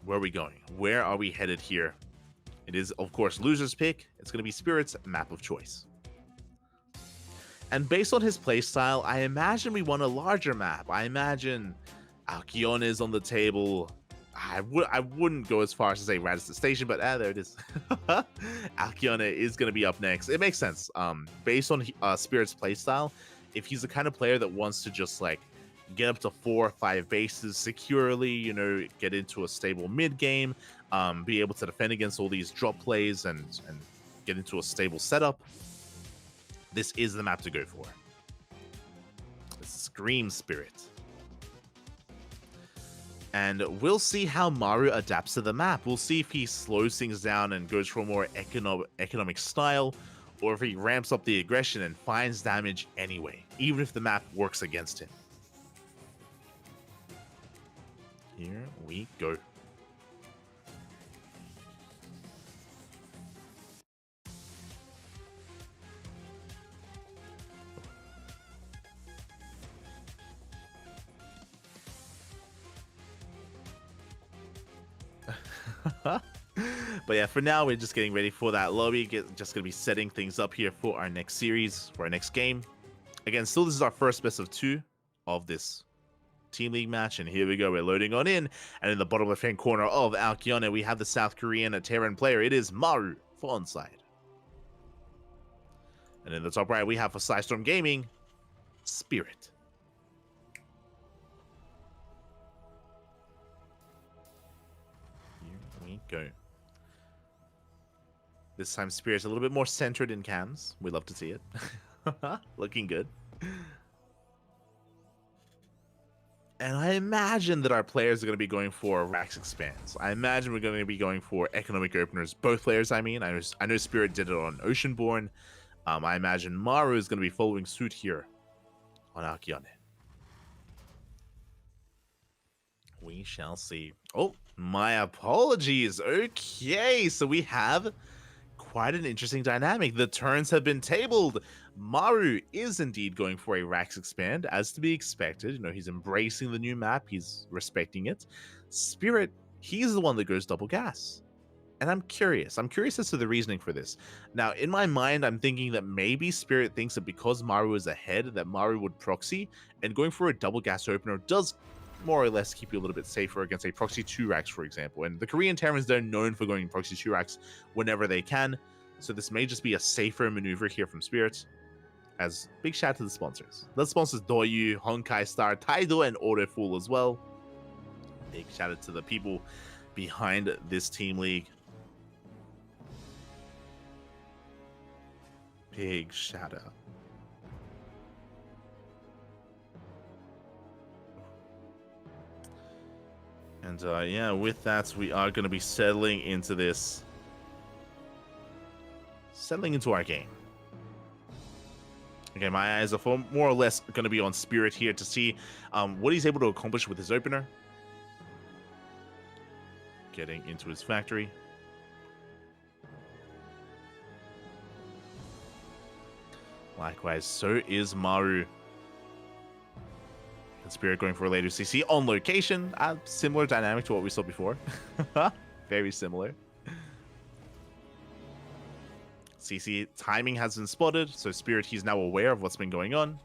Where are we going? Where are we headed here? It is, of course, loser's pick. It's going to be Spirit's map of choice. And based on his playstyle, I imagine we want a larger map. I imagine Alcyone is on the table. I wouldn't go as far as to say Radisson Station, but there it is. Alcyone is going to be up next. It makes sense. Based on Spirit's playstyle, if he's the kind of player that wants to just like get up to 4 or 5 bases securely, you know, get into a stable mid game, be able to defend against all these drop plays and get into a stable setup, this is the map to go for. Scream Spirit. And we'll see how Maru adapts to the map. We'll see if he slows things down and goes for a more economic style, or if he ramps up the aggression and finds damage anyway, even if the map works against him. Here we go. But yeah, for now, we're just getting ready for that lobby. Just going to be setting things up here for our next series, for our next game. Again, still this is our first best of 2 of this Team League match. And here we go. We're loading on in. And in the bottom left-hand corner of Alcyone, we have the South Korean Terran player. It is Maru for onside. And in the top right, we have for Psystorm Gaming, Spirit. Here we go. This time Spirit's a little bit more centered in cams. We love to see it. Looking good. And I imagine that our players are going to be going for Rax Expands. I imagine we're going to be going for economic openers. Both players, I mean. I know Spirit did it on Oceanborn. I imagine Maru is going to be following suit here on Alcyone. We shall see. Oh, my apologies. Okay, so we have quite an interesting dynamic. The turns have been tabled. Maru is indeed going for a Rax Expand, as to be expected. You know, he's embracing the new map. He's respecting it. Spirit, he's the one that goes double gas. And I'm curious. I'm curious as to the reasoning for this. Now, in my mind, I'm thinking that maybe Spirit thinks that because Maru is ahead, that Maru would proxy, and going for a double gas opener does more or less keep you a little bit safer against a proxy 2 racks, for example. And the Korean Terrans, they're known for going proxy 2 racks whenever they can. So this may just be a safer maneuver here from Spirit. As big shout out to the sponsors. The sponsors Doyu, Honkai Star, Taido, and Autofool as well. Big shout out to the people behind this Team League. Big shout out. And yeah, with that, we are going to be settling into this. Settling into our game. Okay, my eyes are more or less going to be on Spirit here to see what he's able to accomplish with his opener. Getting into his factory. Likewise, so is Maru. The Spirit going for a later CC on location. Similar dynamic to what we saw before. Very similar. CC timing has been spotted, so Spirit, he's now aware of what's been going on.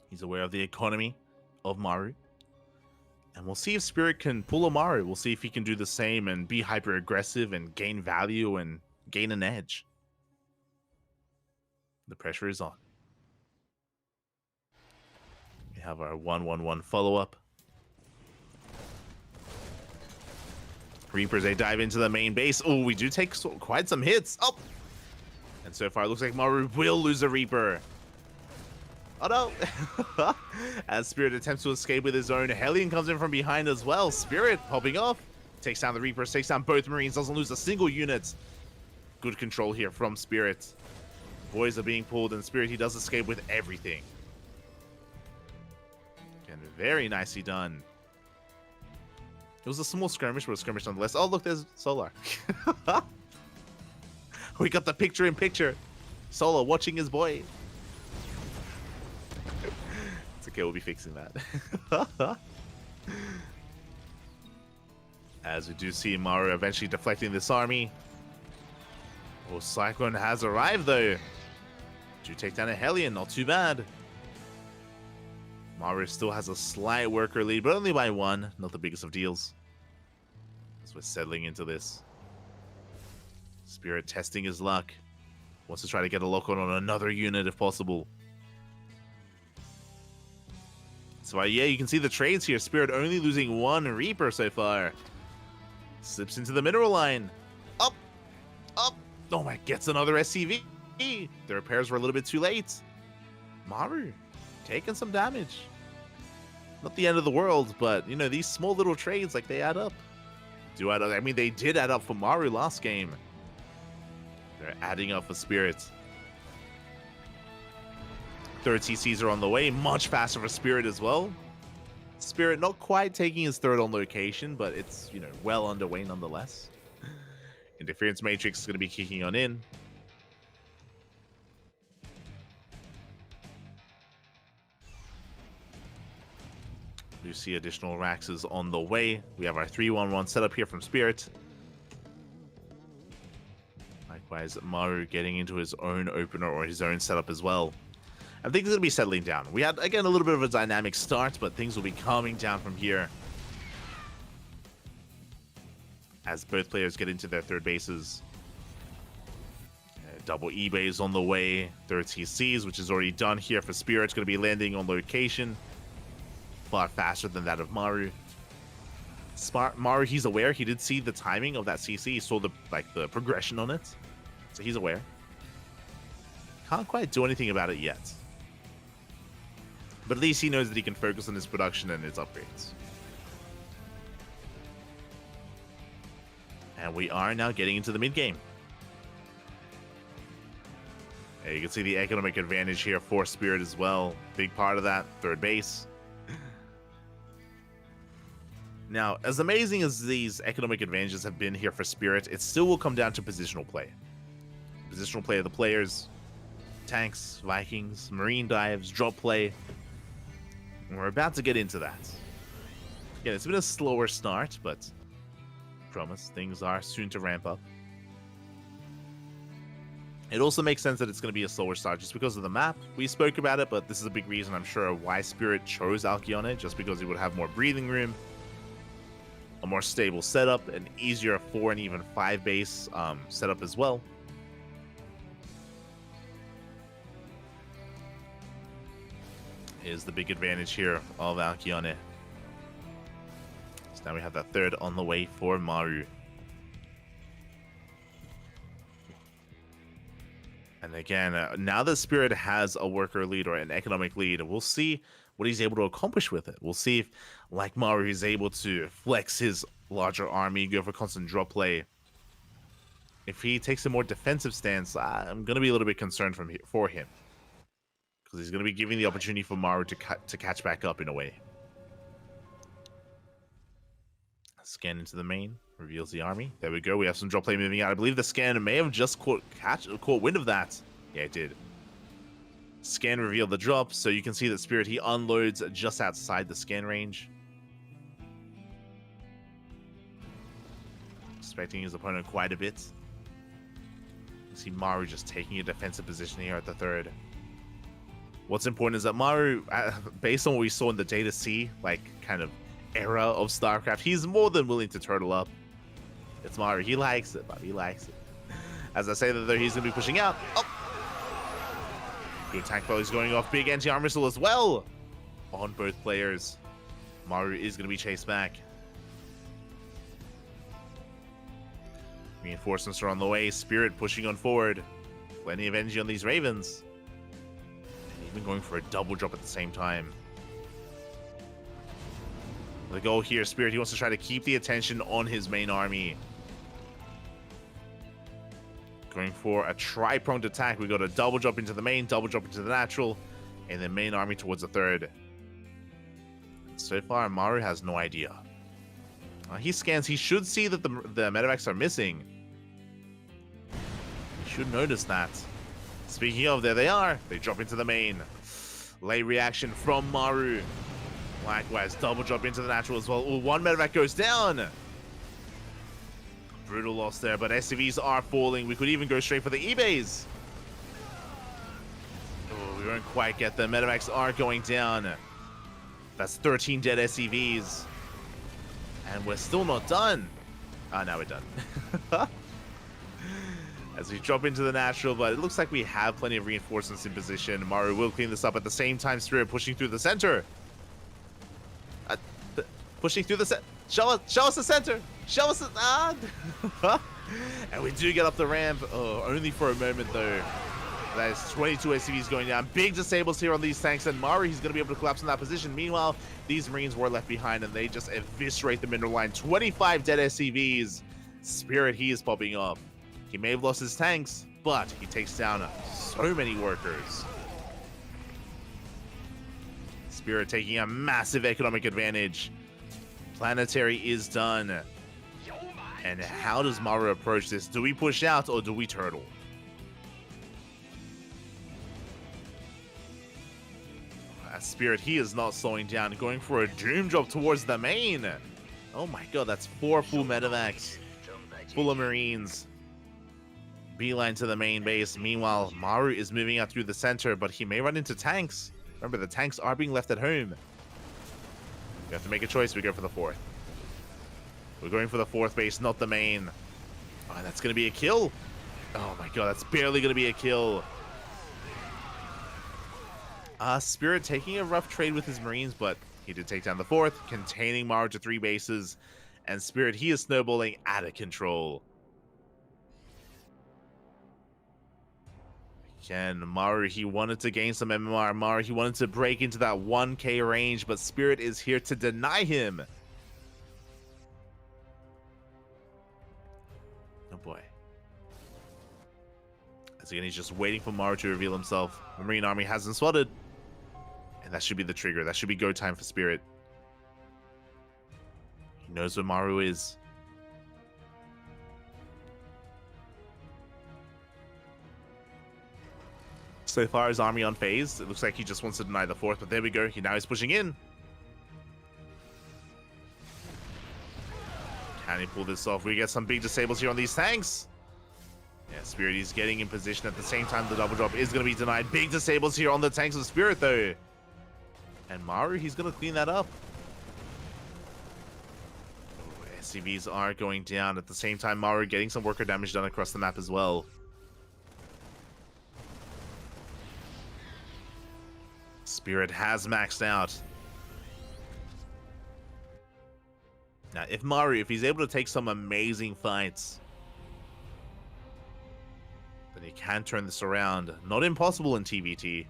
He's aware of the economy of Maru. And we'll see if Spirit can pull a Maru. We'll see if he can do the same and be hyper aggressive and gain value and gain an edge. The pressure is on. We have our 1-1-1 follow-up. Reapers, they dive into the main base. Oh, we do take quite some hits. Oh! And so far, it looks like Maru will lose a Reaper. Oh no! As Spirit attempts to escape with his own, Hellion comes in from behind as well. Spirit popping off. Takes down the Reapers, takes down both Marines, doesn't lose a single unit. Good control here from Spirit. Boys are being pulled, and Spirit, he does escape with everything. And very nicely done. It was a small skirmish, but a skirmish nonetheless. Oh, look, there's Solar. We got the picture-in-picture. Solar watching his boy. It's okay, we'll be fixing that. As we do see Maru eventually deflecting this army. Oh, Cyclone has arrived, though. Do take down a Hellion, not too bad. Maru still has a slight worker lead, but only by one. Not the biggest of deals. As we're settling into this. Spirit testing his luck. Wants to try to get a lock on another unit if possible. So yeah, you can see the trades here. Spirit only losing one Reaper so far. Slips into the mineral line. Up! Up! Oh my, gets another SCV. The repairs were a little bit too late. Maru taking some damage. Not the end of the world, but you know, these small little trades, like, they add up. Do add up. I mean, they did add up for Maru last game. They're adding up for Spirit. Third TCs are on the way, much faster for Spirit as well. Spirit not quite taking his third on location, but it's, you know, well underway nonetheless. Interference Matrix is going to be kicking on in. You see additional Raxes on the way. We have our 3-1-1 setup here from Spirit. Likewise, Maru getting into his own opener or his own setup as well. And things are going to be settling down. We had, again, a little bit of a dynamic start, but things will be calming down from here. As both players get into their third bases. Double E-bays on the way. Third TCs, which is already done here for Spirit. It's going to be landing on location. Far faster than that of Maru. Maru, he's aware. He did see the timing of that CC. He saw the progression on it. So he's aware. Can't quite do anything about it yet. But at least he knows that he can focus on his production and his upgrades. And we are now getting into the mid-game. You can see the economic advantage here for Spirit as well. Big part of that, third base. Now, as amazing as these economic advantages have been here for Spirit, it still will come down to positional play. Positional play of the players, tanks, Vikings, Marine dives, drop play. And we're about to get into that. Yeah, it's been a slower start, but promise things are soon to ramp up. It also makes sense that it's going to be a slower start just because of the map. We spoke about it, but this is a big reason, I'm sure, why Spirit chose Alcyone, just because he would have more breathing room, a more stable setup, an easier 4 and even 5 base setup as well. Is the big advantage here of Alcyone. So now we have that third on the way for Maru. And again, now that Spirit has a worker lead or an economic lead, we'll see what he's able to accomplish with it. We'll see if, like Maru, he's able to flex his larger army, go for constant drop play. If he takes a more defensive stance, I'm going to be a little bit concerned for him. Because he's going to be giving the opportunity for Maru to catch back up in a way. Scan into the main, reveals the army. There we go, we have some drop play moving out. I believe the scan may have just caught wind of that. Yeah, it did. Scan revealed the drop, so you can see that Spirit, he unloads just outside the scan range. Expecting his opponent quite a bit. You see Maru just taking a defensive position here at the third. What's important is that Maru, based on what we saw in the Data C, like, kind of era of StarCraft, he's more than willing to turtle up. It's Maru. He likes it, but he likes it. As I say that, though, he's going to be pushing out. Oh! Good tank belly's going off. Big anti-armor missile as well on both players. Maru is going to be chased back. Reinforcements are on the way. Spirit pushing on forward. Plenty of energy on these Ravens. And even going for a double drop at the same time. The goal here, Spirit, he wants to try to keep the attention on his main army. Going for a tri-pronged attack. We got a double drop into the main, double drop into the natural, and then main army towards the third. So far, Maru has no idea. He scans. He should see that the medevacs are missing. He should notice that. Speaking of, there they are. They drop into the main. Late reaction from Maru. Likewise, double drop into the natural as well. Ooh, one medevac goes down. Brutal loss there, but SCVs are falling. We could even go straight for the eBays. Oh, we won't quite get them. Medevacs are going down. That's 13 dead SCVs. And we're still not done. Ah, now we're done. As we drop into the natural, but it looks like we have plenty of reinforcements in position. Maru will clean this up at the same time. Spirit pushing through the center. Pushing through the center. Show us the center. Show us the... And we do get up the ramp. Oh, only for a moment, though. That is 22 SCVs going down. Big disables here on these tanks, and Maru, he's going to be able to collapse in that position. Meanwhile, these Marines were left behind, and they just eviscerate the middle line. 25 dead SCVs. Spirit, he is popping up. He may have lost his tanks, but he takes down so many workers. Spirit taking a massive economic advantage. Planetary is done. And how does Maru approach this? Do we push out or do we turtle? Spirit, he is not slowing down. Going for a doom drop towards the main. Oh my god, that's 4 full medevacs. Full of Marines. Beeline to the main base. Meanwhile, Maru is moving out through the center, but he may run into tanks. Remember, the tanks are being left at home. We have to make a choice. We go for the 4th. We're going for the 4th base, not the main. Oh, that's going to be a kill. Oh my god, that's barely going to be a kill. Spirit taking a rough trade with his Marines, but he did take down the 4th, containing Maru to 3 bases. And Spirit, he is snowballing out of control. Again, Maru, he wanted to gain some MMR. Maru, he wanted to break into that 1k range, but Spirit is here to deny him. Oh boy. As again, he's just waiting for Maru to reveal himself. The Marine army hasn't spotted. And that should be the trigger. That should be go time for Spirit. He knows where Maru is. So far, his army unfazed. It looks like he just wants to deny the 4th, but there we go. Now he's pushing in. Can he pull this off? We get some big disables here on these tanks. Yeah, Spirit, he's getting in position at the same time. The double drop is going to be denied. Big disables here on the tanks of Spirit, though. And Maru, he's going to clean that up. Oh, SCVs are going down. At the same time, Maru getting some worker damage done across the map as well. Spirit has maxed out. Now, if Maru, if he's able to take some amazing fights, then he can turn this around. Not impossible in TVT.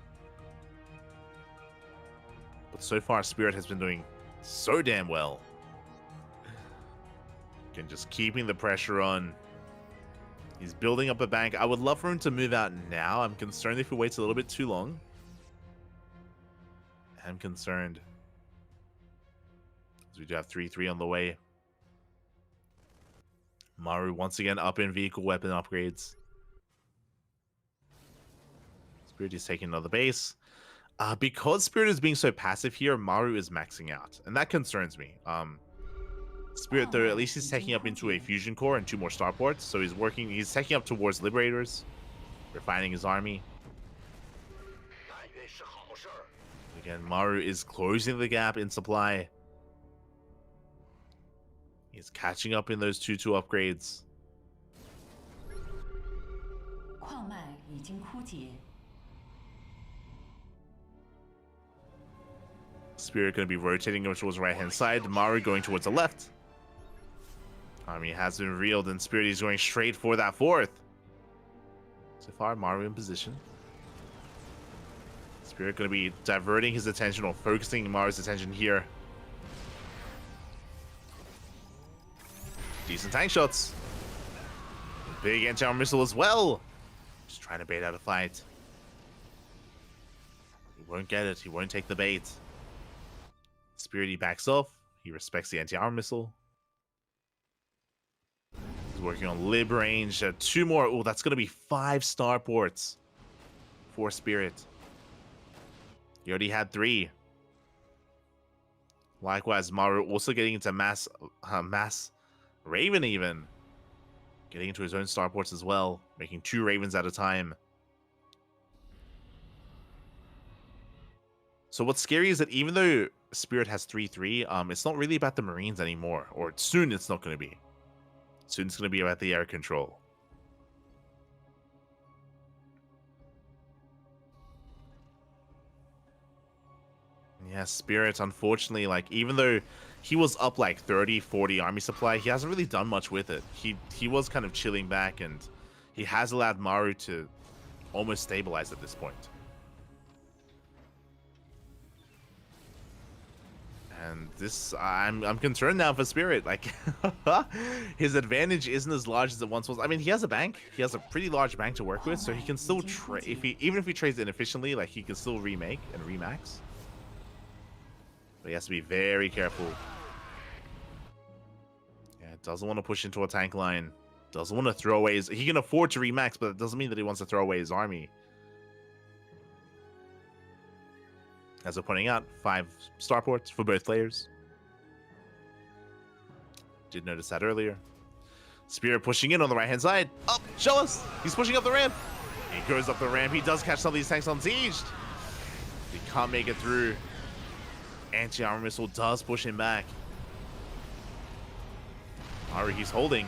But so far, Spirit has been doing so damn well. Again, just keeping the pressure on. He's building up a bank. I would love for him to move out now. I'm concerned if he waits a little bit too long. I'm concerned. As we do have 3-3 on the way. Maru once again up in vehicle weapon upgrades. Spirit is taking another base. Because Spirit is being so passive here, Maru is maxing out, and that concerns me. Spirit, though, at least he's taking up into a fusion core and 2 more starports, so he's taking up towards Liberators, refining his army. Again, Maru is closing the gap in supply. He's catching up in those 2-2 upgrades. 矿脉已经枯竭。 Spirit going to be rotating over towards the right hand side. Maru going towards the left. Army has been reeled, and Spirit is going straight for that 4th. So far, Maru in position. Spirit going to be diverting his attention or focusing Maru's attention here. Decent tank shots. Big anti-armor missile as well. Just trying to bait out a fight. He won't get it. He won't take the bait. Spirit, he backs off. He respects the anti-armor missile. He's working on lib range. 2 more. Oh, that's going to be 5 starports for Spirit. He already had 3. Likewise, Maru also getting into mass Raven even. Getting into his own starports as well. Making 2 Ravens at a time. So what's scary is that even though Spirit has 3-3, it's not really about the Marines anymore. Or soon it's not going to be. Soon it's going to be about the air control. Yeah, Spirit, unfortunately, like, even though he was up like 30, 40 army supply, he hasn't really done much with it. He was kind of chilling back, and he has allowed Maru to almost stabilize at this point. And this, I'm concerned now for Spirit. Like, his advantage isn't as large as it once was. I mean, he has a bank. He has a pretty large bank to work with, so he can still trade. Even if he trades inefficiently, like, he can still remake and remax. But he has to be very careful. Yeah, doesn't want to push into a tank line. Doesn't want to throw away his... He can afford to remax, but it doesn't mean that he wants to throw away his army. As we're pointing out, 5 starports for both players. Did notice that earlier. Spirit pushing in on the right-hand side. Up, show us! He's pushing up the ramp. He goes up the ramp. He does catch some of these tanks on siege. He can't make it through. Anti-armor missile does push him back. Maru, he's holding.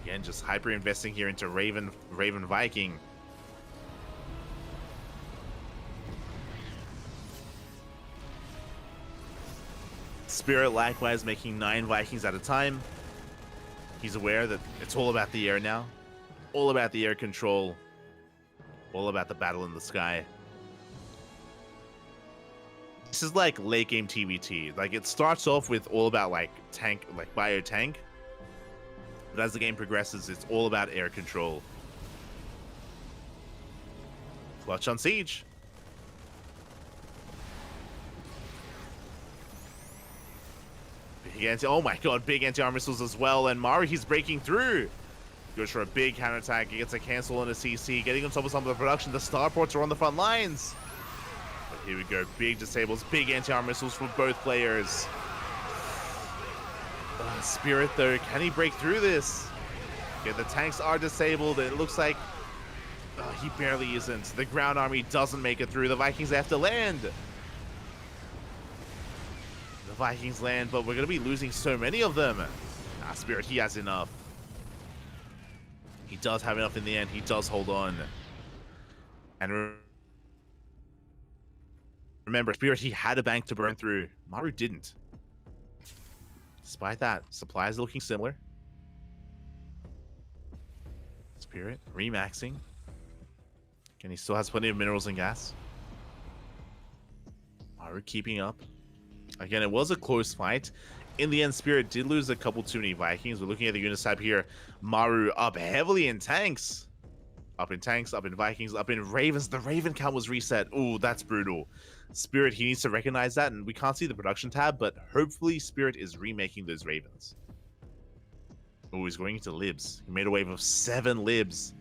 Again, just hyper-investing here into Raven Viking. Spirit likewise making 9 Vikings at a time. He's aware that it's all about the air now. All about the air control. All about the battle in the sky. This is like late game TVT. Like, it starts off with all about like tank, like bio tank. But as the game progresses, it's all about air control. Clutch on siege. Oh my god, big anti-armor missiles as well, and Maru, he's breaking through. Goes for a big counterattack. He gets a cancel and a CC, getting on top of some of the production. The starports are on the front lines. But here we go, big disables, big anti-armor missiles for both players. Spirit though, can he break through this? Okay, the tanks are disabled. It looks like he barely isn't. The ground army doesn't make it through. The Vikings have to land. The Vikings land, but we're going to be losing so many of them. Spirit, he has enough. He does have enough in the end. He does hold on. And remember, Spirit, he had a bank to burn through. Maru didn't. Despite that, supplies looking similar. Spirit, remaxing. And he still has plenty of minerals and gas. Maru keeping up. Again, it was a close fight. In the end, Spirit did lose a couple too many Vikings. We're looking at the unit type here. Maru up heavily in tanks. Up in tanks, up in Vikings, up in Ravens. The Raven count was reset. Ooh, that's brutal. Spirit, he needs to recognize that, and we can't see the production tab, but hopefully Spirit is remaking those Ravens. Oh, he's going into libs. He made a wave of 7 libs.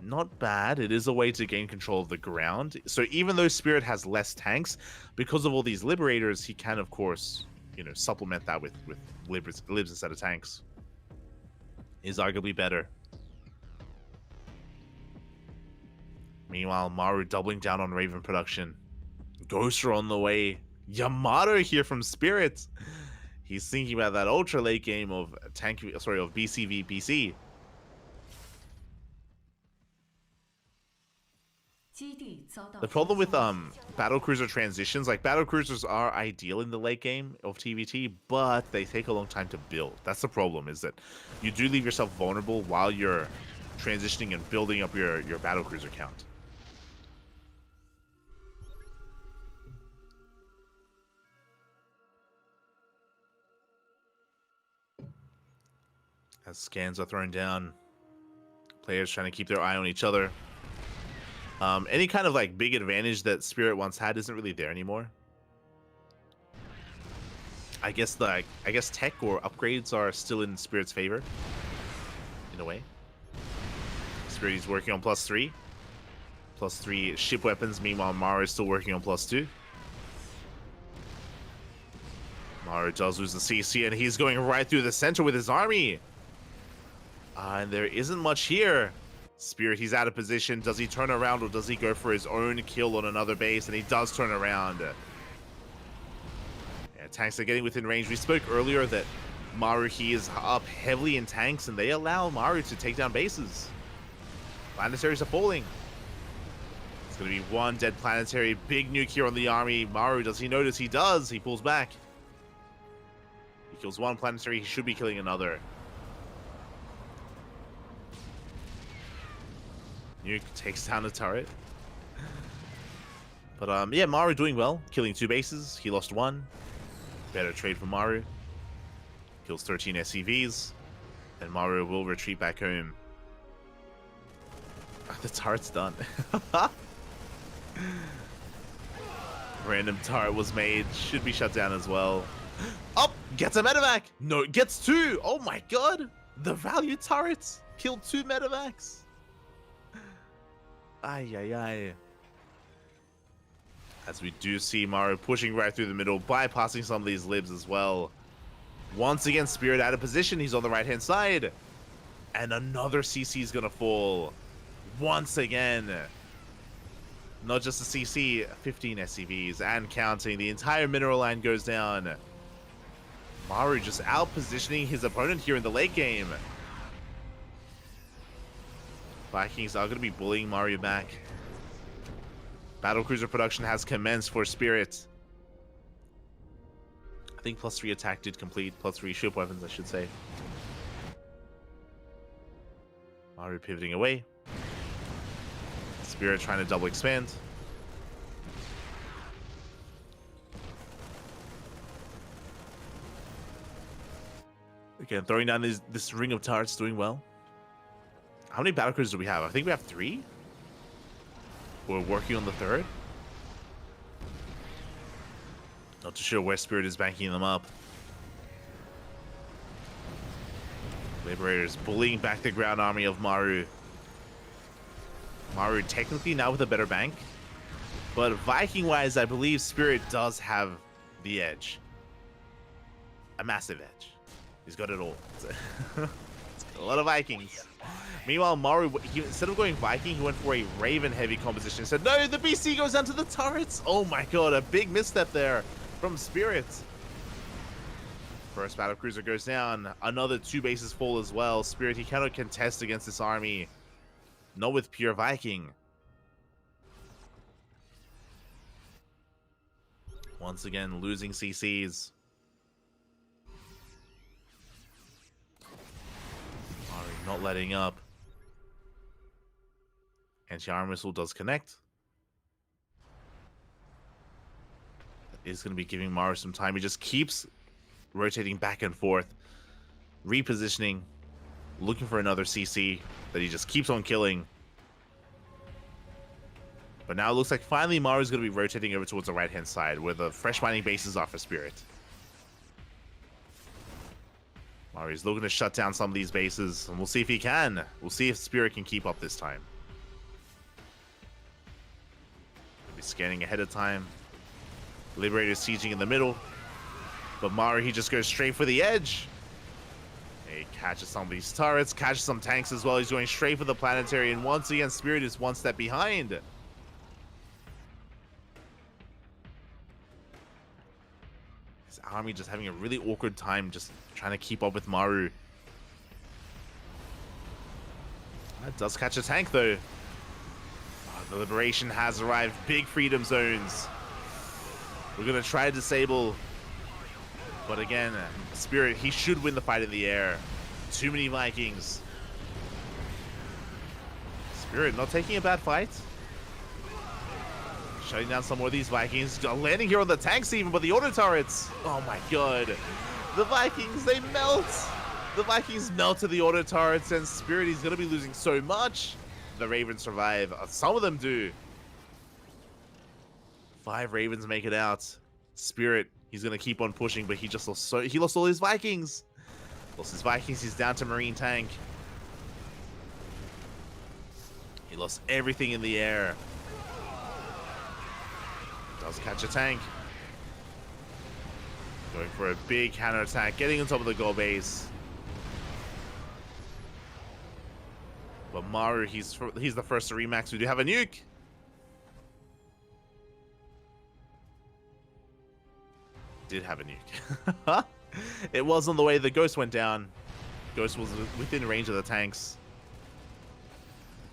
not bad. It is a way to gain control of the ground. So even though Spirit has less tanks, because of all these Liberators, he can, of course, you know, supplement that with libs instead of tanks. Is arguably better. Meanwhile, Maru doubling down on Raven production. Ghoster on the way. Yamato here from Spirit. He's thinking about that ultra late game of of BCV BC. The problem with battlecruiser transitions, like battlecruisers are ideal in the late game of TVT, but they take a long time to build. That's the problem, is that you do leave yourself vulnerable while you're transitioning and building up your battlecruiser count. As scans are thrown down, players trying to keep their eye on each other. Any kind of like big advantage that Spirit once had isn't really there anymore. I guess tech or upgrades are still in Spirit's favor, in a way. Spirit is working on +3 ship weapons. Meanwhile, Maru is still working on +2. Maru does lose the CC, and he's going right through the center with his army. And there isn't much here. Spirit, he's out of position. Does he turn around or does he go for his own kill on another base? And he does turn around. Yeah, tanks are getting within range. We spoke earlier that Maru, he is up heavily in tanks, and they allow Maru to take down bases. Planetaries are falling. It's going to be one dead planetary. Big nuke here on the army. Maru, does he notice? He does. He pulls back. He kills one planetary. He should be killing another. Nuke takes down a turret. But yeah, Maru doing well, killing 2 bases. He lost 1. Better trade for Maru. Kills 13 SCVs, and Maru will retreat back home. The turret's done. Random turret was made. Should be shut down as well. Oh, gets a medevac. No, gets 2. Oh my god, the value turrets killed 2 medevacs. Ay, ay, ay. As we do see Maru pushing right through the middle, bypassing some of these libs as well. Once again, Spirit out of position. He's on the right-hand side. And another CC is going to fall. Once again. Not just a CC, 15 SCVs and counting. The entire mineral line goes down. Maru just out-positioning his opponent here in the late game. Vikings are going to be bullying Maru back. Battlecruiser production has commenced for Spirit. I think +3 attack did complete. +3 ship weapons, I should say. Maru pivoting away. Spirit trying to double expand. Again, throwing down this ring of turrets, doing well. How many battlecruisers do we have? I think we have 3. We're working on the 3rd. Not too sure where Spirit is banking them up. Liberators bullying back the ground army of Maru. Maru technically now with a better bank. But Viking-wise, I believe Spirit does have the edge. A massive edge. He's got it all. It's got a lot of Vikings. Meanwhile, Maru, instead of going Viking, he went for a Raven-heavy composition. He said, no, the BC goes down to the turrets. Oh my god, a big misstep there from Spirit. First battlecruiser goes down. Another 2 bases fall as well. Spirit, he cannot contest against this army. Not with pure Viking. Once again, losing CCs. Maru not letting up. Anti-armor missile does connect. That is going to be giving Maru some time. He just keeps rotating back and forth, repositioning, looking for another CC that he just keeps on killing. But now it looks like finally Maru's going to be rotating over towards the right-hand side where the fresh mining bases are for Spirit. Maru's looking to shut down some of these bases, and we'll see if he can. We'll see if Spirit can keep up this time. He's scanning ahead of time. Liberator sieging in the middle. But Maru, he just goes straight for the edge. He catches some of these turrets, catches some tanks as well. He's going straight for the planetary. And once again, Spirit is one step behind. His army just having a really awkward time just trying to keep up with Maru. That does catch a tank though. The Liberation has arrived. Big freedom zones. We're going to try to disable. But again, Spirit, he should win the fight in the air. Too many Vikings. Spirit not taking a bad fight. Shutting down some more of these Vikings. Landing here on the tanks even, but the auto turrets. Oh my god. The Vikings, they melt. The Vikings melted the auto turrets, and Spirit, he's going to be losing so much. The Ravens survive. Some of them do. 5 Ravens make it out. Spirit, he's going to keep on pushing, but he just lost he lost all his Vikings. Lost his Vikings. He's down to Marine tank. He lost everything in the air. Does catch a tank. Going for a big counterattack. Getting on top of the goal base. But Maru, he's the first to remax. We do have a nuke. Did have a nuke. It was on the way the Ghost went down. Ghost was within range of the tanks.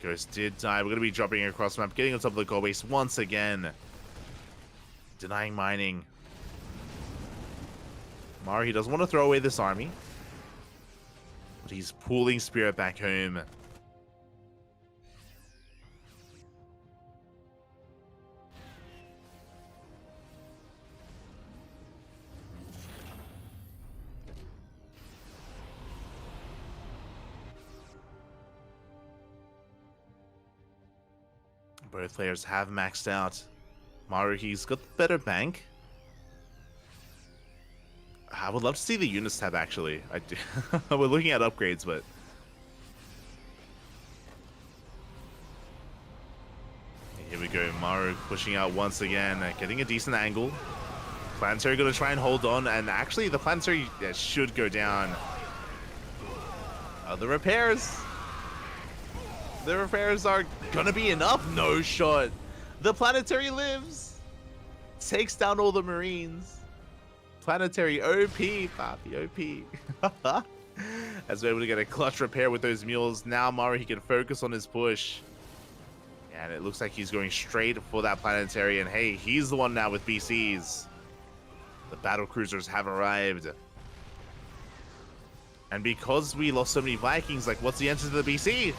Ghost did die. We're going to be dropping across the map, getting on top of the goal base once again. Denying mining. Maru, he doesn't want to throw away this army. But he's pulling Spirit back home. Both players have maxed out. Maru, he's got the better bank. I would love to see the units tab, actually. I do. We're looking at upgrades, but... Here we go. Maru pushing out once again, getting a decent angle. Planetary going to try and hold on, and actually the Planetary should go down. The repairs... The repairs are gonna be enough. No shot. The Planetary lives. Takes down all the Marines. Planetary OP, Papi, OP. As we're able to get a clutch repair with those mules. Now Maru, he can focus on his push. And it looks like he's going straight for that Planetary. And hey, he's the one now with BCs. The battle cruisers have arrived. And because we lost so many Vikings, like, what's the answer to the BC?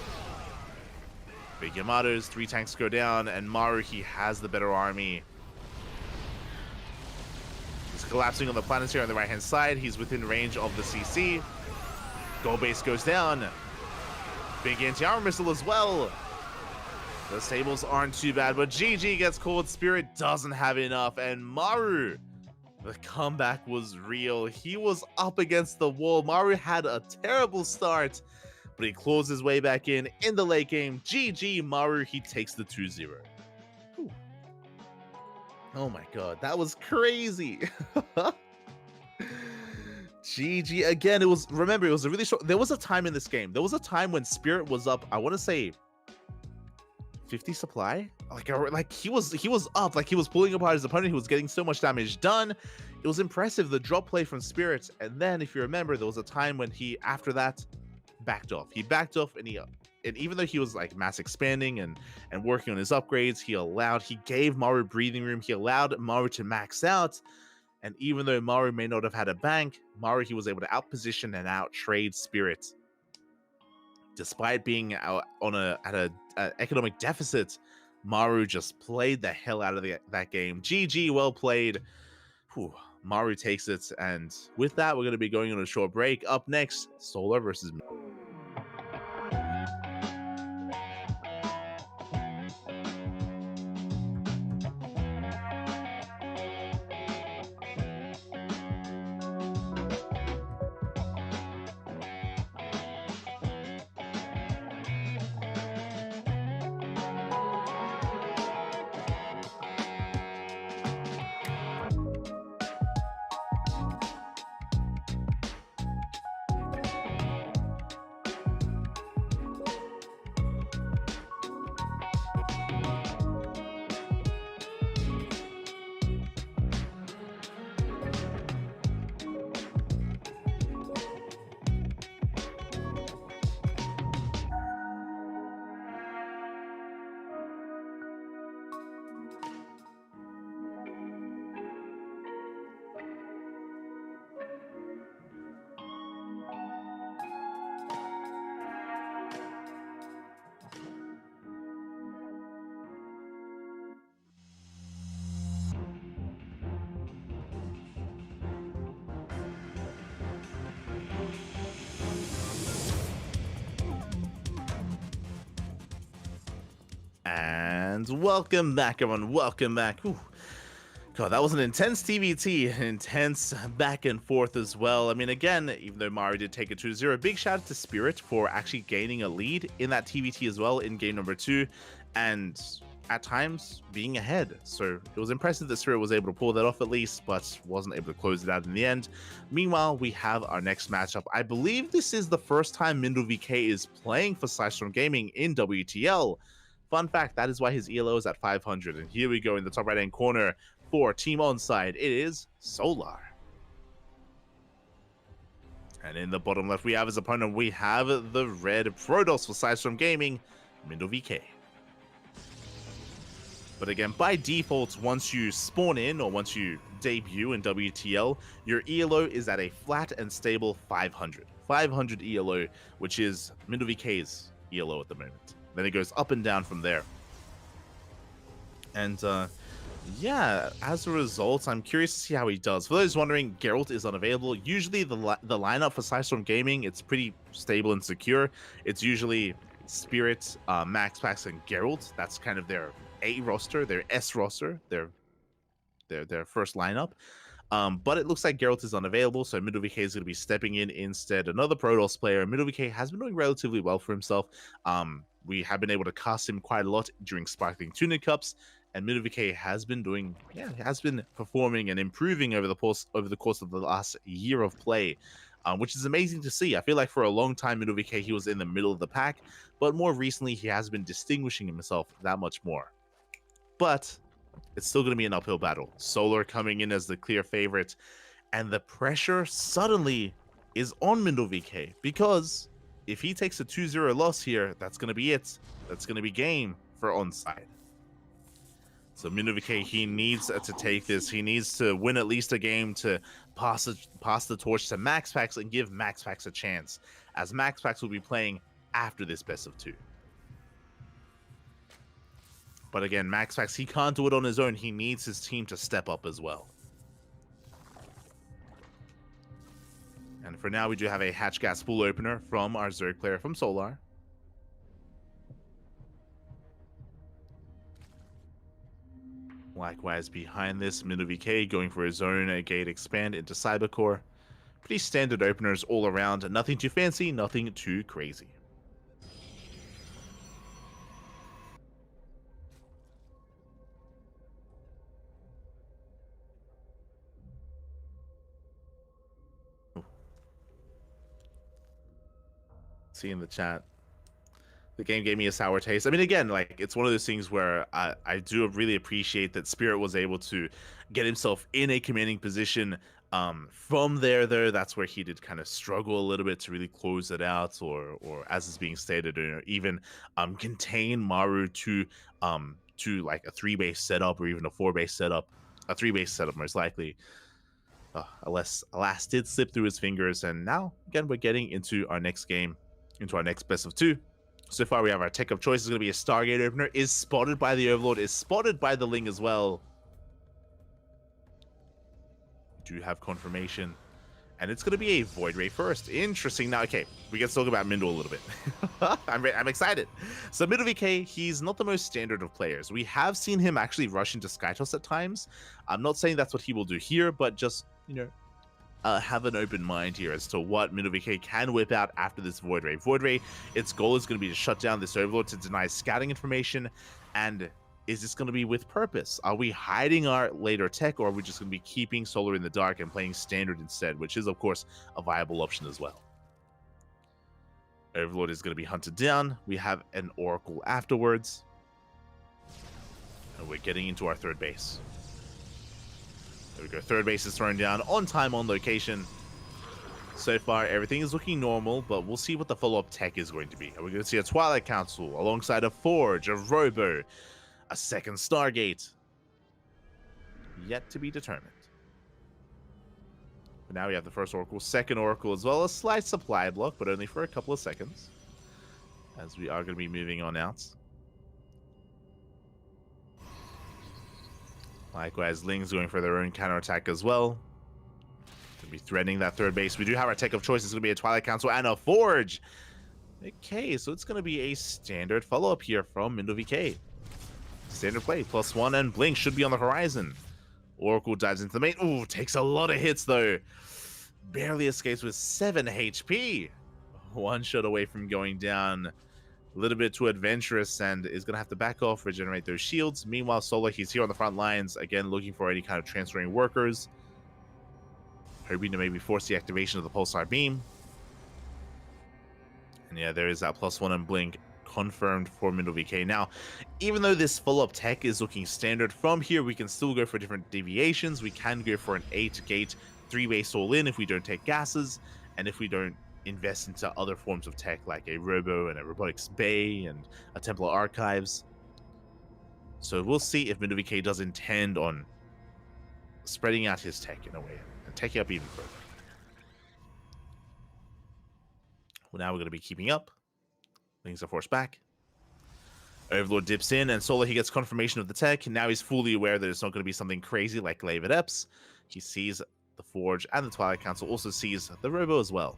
Big Yamatos, 3 tanks go down, and Maru, he has the better army. He's collapsing on the Planetary on the right-hand side. He's within range of the CC. Gold base goes down. Big anti-armor missile as well. The stables aren't too bad, but GG gets called. Spirit doesn't have enough, and Maru, the comeback was real. He was up against the wall. Maru had a terrible start, but he claws his way back in the late game. GG, Maru, he takes the 2-0. Oh my god, that was crazy. GG again. It was, remember, it was a really short. There was a time in this game. There was a time when Spirit was up, I want to say 50 supply. Like he was up, like he was pulling apart his opponent. He was getting so much damage done. It was impressive, the drop play from Spirit. And then, if you remember, there was a time when he, after that, backed off. He backed off, and even though he was like mass expanding and working on his upgrades, he gave Maru breathing room. He allowed Maru to max out. And even though Maru may not have had a bank, Maru, he was able to outposition and outtrade Spirit. Despite being at an economic deficit, Maru just played the hell out of that game. GG, well played. Whew. Maru takes it, and with that, we're going to be going on a short break. Up next, Solar versus... And welcome back, everyone. Welcome back. Ooh. God, that was an intense TVT, an intense back and forth as well. I mean, again, even though Mario did take it 2-0, big shout out to Spirit for actually gaining a lead in that TVT as well in game number 2, and at times being ahead. So it was impressive that Spirit was able to pull that off at least, but wasn't able to close it out in the end. Meanwhile, we have our next matchup. I believe this is the first time Mindle VK is playing for Sidestorm Gaming in WTL. Fun fact, that is why his ELO is at 500. And here we go in the top right-hand corner for Team Onside. It is Solar. And in the bottom left, we have his opponent. We have the red Protoss for Sidestorm Gaming, Mindle VK. But again, by default, once you spawn in or once you debut in WTL, your ELO is at a flat and stable 500. 500 ELO, which is Mindle VK's ELO at the moment. Then it goes up and down from there. And yeah, as a result, I'm curious to see how he does. For those wondering, Geralt is unavailable. Usually the lineup for Sidestorm Gaming, it's pretty stable and secure. It's usually Spirit, MaxPax, and Geralt. That's kind of their A roster, their S roster, their first lineup. But it looks like Geralt is unavailable, so Mindle VK is going to be stepping in instead. Another Protoss player. Mindle VK has been doing relatively well for himself. We have been able to cast him quite a lot during Sparkling Tuna Cups, and Mindle VK has been doing, has been performing and improving over the course of the last year of play, which is amazing to see. I feel like for a long time, Mindle VK, he was in the middle of the pack, but more recently, he has been distinguishing himself that much more. But it's still going to be an uphill battle. Solar coming in as the clear favorite, and the pressure suddenly is on Mindle VK, because if he takes a 2-0 loss here, that's going to be it. That's going to be game for Onside. So Mindle VK, he needs to take this. He needs to win at least a game to pass the torch to MaxPax and give MaxPax a chance, as MaxPax will be playing after this best of 2. But again, MaxPax, he can't do it on his own. He needs his team to step up as well. And for now, we do have a Hatch Gas full opener from our Zerg player from Solar. Likewise, behind this, Mindle VK going for his own gate expand into Cybercore. Pretty standard openers all around. Nothing too fancy, nothing too crazy. See in the chat, the game gave me a sour taste. I mean, again, like, it's one of those things where I do really appreciate that Spirit was able to get himself in a commanding position. From there, though, that's where he did kind of struggle a little bit to really close it out, or as is being stated, or even contain Maru to like a 3-base setup or even a 4-base setup, a 3-base setup most likely. Alas did slip through his fingers, and now again we're getting into our next game, into our next best of 2. So far, we have our tech of choice is going to be a Stargate opener, is spotted by the Overlord, is spotted by the Ling as well. We do have confirmation, and it's going to be a Void Ray first. Interesting. Now, okay, we can talk about Mindle a little bit. I'm excited. So Mindle VK, he's not the most standard of players. We have seen him actually rush into Skytoss at times. I'm not saying that's what he will do here, but just, you know, have an open mind here as to what Mindle VK can whip out after this Void Ray. Void Ray, its goal is going to be to shut down this Overlord, to deny scouting information, and is this going to be with purpose? Are we hiding our later tech, or are we just going to be keeping Solar in the dark and playing standard instead, which is, of course, a viable option as well. Overlord is going to be hunted down. We have an Oracle afterwards, and we're getting into our third base. There we go. Third base is thrown down on time, on location. So far, everything is looking normal, but we'll see what the follow-up tech is going to be. We're going to see a Twilight Council alongside a Forge, a Robo, a second Stargate. Yet to be determined. But now we have the first Oracle, second Oracle as well. A slight supply block, but only for a couple of seconds, as we are going to be moving on out. Likewise, Ling's going for their own counterattack as well. To be threatening that third base. We do have our tech of choice. It's going to be a Twilight Council and a Forge. Okay, so it's going to be a standard follow-up here from Mindle VK. Standard play, +1, and Blink should be on the horizon. Oracle dives into the main. Ooh, takes a lot of hits though. Barely escapes with 7 HP. One shot away from going down. A little bit too adventurous and is going to have to back off, regenerate those shields. Meanwhile, Solar, he's here on the front lines, again, looking for any kind of transferring workers. Hoping to maybe force the activation of the Pulsar Beam. And yeah, there is that +1 and Blink confirmed for Middle VK. Now, even though this follow-up tech is looking standard, from here we can still go for different deviations. We can go for an 8-gate 3-base all-in if we don't take gases, and if we don't invest into other forms of tech like a Robo and a Robotics Bay and a Templar Archives. So we'll see if Middle VK does intend on spreading out his tech in a way and taking up even further. Well, now we're going to be keeping up. Things are forced back. Overlord dips in, and Solar, he gets confirmation of the tech. Now he's fully aware that it's not going to be something crazy like Glaive at Eps. He sees the Forge, and the Twilight Council also sees the Robo as well.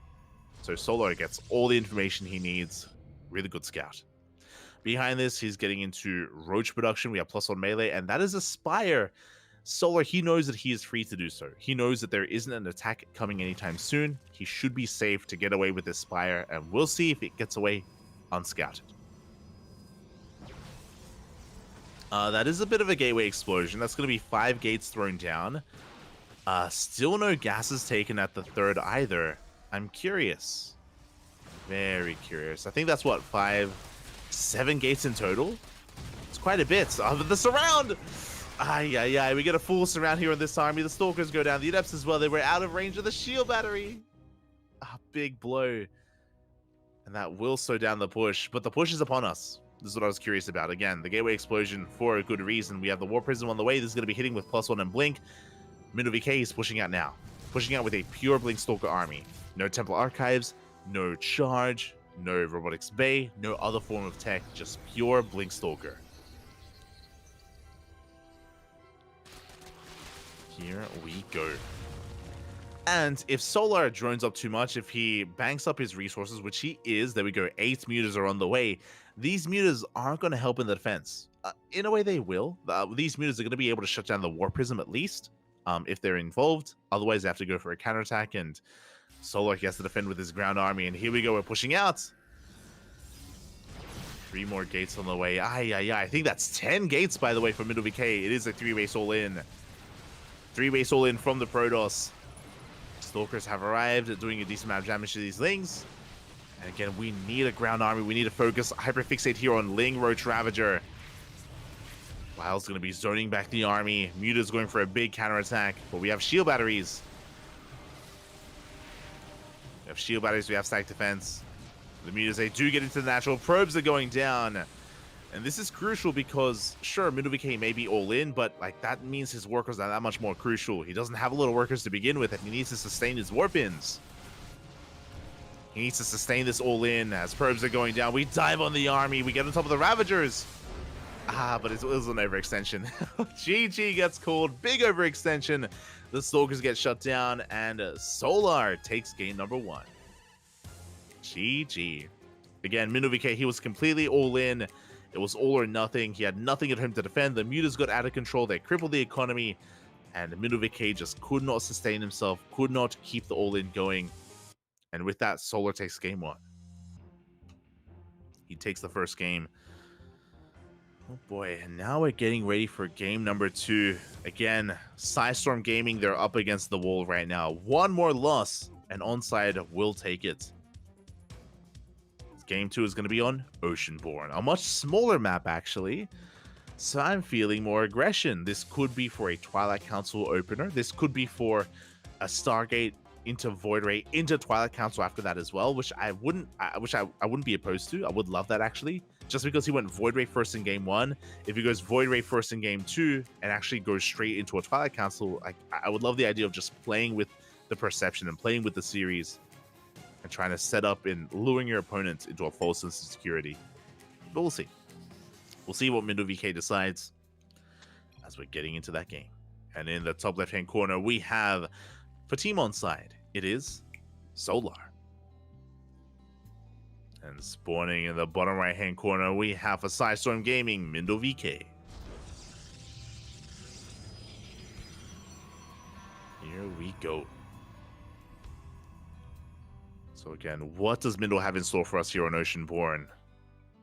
So Solar gets all the information he needs. Really good scout. Behind this, he's getting into Roach production. We have +1 melee, and that is a Spire. Solar, he knows that he is free to do so. He knows that there isn't an attack coming anytime soon. He should be safe to get away with this Spire, and we'll see if it gets away unscouted. That is a bit of a gateway explosion. That's going to be 5 gates thrown down. Still no gases taken at the third either. I'm curious. Very curious. I think that's what, 7 gates in total? It's quite a bit. But the surround! We get a full surround here in this army. The Stalkers go down. The Adepts as well. They were out of range of the shield battery. A big blow. And that will slow down the push. But the push is upon us. This is what I was curious about. Again, the gateway explosion for a good reason. We have the War Prism on the way. This is going to be hitting with +1 and Blink. Middle VK is pushing out now. Pushing out with a pure Blink Stalker army. No Templar Archives, no Charge, no Robotics Bay, no other form of tech, just pure Blink Stalker. Here we go. And if Solar drones up too much, if he banks up his resources, which he is, there we go, 8 mutas are on the way. These mutas aren't going to help in the defense. In a way, they will. These mutas are going to be able to shut down the War Prism at least, if they're involved. Otherwise, they have to go for a counterattack, and Solar, he has to defend with his ground army. And here we go, we're pushing out. 3 more gates on the way. I think that's 10 gates, by the way, for Middle VK. It is a 3-base all-in. 3-base all-in from the Protoss. Stalkers have arrived, doing a decent amount of damage to these Lings. And again, we need a ground army. We need to focus, hyperfixate here on Ling, Roach, Ravager. Wild's going to be zoning back the army. Muta's going for a big counterattack, but we have shield batteries. We have shield batteries, we have stack defense. The Mutas, they do get into the natural. Probes are going down. And this is crucial because, sure, Middle VK may be all in, but like that means his workers are that much more crucial. He doesn't have a lot of workers to begin with, and he needs to sustain his warp ins. He needs to sustain this all in as probes are going down. We dive on the army. We get on top of the Ravagers. But it was an overextension. GG gets called. Big overextension. The Stalkers get shut down, and Solar takes game number 1. GG. Again, Middle VK, he was completely all in. It was all or nothing. He had nothing at home to defend. The Mutas got out of control. They crippled the economy. And Middle VK just could not sustain himself. Could not keep the all-in going. And with that, Solar takes game 1. He takes the first game. Oh boy, and now we're getting ready for game number 2. Again, Psystorm Gaming, they're up against the wall right now. One more loss, and Onside will take it. Game 2 is going to be on Oceanborn, a much smaller map actually. So I'm feeling more aggression. This could be for a Twilight Council opener. This could be for a Stargate into Void Ray into Twilight Council after that as well, which I wouldn't be opposed to. I would love that actually. Just because he went Void Ray first in game 1, if he goes Void Ray first in game 2 and actually goes straight into a Twilight Council, I would love the idea of just playing with the perception and playing with the series and trying to set up and luring your opponent into a false sense of security. But we'll see. We'll see what Middle VK decides as we're getting into that game. And in the top left-hand corner, we have, for Team Onside, it is Solar. And spawning in the bottom right-hand corner, we have for Psystorm Gaming, Middle VK. Here we go. So again, what does Mindle have in store for us here on Oceanborn?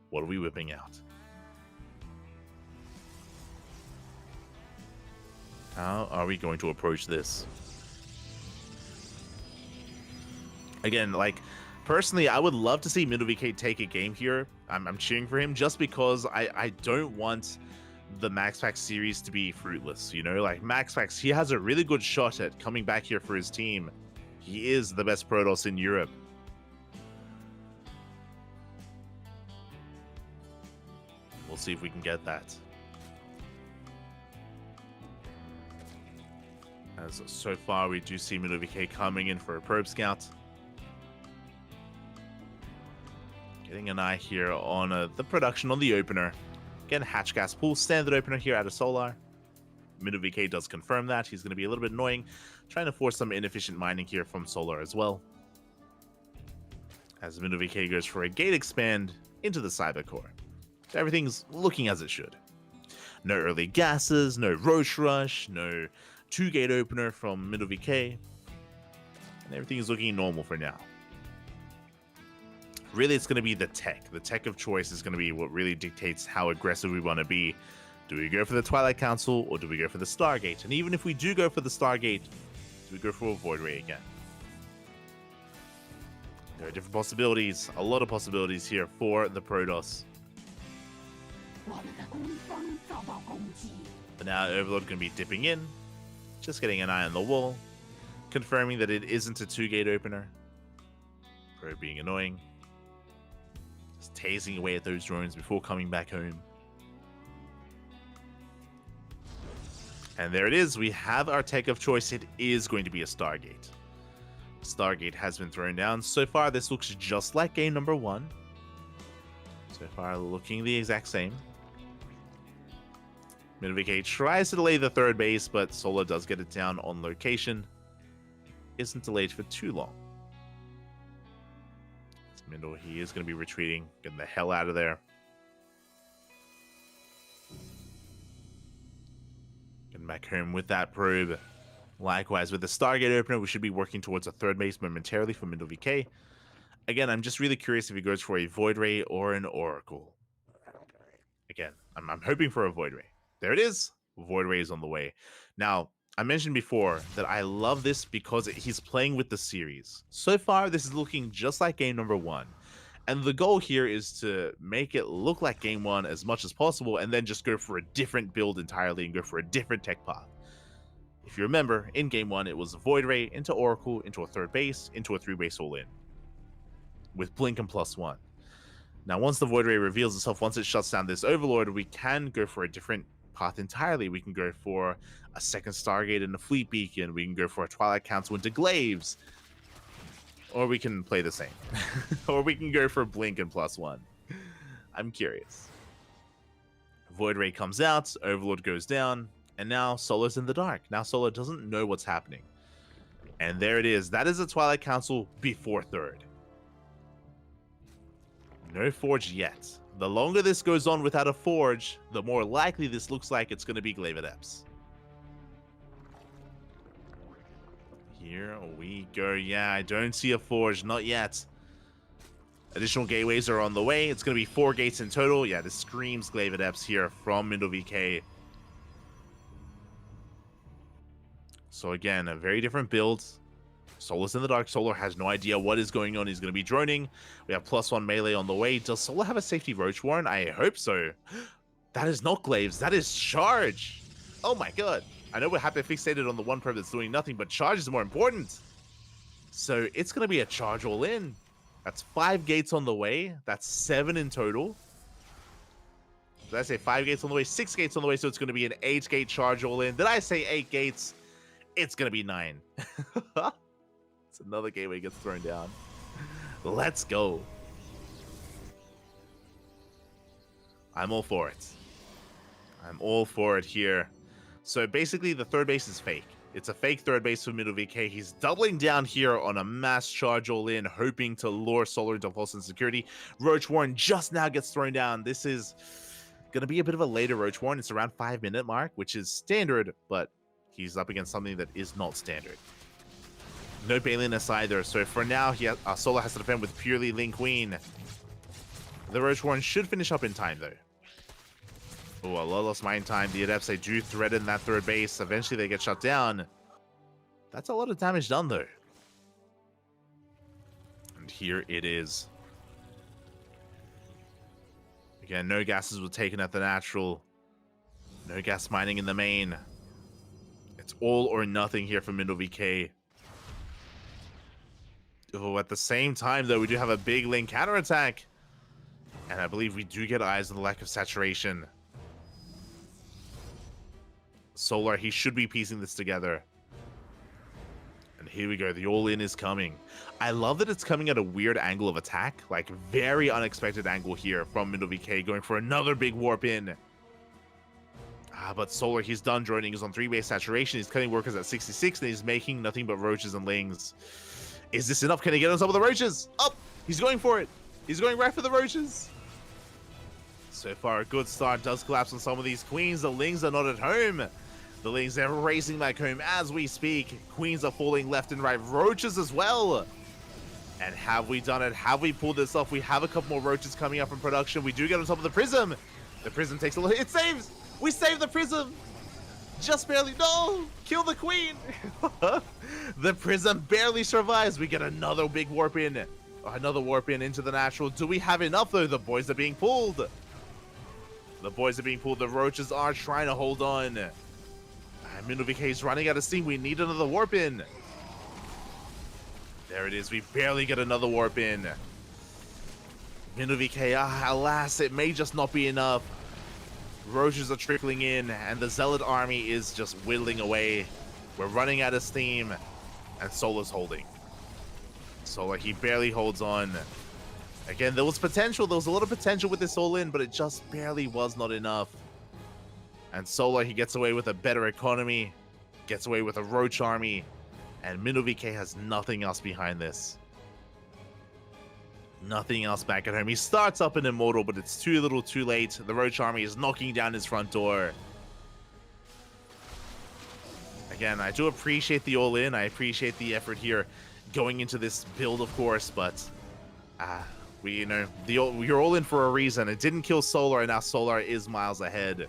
What are we whipping out? How are we going to approach this? Again, like, personally, I would love to see Mindle VK take a game here. I'm cheering for him just because I don't want the Max Pack series to be fruitless, you know? Like, Max Pax, he has a really good shot at coming back here for his team. He is the best Protoss in Europe. We'll see if we can get that. As so far, we do see Mindle VK coming in for a probe scout. Getting an eye here on the production on the opener. Again, hatch gas pool, standard opener here out of Solar. Mindle VK does confirm that. He's going to be a little bit annoying, trying to force some inefficient mining here from Solar as well. As Mindle VK goes for a gate expand into the Cyber Core. So everything's looking as it should. No early gases, no Roche Rush, no 2-gate opener from Mindle VK. And everything is looking normal for now. Really, it's going to be the tech. The tech of choice is going to be what really dictates how aggressive we want to be. Do we go for the Twilight Council or do we go for the Stargate? And even if we do go for the Stargate, do we go for a Void Ray again? There are different possibilities, a lot of possibilities here for the Protoss. But now Overlord going to be dipping in, just getting an eye on the wall, confirming that it isn't a 2-gate opener. Pro being annoying. Just tasing away at those drones before coming back home. And there it is. We have our tech of choice. It is going to be a Stargate. Stargate has been thrown down. So far, this looks just like game number 1. So far, looking the exact same. Mindle VK tries to delay the 3rd base, but Solar does get it down on location. Isn't delayed for too long. Mindle, he is going to be retreating, getting the hell out of there. Getting back home with that probe. Likewise, with the Stargate opener, we should be working towards a 3rd base momentarily for Mindle VK. Again, I'm just really curious if he goes for a Void Ray or an Oracle. Again, I'm hoping for a Void Ray. There it is. Void Ray is on the way. Now, I mentioned before that I love this because he's playing with the series. So far, this is looking just like game number 1. And the goal here is to make it look like game 1 as much as possible and then just go for a different build entirely and go for a different tech path. If you remember, in game 1, it was a Void Ray into Oracle, into a 3rd base, into a 3-base all-in. With Blink and +1. Now, once the Void Ray reveals itself, once it shuts down this Overlord, we can go for a different path entirely. We can go for a 2nd Stargate and a Fleet Beacon. We can go for a Twilight Council into Glaives. Or we can play the same. Or we can go for Blink and +1. I'm curious. Void Ray comes out, Overlord goes down, and now Solar's in the dark. Now Solar doesn't know what's happening. And there it is. That is a Twilight Council before 3rd. No Forge yet. The longer this goes on without a Forge, the more likely this looks like it's going to be Glaive Adepts. Here we go. Yeah, I don't see a Forge. Not yet. Additional gateways are on the way. It's going to be 4 gates in total. Yeah, this screams Glaive Adepts here from Mindle VK. So again, a very different build. Solar's in the dark. Solar has no idea what is going on. He's going to be droning. We have +1 melee on the way. Does Solar have a safety Roach Warren? I hope so. That is not Glaives. That is Charge. Oh my god. I know we're happy fixated on the one probe that's doing nothing, but Charge is more important. So it's going to be a Charge all in. That's 5 gates on the way. That's 7 in total. Did I say 5 gates on the way? 6 gates on the way, so it's going to be an 8-gate Charge all in. Did I say 8 gates? It's going to be 9. It's another gateway gets thrown down. Let's go. I'm all for it. I'm all for it here. So basically, the 3rd base is fake. It's a fake 3rd base for Mindle VK. He's doubling down here on a mass charge all in, hoping to lure Solar into false insecurity. Roach Warren just now gets thrown down. This is going to be a bit of a later Roach Warren. It's around 5-minute mark, which is standard, but he's up against something that is not standard. No Baliness either, so for now, Solar has to defend with purely Link Queen. The Roach Warren should finish up in time, though. Oh, a lot lost mine time. The Adepts, they do threaten that third base. Eventually, they get shut down. That's a lot of damage done, though. And here it is. Again, no gases were taken at the natural. No gas mining in the main. It's all or nothing here for Middle VK. Oh, at the same time, though, we do have a big Link counterattack. And I believe we do get eyes on the lack of saturation. Solar, he should be piecing this together. And here we go. The all-in is coming. I love that it's coming at a weird angle of attack. Like, very unexpected angle here from Middle VK, going for another big warp in. But Solar, he's done joining. He's on 3-base saturation. He's cutting workers at 66, and he's making nothing but roaches and lings. Is this enough? Can he get on top of the roaches? Up! He's going for it. He's going right for the roaches. So far, a good start. Does collapse on some of these queens. The lings are not at home. The lings are racing back home as we speak. Queens are falling left and right. Roaches as well. And have we done it? Have we pulled this off? We have a couple more roaches coming up in production. We do get on top of the prism. The prism takes a little... It saves! We saved the prism! Just barely. No! Kill the queen! The prism barely survives. We get another big warp in. Another warp in into the natural. Do we have enough, though? The boys are being pulled. The boys are being pulled. The roaches are trying to hold on. Middle VK is running out of steam. We need another warp in. There it is. We barely get another warp in. Middle VK, alas, it may just not be enough. Roaches are trickling in, and the Zealot army is just whittling away. We're running out of steam, and Solar's holding. Solar, he barely holds on. Again, there was potential. There was a lot of potential with this all-in, but it just barely was not enough. And Solar, he gets away with a better economy, gets away with a Roach army, and Middle VK has nothing else behind this. Nothing else back at home. He starts up an Immortal, but it's too little too late. The Roach army is knocking down his front door. Again, I do appreciate the all-in. I appreciate the effort here going into this build, of course, but you're all in for a reason. It didn't kill Solar, and now Solar is miles ahead.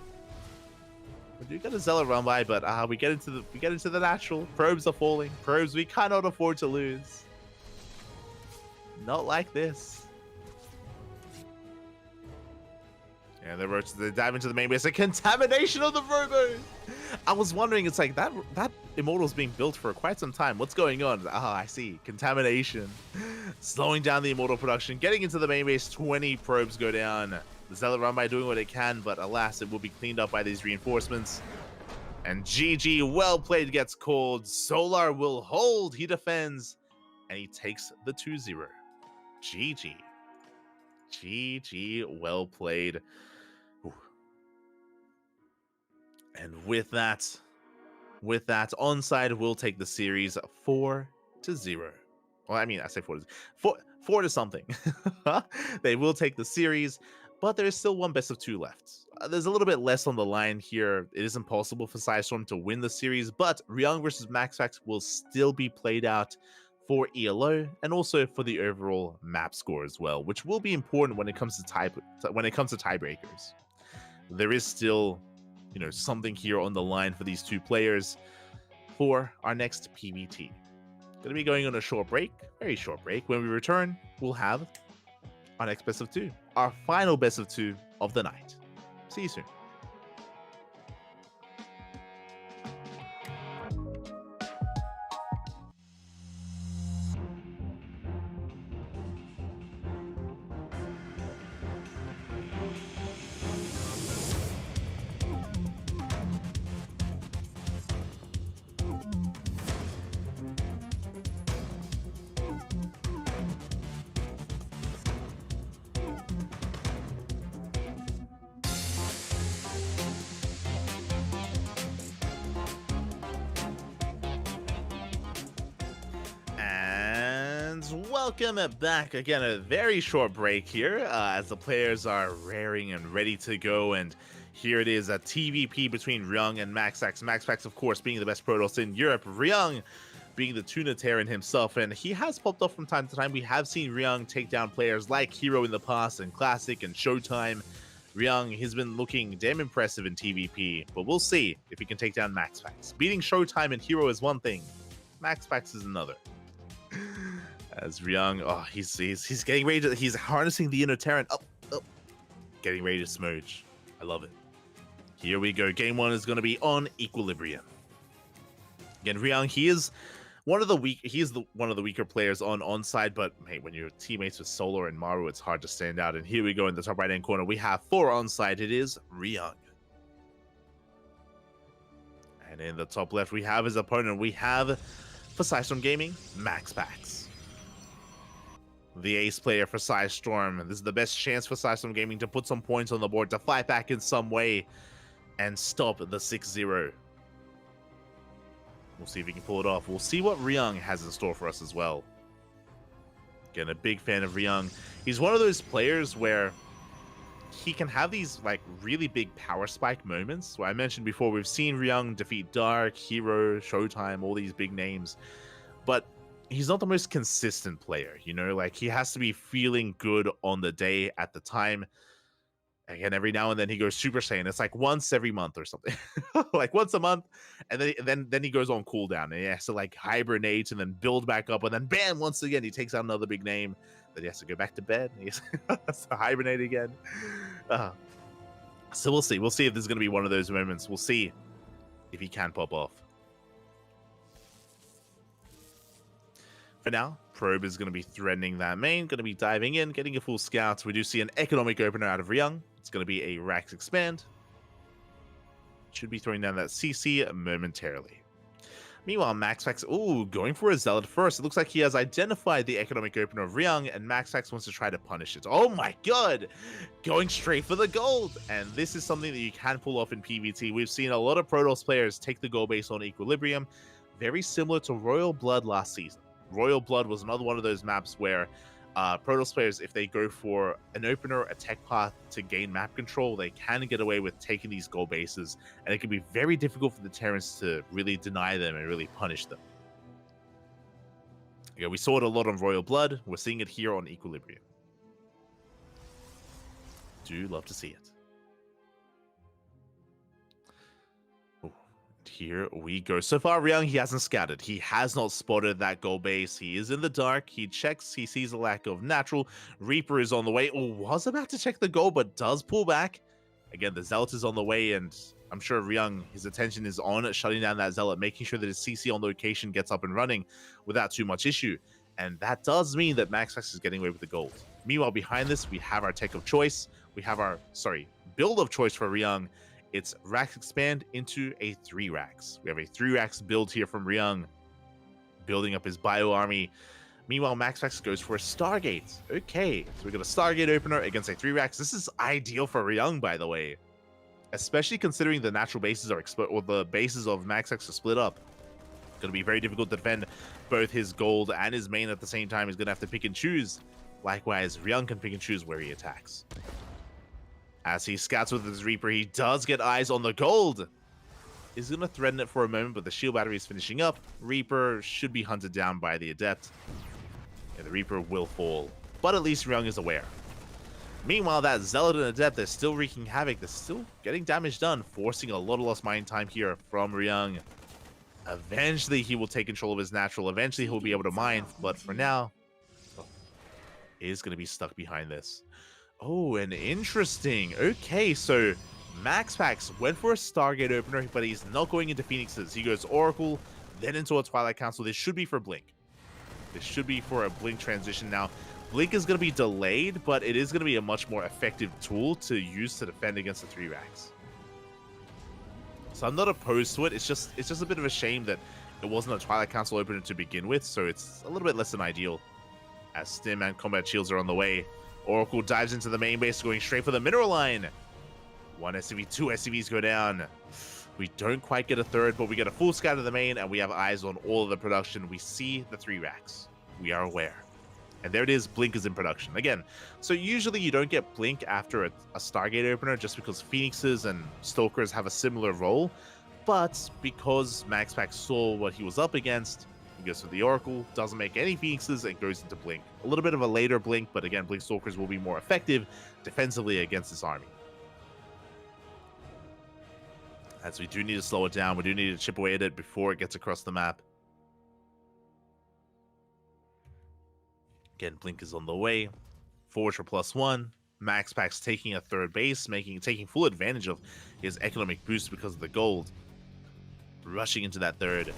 We do get a Zealot run by, but we get into the natural. Probes are falling. Probes we cannot afford to lose. Not like this. Yeah, the roaches, they dive into the main base. A contamination of the robo. I was wondering, it's like that Immortal's being built for quite some time. What's going on? I see. Contamination. Slowing down the Immortal production. Getting into the main base. 20 probes go down. The Zealot run by doing what it can, but alas, it will be cleaned up by these reinforcements. And GG, well played, gets called. Solar will hold. He defends, and he takes the 2-0. GG. GG, well played. Ooh. And with that, Onside will take the series 4-0. Well, I mean, I say 4 to something. They will take the series, but there's still one best of 2 left. There's a little bit less on the line here. It is impossible for Psystorm to win the series, but Ryung versus MaxFax will still be played out for ELO and also for the overall map score as well, which will be important when it comes to tiebreakers. There is still, something here on the line for these two players for our next PBT. Going to be going on a short break, very short break. When we return, we'll have our next best of 2, our final best of 2 of the night. See you soon. Welcome back. Again, a very short break here as the players are raring and ready to go. And Here it is, a TVP between Ryung and Maxax. Maxax, of course, being the best Protoss in Europe. Ryung being the Tuna Terran himself, and he has popped up from time to time. We have seen Ryung take down players like Hero in the past, and Classic, and Showtime. Ryung, he's been looking damn impressive in TVP, but we'll see if he can take down Maxfax. Beating Showtime and Hero is one thing, Maxfax is another. As Ryung, oh, he's getting ready to, he's harnessing the inner Terran. Getting ready to smooch. I love it. Here we go. Game 1 is going to be on Equilibrium. Again, Ryung, he is one of the weaker players on onside, but hey, when you're teammates with Solar and Maru, it's hard to stand out. And here we go in the top right hand corner. We have 4 onside. It is Ryung. And in the top left, we have his opponent. We have for Psystorm Gaming, Maxpax. The ace player for Psystorm. This is the best chance for Psystorm Gaming to put some points on the board, to fight back in some way and stop the 6-0. We'll see if he can pull it off. We'll see what Ryung has in store for us as well. Again, a big fan of Ryung. He's one of those players where he can have these like really big power spike moments. Where I mentioned before, we've seen Ryung defeat Dark, Hero, Showtime, all these big names. But he's not the most consistent player, you know? Like, he has to be feeling good on the day at the time. Again, every now and then he goes Super Saiyan. It's like once every month or something. Like once a month, and then he goes on cooldown. And he has to like hibernate and then build back up, and then bam, once again he takes out another big name. Then he has to go back to bed. He has to hibernate again. So we'll see. We'll see if this is going to be one of those moments. We'll see if he can pop off. For now, Probe is going to be threatening that main, going to be diving in, getting a full scout. We do see an economic opener out of Ryung. It's going to be a Rax Expand. Should be throwing down that CC momentarily. Meanwhile, Maxfax, going for a Zealot first. It looks like he has identified the economic opener of Ryung, and Maxfax wants to try to punish it. Oh my god! Going straight for the gold! And this is something that you can pull off in PvT. We've seen a lot of Protoss players take the gold base on Equilibrium, very similar to Royal Blood last season. Royal Blood was another one of those maps where Protoss players, if they go for an opener, a tech path to gain map control, they can get away with taking these gold bases, and it can be very difficult for the Terrans to really deny them and really punish them. Yeah, we saw it a lot on Royal Blood. We're seeing it here on Equilibrium. Do love to see it. Here we go. So far, Ryung, he hasn't scouted. He has not spotted that gold base. He is in the dark. He checks. He sees a lack of natural. Reaper is on the way. Was about to check the gold, but does pull back. Again, the Zealot is on the way, and I'm sure Ryung, his attention is on shutting down that Zealot, making sure that his CC on location gets up and running without too much issue. And that does mean that Maxfax is getting away with the gold. Meanwhile, behind this, we have our tech of choice. We have our, build of choice for Ryung. It's Rax Expand into a 3 Rax. We have a 3 Rax build here from Ryung, building up his bio army. Meanwhile, Maxfax goes for a Stargate. Okay, so we got a Stargate opener against a 3 Rax. This is ideal for Ryung, by the way, especially considering the natural bases are or the bases of Maxfax are split up. It's going to be very difficult to defend both his gold and his main at the same time. He's going to have to pick and choose. Likewise, Ryung can pick and choose where he attacks. As he scouts with his Reaper, he does get eyes on the gold. He's going to threaten it for a moment, but the shield battery is finishing up. Reaper should be hunted down by the Adept. And the Reaper will fall. But at least Ryung is aware. Meanwhile, that Zealot and Adept, they're still wreaking havoc. They're still getting damage done, forcing a lot of lost mine time here from Ryung. Eventually, he will take control of his natural. Eventually, he'll be able to mine. But for now, he is going to be stuck behind this. Oh, and interesting. Okay, so Maxfax went for a Stargate opener, but he's not going into Phoenixes. He goes Oracle, then into a Twilight Council. This should be for Blink. This should be for a Blink transition. Now, Blink is going to be delayed, but it is going to be a much more effective tool to use to defend against the 3 Racks. So I'm not opposed to it. It's just a bit of a shame that it wasn't a Twilight Council opener to begin with, so it's a little bit less than ideal. As Stim and Combat Shields are on the way, Oracle dives into the main base, going straight for the mineral line. 1 SCV, 2 SCVs go down. We don't quite get a third, but we get a full scout of the main, and we have eyes on all of the production. We see the 3 Racks. We are aware. And there it is, Blink is in production. Again, so usually you don't get Blink after a Stargate opener just because Phoenixes and Stalkers have a similar role. But because MaxPax saw what he was up against, he goes for the Oracle, doesn't make any Phoenixes, and goes into Blink. A little bit of a later Blink, but again, Blink Stalkers will be more effective defensively against this army. As we do need to slow it down, we do need to chip away at it before it gets across the map. Again, Blink is on the way. Forge for +1. MaxPax taking a third base, taking full advantage of his economic boost because of the gold. Rushing into that third.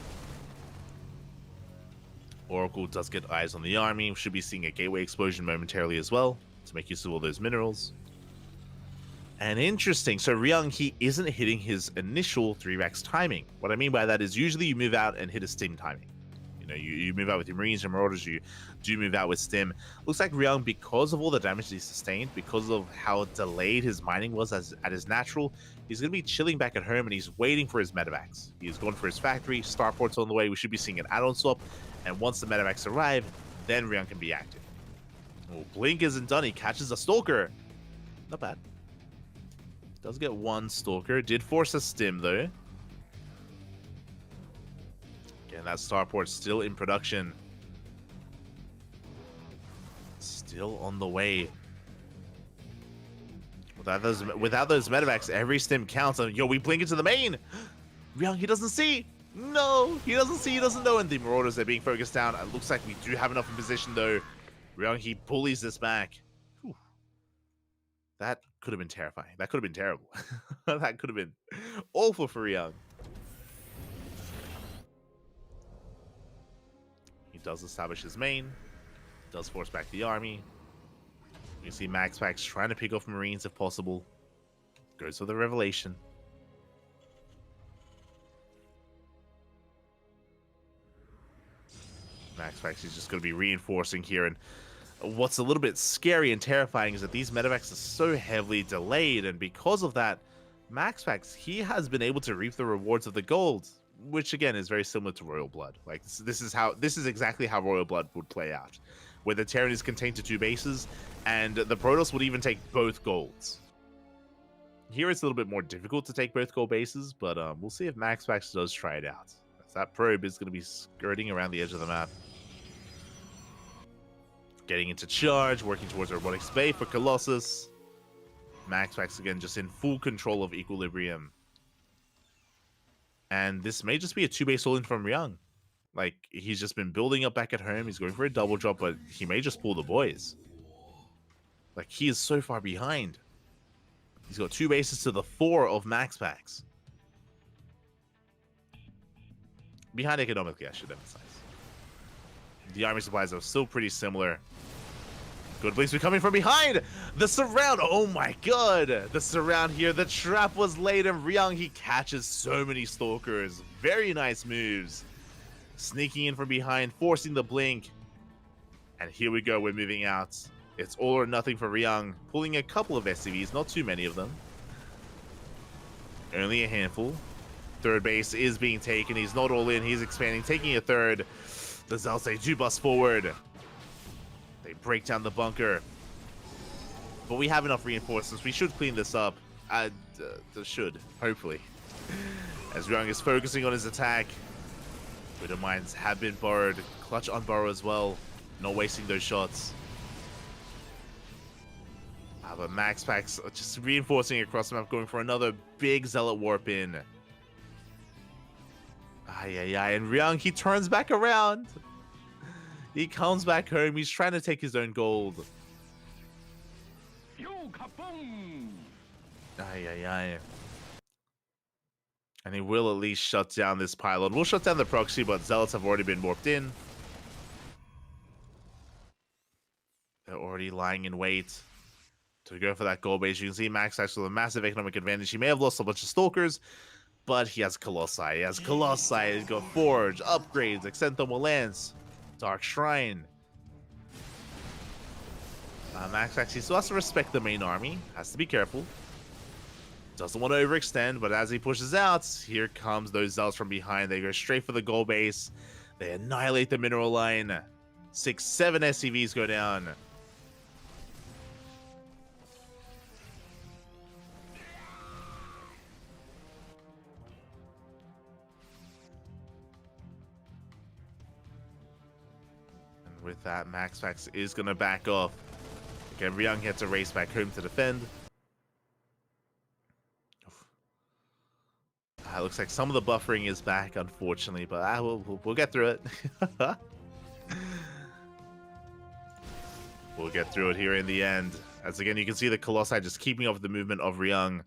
Oracle does get eyes on the army. We should be seeing a gateway explosion momentarily as well to make use of all those minerals. And interesting, so Ryung, he isn't hitting his initial 3-max timing. What I mean by that is usually you move out and hit a stim timing. You know, you move out with your Marines and Marauders, you do move out with stim. Looks like Ryung, because of all the damage he sustained, because of how delayed his mining was at his natural, he's going to be chilling back at home and he's waiting for his medevacs. He's going for his factory, starport's on the way, we should be seeing an add-on swap, and once the medevacs arrive, then Ryung can be active. Oh, Blink isn't done, he catches a Stalker. Not bad. Does get one Stalker, did force a stim though. Again, that starport still in production. Still on the way. Without those medevacs, every stim counts. And yo, we blink into the main. Ryung, he doesn't see. No, he doesn't see. He doesn't know. And the Marauders are being focused down. It looks like we do have enough in position though. Ryung, he bullies this back. Whew. That could have been terrifying. That could have been terrible. That could have been awful for Ryung. He does establish his main. Does force back the army. You see MaxPax trying to pick off Marines if possible. Goes for the Revelation. MaxPax is just going to be reinforcing here, and what's a little bit scary and terrifying is that these medevacs are so heavily delayed, and because of that, MaxPax, he has been able to reap the rewards of the gold, which again is very similar to Royal Blood. Like this is exactly how Royal Blood would play out, where the Terran is contained to 2 bases, and the Protoss would even take both golds. Here it's a little bit more difficult to take both gold bases, but we'll see if MaxPax does try it out. As that probe is going to be skirting around the edge of the map. Getting into charge, working towards Robotics Bay for Colossus. MaxPax again just in full control of equilibrium. And this may just be a 2-base all-in from Ryung. Like, he's just been building up back at home. He's going for a double drop, but he may just pull the boys. Like, he is so far behind. He's got 2 bases to the 4 of MaxPax. Behind economically, I should emphasize. The army supplies are still pretty similar. Good Blinks, we're coming from behind! The surround! Oh my god! The surround here, the trap was laid, and Ryung, he catches so many Stalkers. Very nice moves. Sneaking in from behind, forcing the blink. And here we go, we're moving out. It's all or nothing for Ryung, pulling a couple of SCVs, not too many of them. Only a handful. Third base is being taken, he's not all in, he's expanding, taking a third. The Zealots, they do bust forward. They break down the bunker. But we have enough reinforcements, we should clean this up. Should, hopefully. As Ryung is focusing on his attack. Widow Mines have been borrowed. Clutch on borrow as well. Not wasting those shots. But MaxPax just reinforcing across the map, going for another big Zealot warp in. And Ryung, he turns back around. He comes back home. He's trying to take his own gold. And he will at least shut down this pylon. We'll shut down the proxy, but Zealots have already been warped in. They're already lying in wait to go for that gold base. You can see MaxPax with a massive economic advantage. He may have lost a bunch of Stalkers, but he has Colossi. He has Colossi. He's got Forge, upgrades, Extenthomal Lance, Dark Shrine. MaxPax, he still has to respect the main army. Has to be careful. Doesn't want to overextend, but as he pushes out, here comes those Zealots from behind. They go straight for the gold base. They annihilate the mineral line. 6, 7 SCVs go down. And with that, MaxFax is going to back off. Again, Ryung had to race back home to defend. Looks like some of the buffering is back, unfortunately, but we'll get through it. We'll get through it here in the end. As again, you can see the Colossi just keeping up with the movement of Ryung.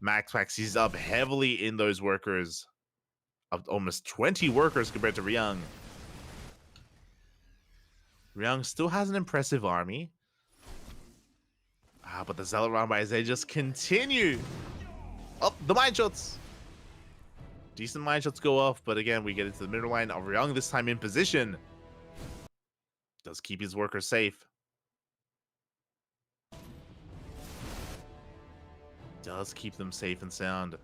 MaxFax, he's up heavily in those workers. Up almost 20 workers compared to Ryung. Ryung still has an impressive army. But the Zealot Rambai, they just continue. Oh, the mine shots. Decent mine shots go off, but again, we get into the middle line of Ryung, this time in position. Does keep his workers safe. Does keep them safe and sound.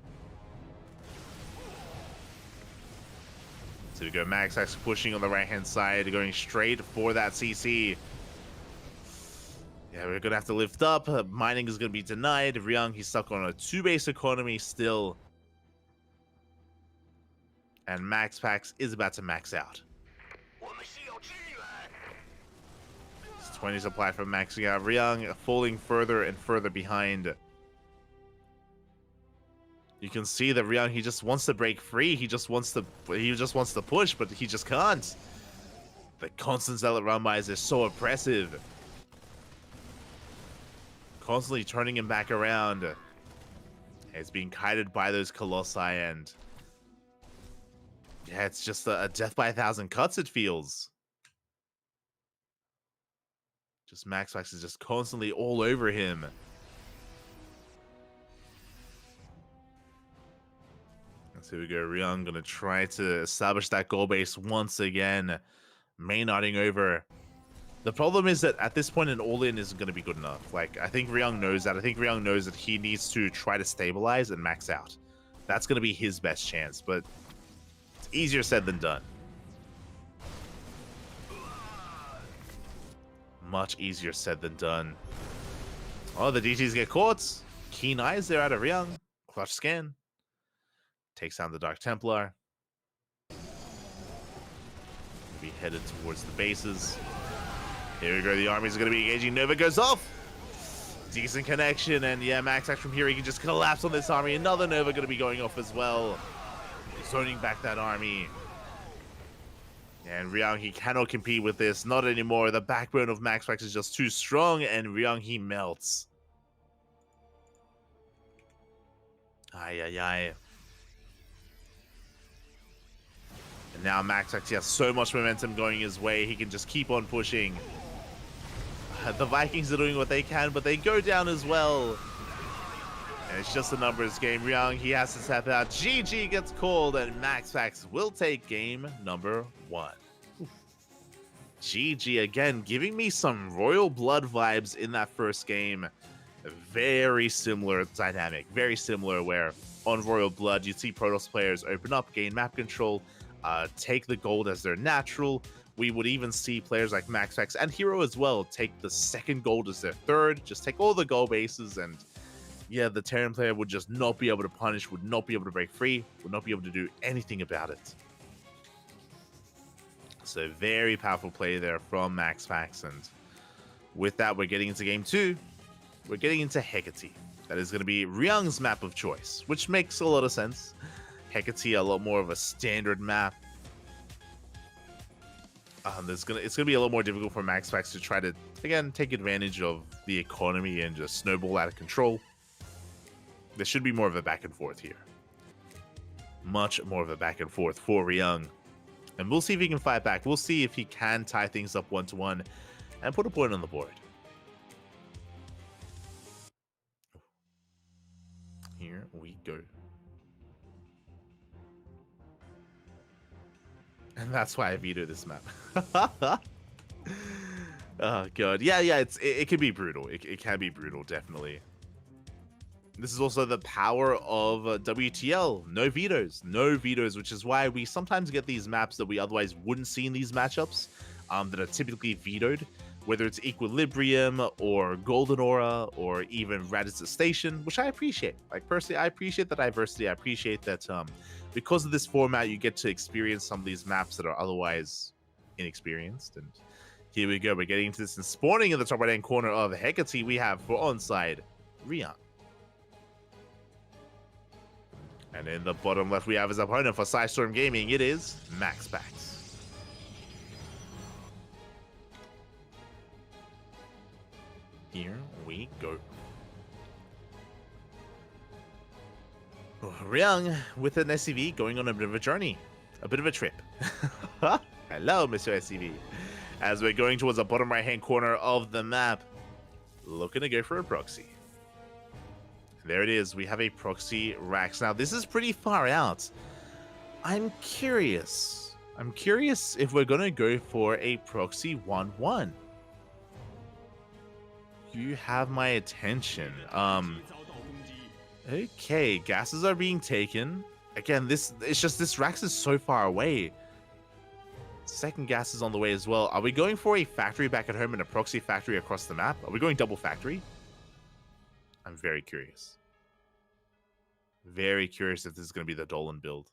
So we go MaxFax pushing on the right-hand side, going straight for that CC. Yeah, we're going to have to lift up. Mining is going to be denied. Ryung, he's stuck on a 2-base economy still. And MaxFax is about to max out. It's 20 supply from maxing out. Ryung falling further and further behind. You can see that Ryung, he just wants to break free. He just wants to push, but he just can't. The constant Zealot Rambai is so oppressive. Constantly turning him back around. It's being kited by those Colossi, and yeah, it's just a death by 1,000 cuts, it feels. Just MaxFax is just constantly all over him. So here we go, Ryung gonna try to establish that goal base once again. Maynarding over. The problem is that at this point an all-in isn't gonna be good enough. Like, I think Ryung knows that. I think Ryung knows that he needs to try to stabilize and max out. That's gonna be his best chance, but it's easier said than done. Much easier said than done. Oh, the DTs get caught. Keen eyes there out of Ryung. Clutch scan. Takes down the Dark Templar. Be headed towards the bases. Here we go. The armies are going to be engaging. Nova goes off. Decent connection. And yeah, MaxFax from here, he can just collapse on this army. Another Nova going to be going off as well. Zoning back that army. And Ryung, he cannot compete with this. Not anymore. The backbone of MaxFax is just too strong. And Ryung, he melts. Ay, ay, ay. And now MaxFax, he has so much momentum going his way. He can just keep on pushing. The Vikings are doing what they can, but they go down as well. And it's just a numbers game. Ryung, he has to tap out. GG gets called, and MaxFax will take game number 1. GG again, giving me some Royal Blood vibes in that first game. Very similar dynamic. Very similar where on Royal Blood, you see Protoss players open up, gain map control, take the gold as their natural. We would even see players like MaxFax and Hero as well take the second gold as their third, just take all the gold bases, and yeah, the Terran player would just not be able to punish, would not be able to break free, would not be able to do anything about it. So very powerful play there from MaxFax, and with that, we're getting into game 2. We're getting into Hecate. That is going to be Ryung's map of choice, which makes a lot of sense. Hecate, a lot more of a standard map. It's gonna be a lot more difficult for MaxFax to try to, again, take advantage of the economy and just snowball out of control. There should be more of a back and forth here. Much more of a back and forth for Ryung. And we'll see if he can fight back. We'll see if he can tie things up 1-1 and put a point on the board. Here we go. And that's why I vetoed this map. Oh god, yeah, it can be brutal. It can be brutal, definitely. This is also the power of WTL. No vetoes, which is why we sometimes get these maps that we otherwise wouldn't see in these matchups. that are typically vetoed, whether it's Equilibrium or Golden Aura or even Raditz Station, which I appreciate. Like, personally, I appreciate the diversity. I appreciate that because of this format, you get to experience some of these maps that are otherwise inexperienced. And here we go. We're getting into this, and spawning in the top right-hand corner of Hecate, we have for onside Rian. And in the bottom left, we have his opponent for Psystorm Gaming. It is MaxPax. Here we go. Ryung with an SCV going on a bit of a journey, a bit of a trip. Hello, Mr. SCV. As we're going towards the bottom right-hand corner of the map, looking to go for a proxy. There it is. We have a proxy Rax. Now, this is pretty far out. I'm curious. I'm curious if we're going to go for a proxy 1-1. You have my attention. Okay, gases are being taken. Again, it's just this Rax is so far away. Second gas is on the way as well. Are we going for a factory back at home and a proxy factory across the map? Are we going double factory? I'm very curious. Very curious if this is going to be the Dolan build.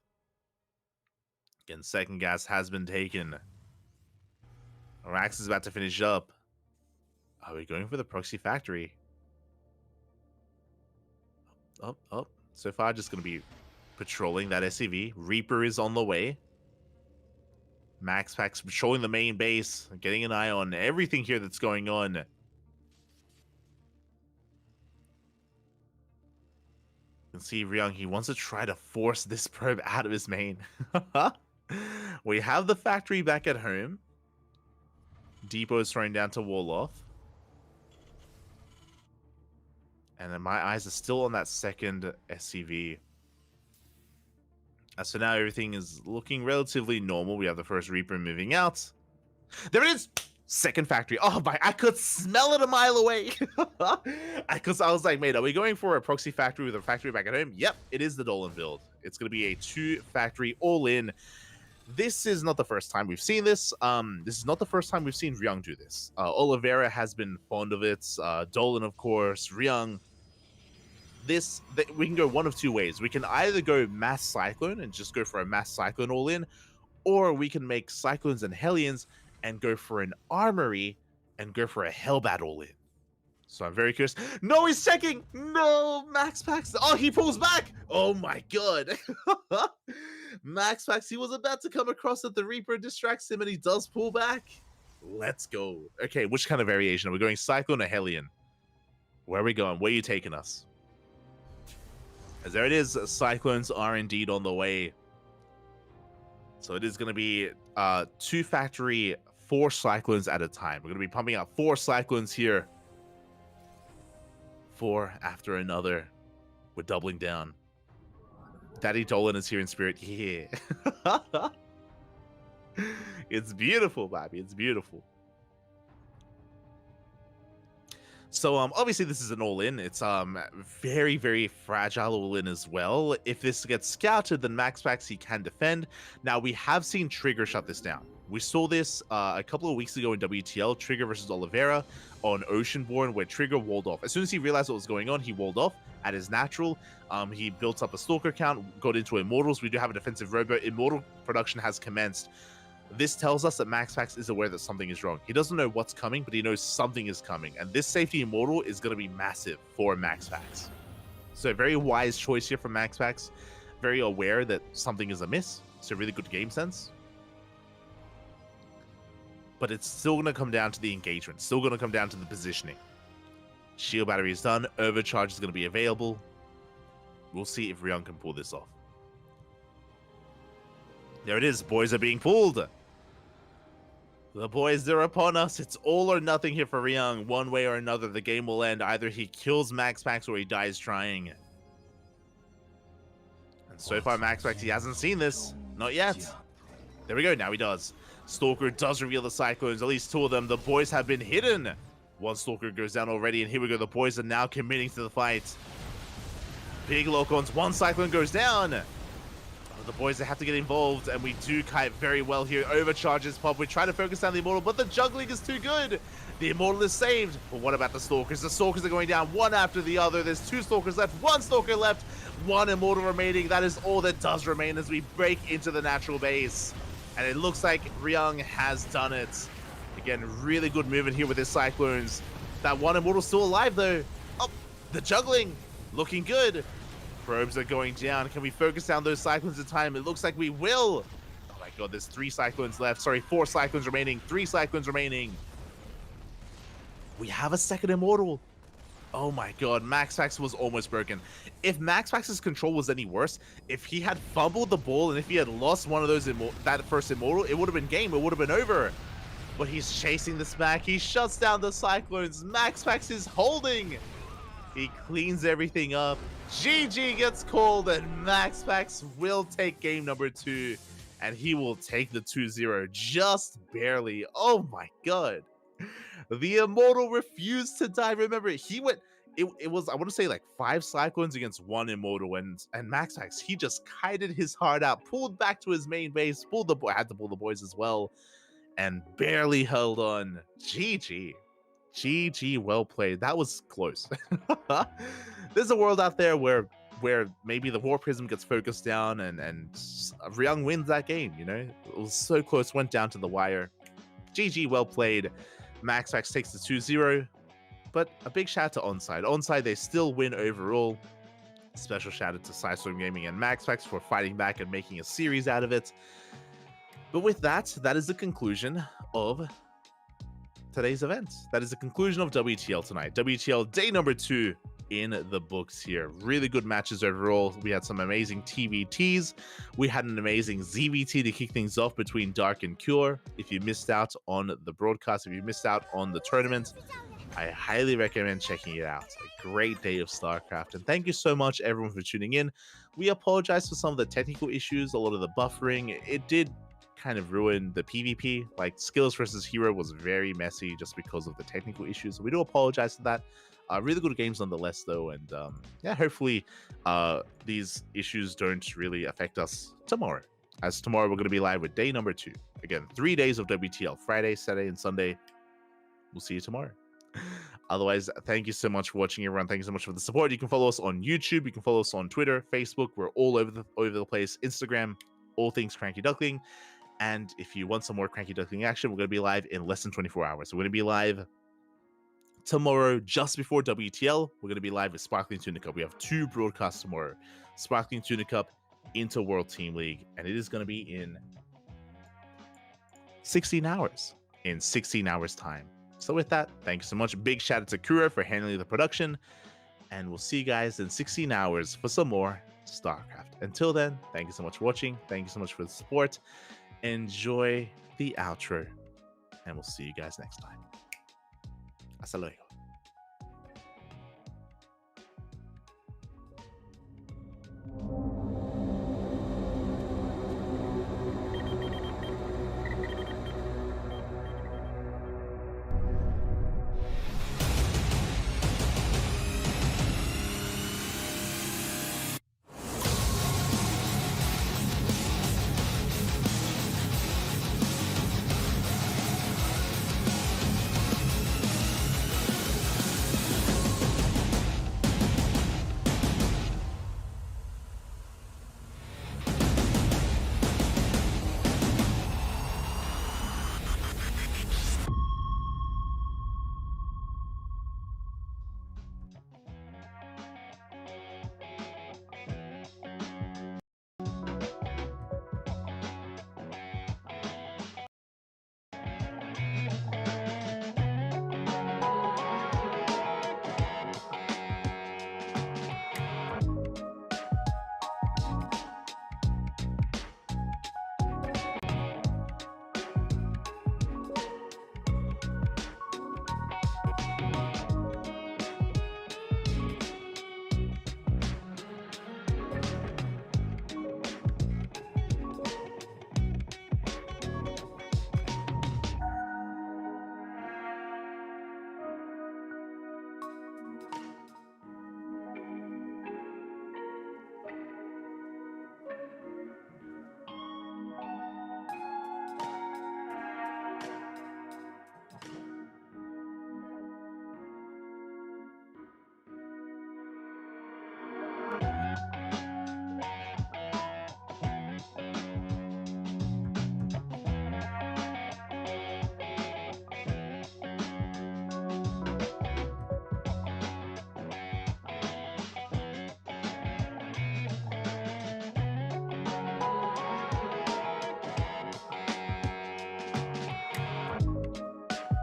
Again, second gas has been taken. Rax is about to finish up. Are we going for the proxy factory? Up. So far, just going to be patrolling that SCV. Reaper is on the way. MaxPax patrolling the main base, getting an eye on everything here that's going on. You can see Ryung, he wants to try to force this probe out of his main. We have the factory back at home. Depot is thrown down to wall off. And then my eyes are still on that second SCV. So now everything is looking relatively normal. We have the first Reaper moving out. There it is! Second factory. Oh my, I could smell it a mile away. Because I was like, mate, are we going for a proxy factory with a factory back at home? Yep, it is the Dolan build. It's going to be a 2-factory all-in. This is not the first time we've seen this. This is not the first time we've seen Ryung do this. Oliveira has been fond of it. Dolan, of course. Ryung. We can go one of two ways. We can either go mass Cyclone and just go for a mass Cyclone all-in, or we can make Cyclones and Hellions and go for an Armory and go for a Hellbat all-in. So I'm very curious. No, he's checking! No, MaxPax. Oh, he pulls back! Oh my god. MaxPax, he was about to come across that the Reaper distracts him and he does pull back. Let's go. Okay, which kind of variation? Are we going Cyclone or Hellion? Where are we going? Where are you taking us? As there it is, Cyclones are indeed on the way. So it is going to be 2-factory, 4 Cyclones at a time. We're going to be pumping out 4 Cyclones here. 4 after another. We're doubling down. Daddy Dolan is here in spirit. Yeah. It's beautiful, Bobby. It's beautiful. So obviously this is an all-in. It's very, very fragile all-in as well. If this gets scouted, then MaxPax, he can defend. Now, we have seen Trigger shut this down. We saw this a couple of weeks ago in WTL, Trigger versus Oliveira on Oceanborn, where Trigger walled off. As soon as he realized what was going on, he walled off at his natural. He built up a Stalker count, got into Immortals. We do have a defensive robot. Immortal production has commenced. This tells us that MaxPax is aware that something is wrong. He doesn't know what's coming, but he knows something is coming. And this safety Immortal is going to be massive for MaxPax. So a very wise choice here from MaxPax. Very aware that something is amiss. So really good game sense. But it's still going to come down to the engagement. Still going to come down to the positioning. Shield battery is done. Overcharge is going to be available. We'll see if Ryung can pull this off. There it is. Boys are being pulled. The boys, they're upon us. It's all or nothing here for Ryung. One way or another, the game will end. Either he kills MaxPax or he dies trying. And so far, MaxPax, he hasn't seen this. Not yet. There we go. Now he does. Stalker does reveal the Cyclones. At least 2 of them. The boys have been hidden. 1 Stalker goes down already. And here we go. The boys are now committing to the fight. Big lock-ons. 1 Cyclone goes down. the boys, they have to get involved, and we do kite very well here. Overcharges pop. We try to focus down the Immortal, but the juggling is too good. The Immortal is saved. But what about the Stalkers? The Stalkers are going down one after the other. There's 2 Stalkers left, 1 Stalker left, 1 Immortal remaining. That is all that does remain as we break into the natural base. And it looks like Ryung has done it. Again, really good movement here with his Cyclones. That 1 Immortal still alive, though. Oh, the juggling looking good. Probes are going down. Can we focus down those Cyclones in time? It looks like we will. Oh my god, there's 3 Cyclones left. Sorry, 4 Cyclones remaining. 3 Cyclones remaining. We have a second Immortal. Oh my god, MaxPax was almost broken. If MaxPax's control was any worse, if he had fumbled the ball and if he had lost one of those that first Immortal, it would have been game. It would have been over. But he's chasing this back. He shuts down the Cyclones. MaxPax is holding. He cleans everything up. GG gets called, and MaxPax will take game number 2. And he will take the 2-0 just barely. Oh my god. The Immortal refused to die. Remember, he went... It was, I want to say, like 5 Cyclones against 1 Immortal, and MaxPax, he just kited his heart out, pulled back to his main base, had to pull the boys as well, and barely held on. GG. GG, well played. That was close. There's a world out there where maybe the War Prism gets focused down and Ryung wins that game, you know? It was so close, went down to the wire. GG, well played. MaxPax takes the 2-0, but a big shout out to Onside. Onside, they still win overall. Special shout out to Sidestorm Gaming and MaxPax for fighting back and making a series out of it. But with that, that is the conclusion of today's event. That is the conclusion of WTL tonight. WTL day number 2 in the books here. Really good matches overall. We had some amazing TVTs. We had an amazing ZVT to kick things off between Dark and Cure. If you missed out on the broadcast, if you missed out on the tournament, I highly recommend checking it out. A great day of StarCraft. And thank you so much, everyone, for tuning in. We apologize for some of the technical issues, a lot of the buffering. It did kind of ruin the PvP. Like, Skills versus Hero was very messy just because of the technical issues. So we do apologize for that. Really good games nonetheless, though. And yeah, hopefully these issues don't really affect us tomorrow. As tomorrow, we're going to be live with day number 2. Again, 3 days of WTL. Friday, Saturday, and Sunday. We'll see you tomorrow. Otherwise, thank you so much for watching, everyone. Thank you so much for the support. You can follow us on YouTube. You can follow us on Twitter, Facebook. We're all over the place. Instagram, all things CranKy Duckling. And if you want some more CranKy Duckling action, we're going to be live in less than 24 hours. So we're going to be live tomorrow, just before WTL. We're going to be live with Sparkling Tuna Cup. We have 2 broadcasts tomorrow. Sparkling Tuna Cup into World Team League. And it is going to be in 16 hours. In 16 hours time. So with that, thank you so much. Big shout out to Kura for handling the production. And we'll see you guys in 16 hours for some more StarCraft. Until then, thank you so much for watching. Thank you so much for the support. Enjoy the outro. And we'll see you guys next time. Hasta luego.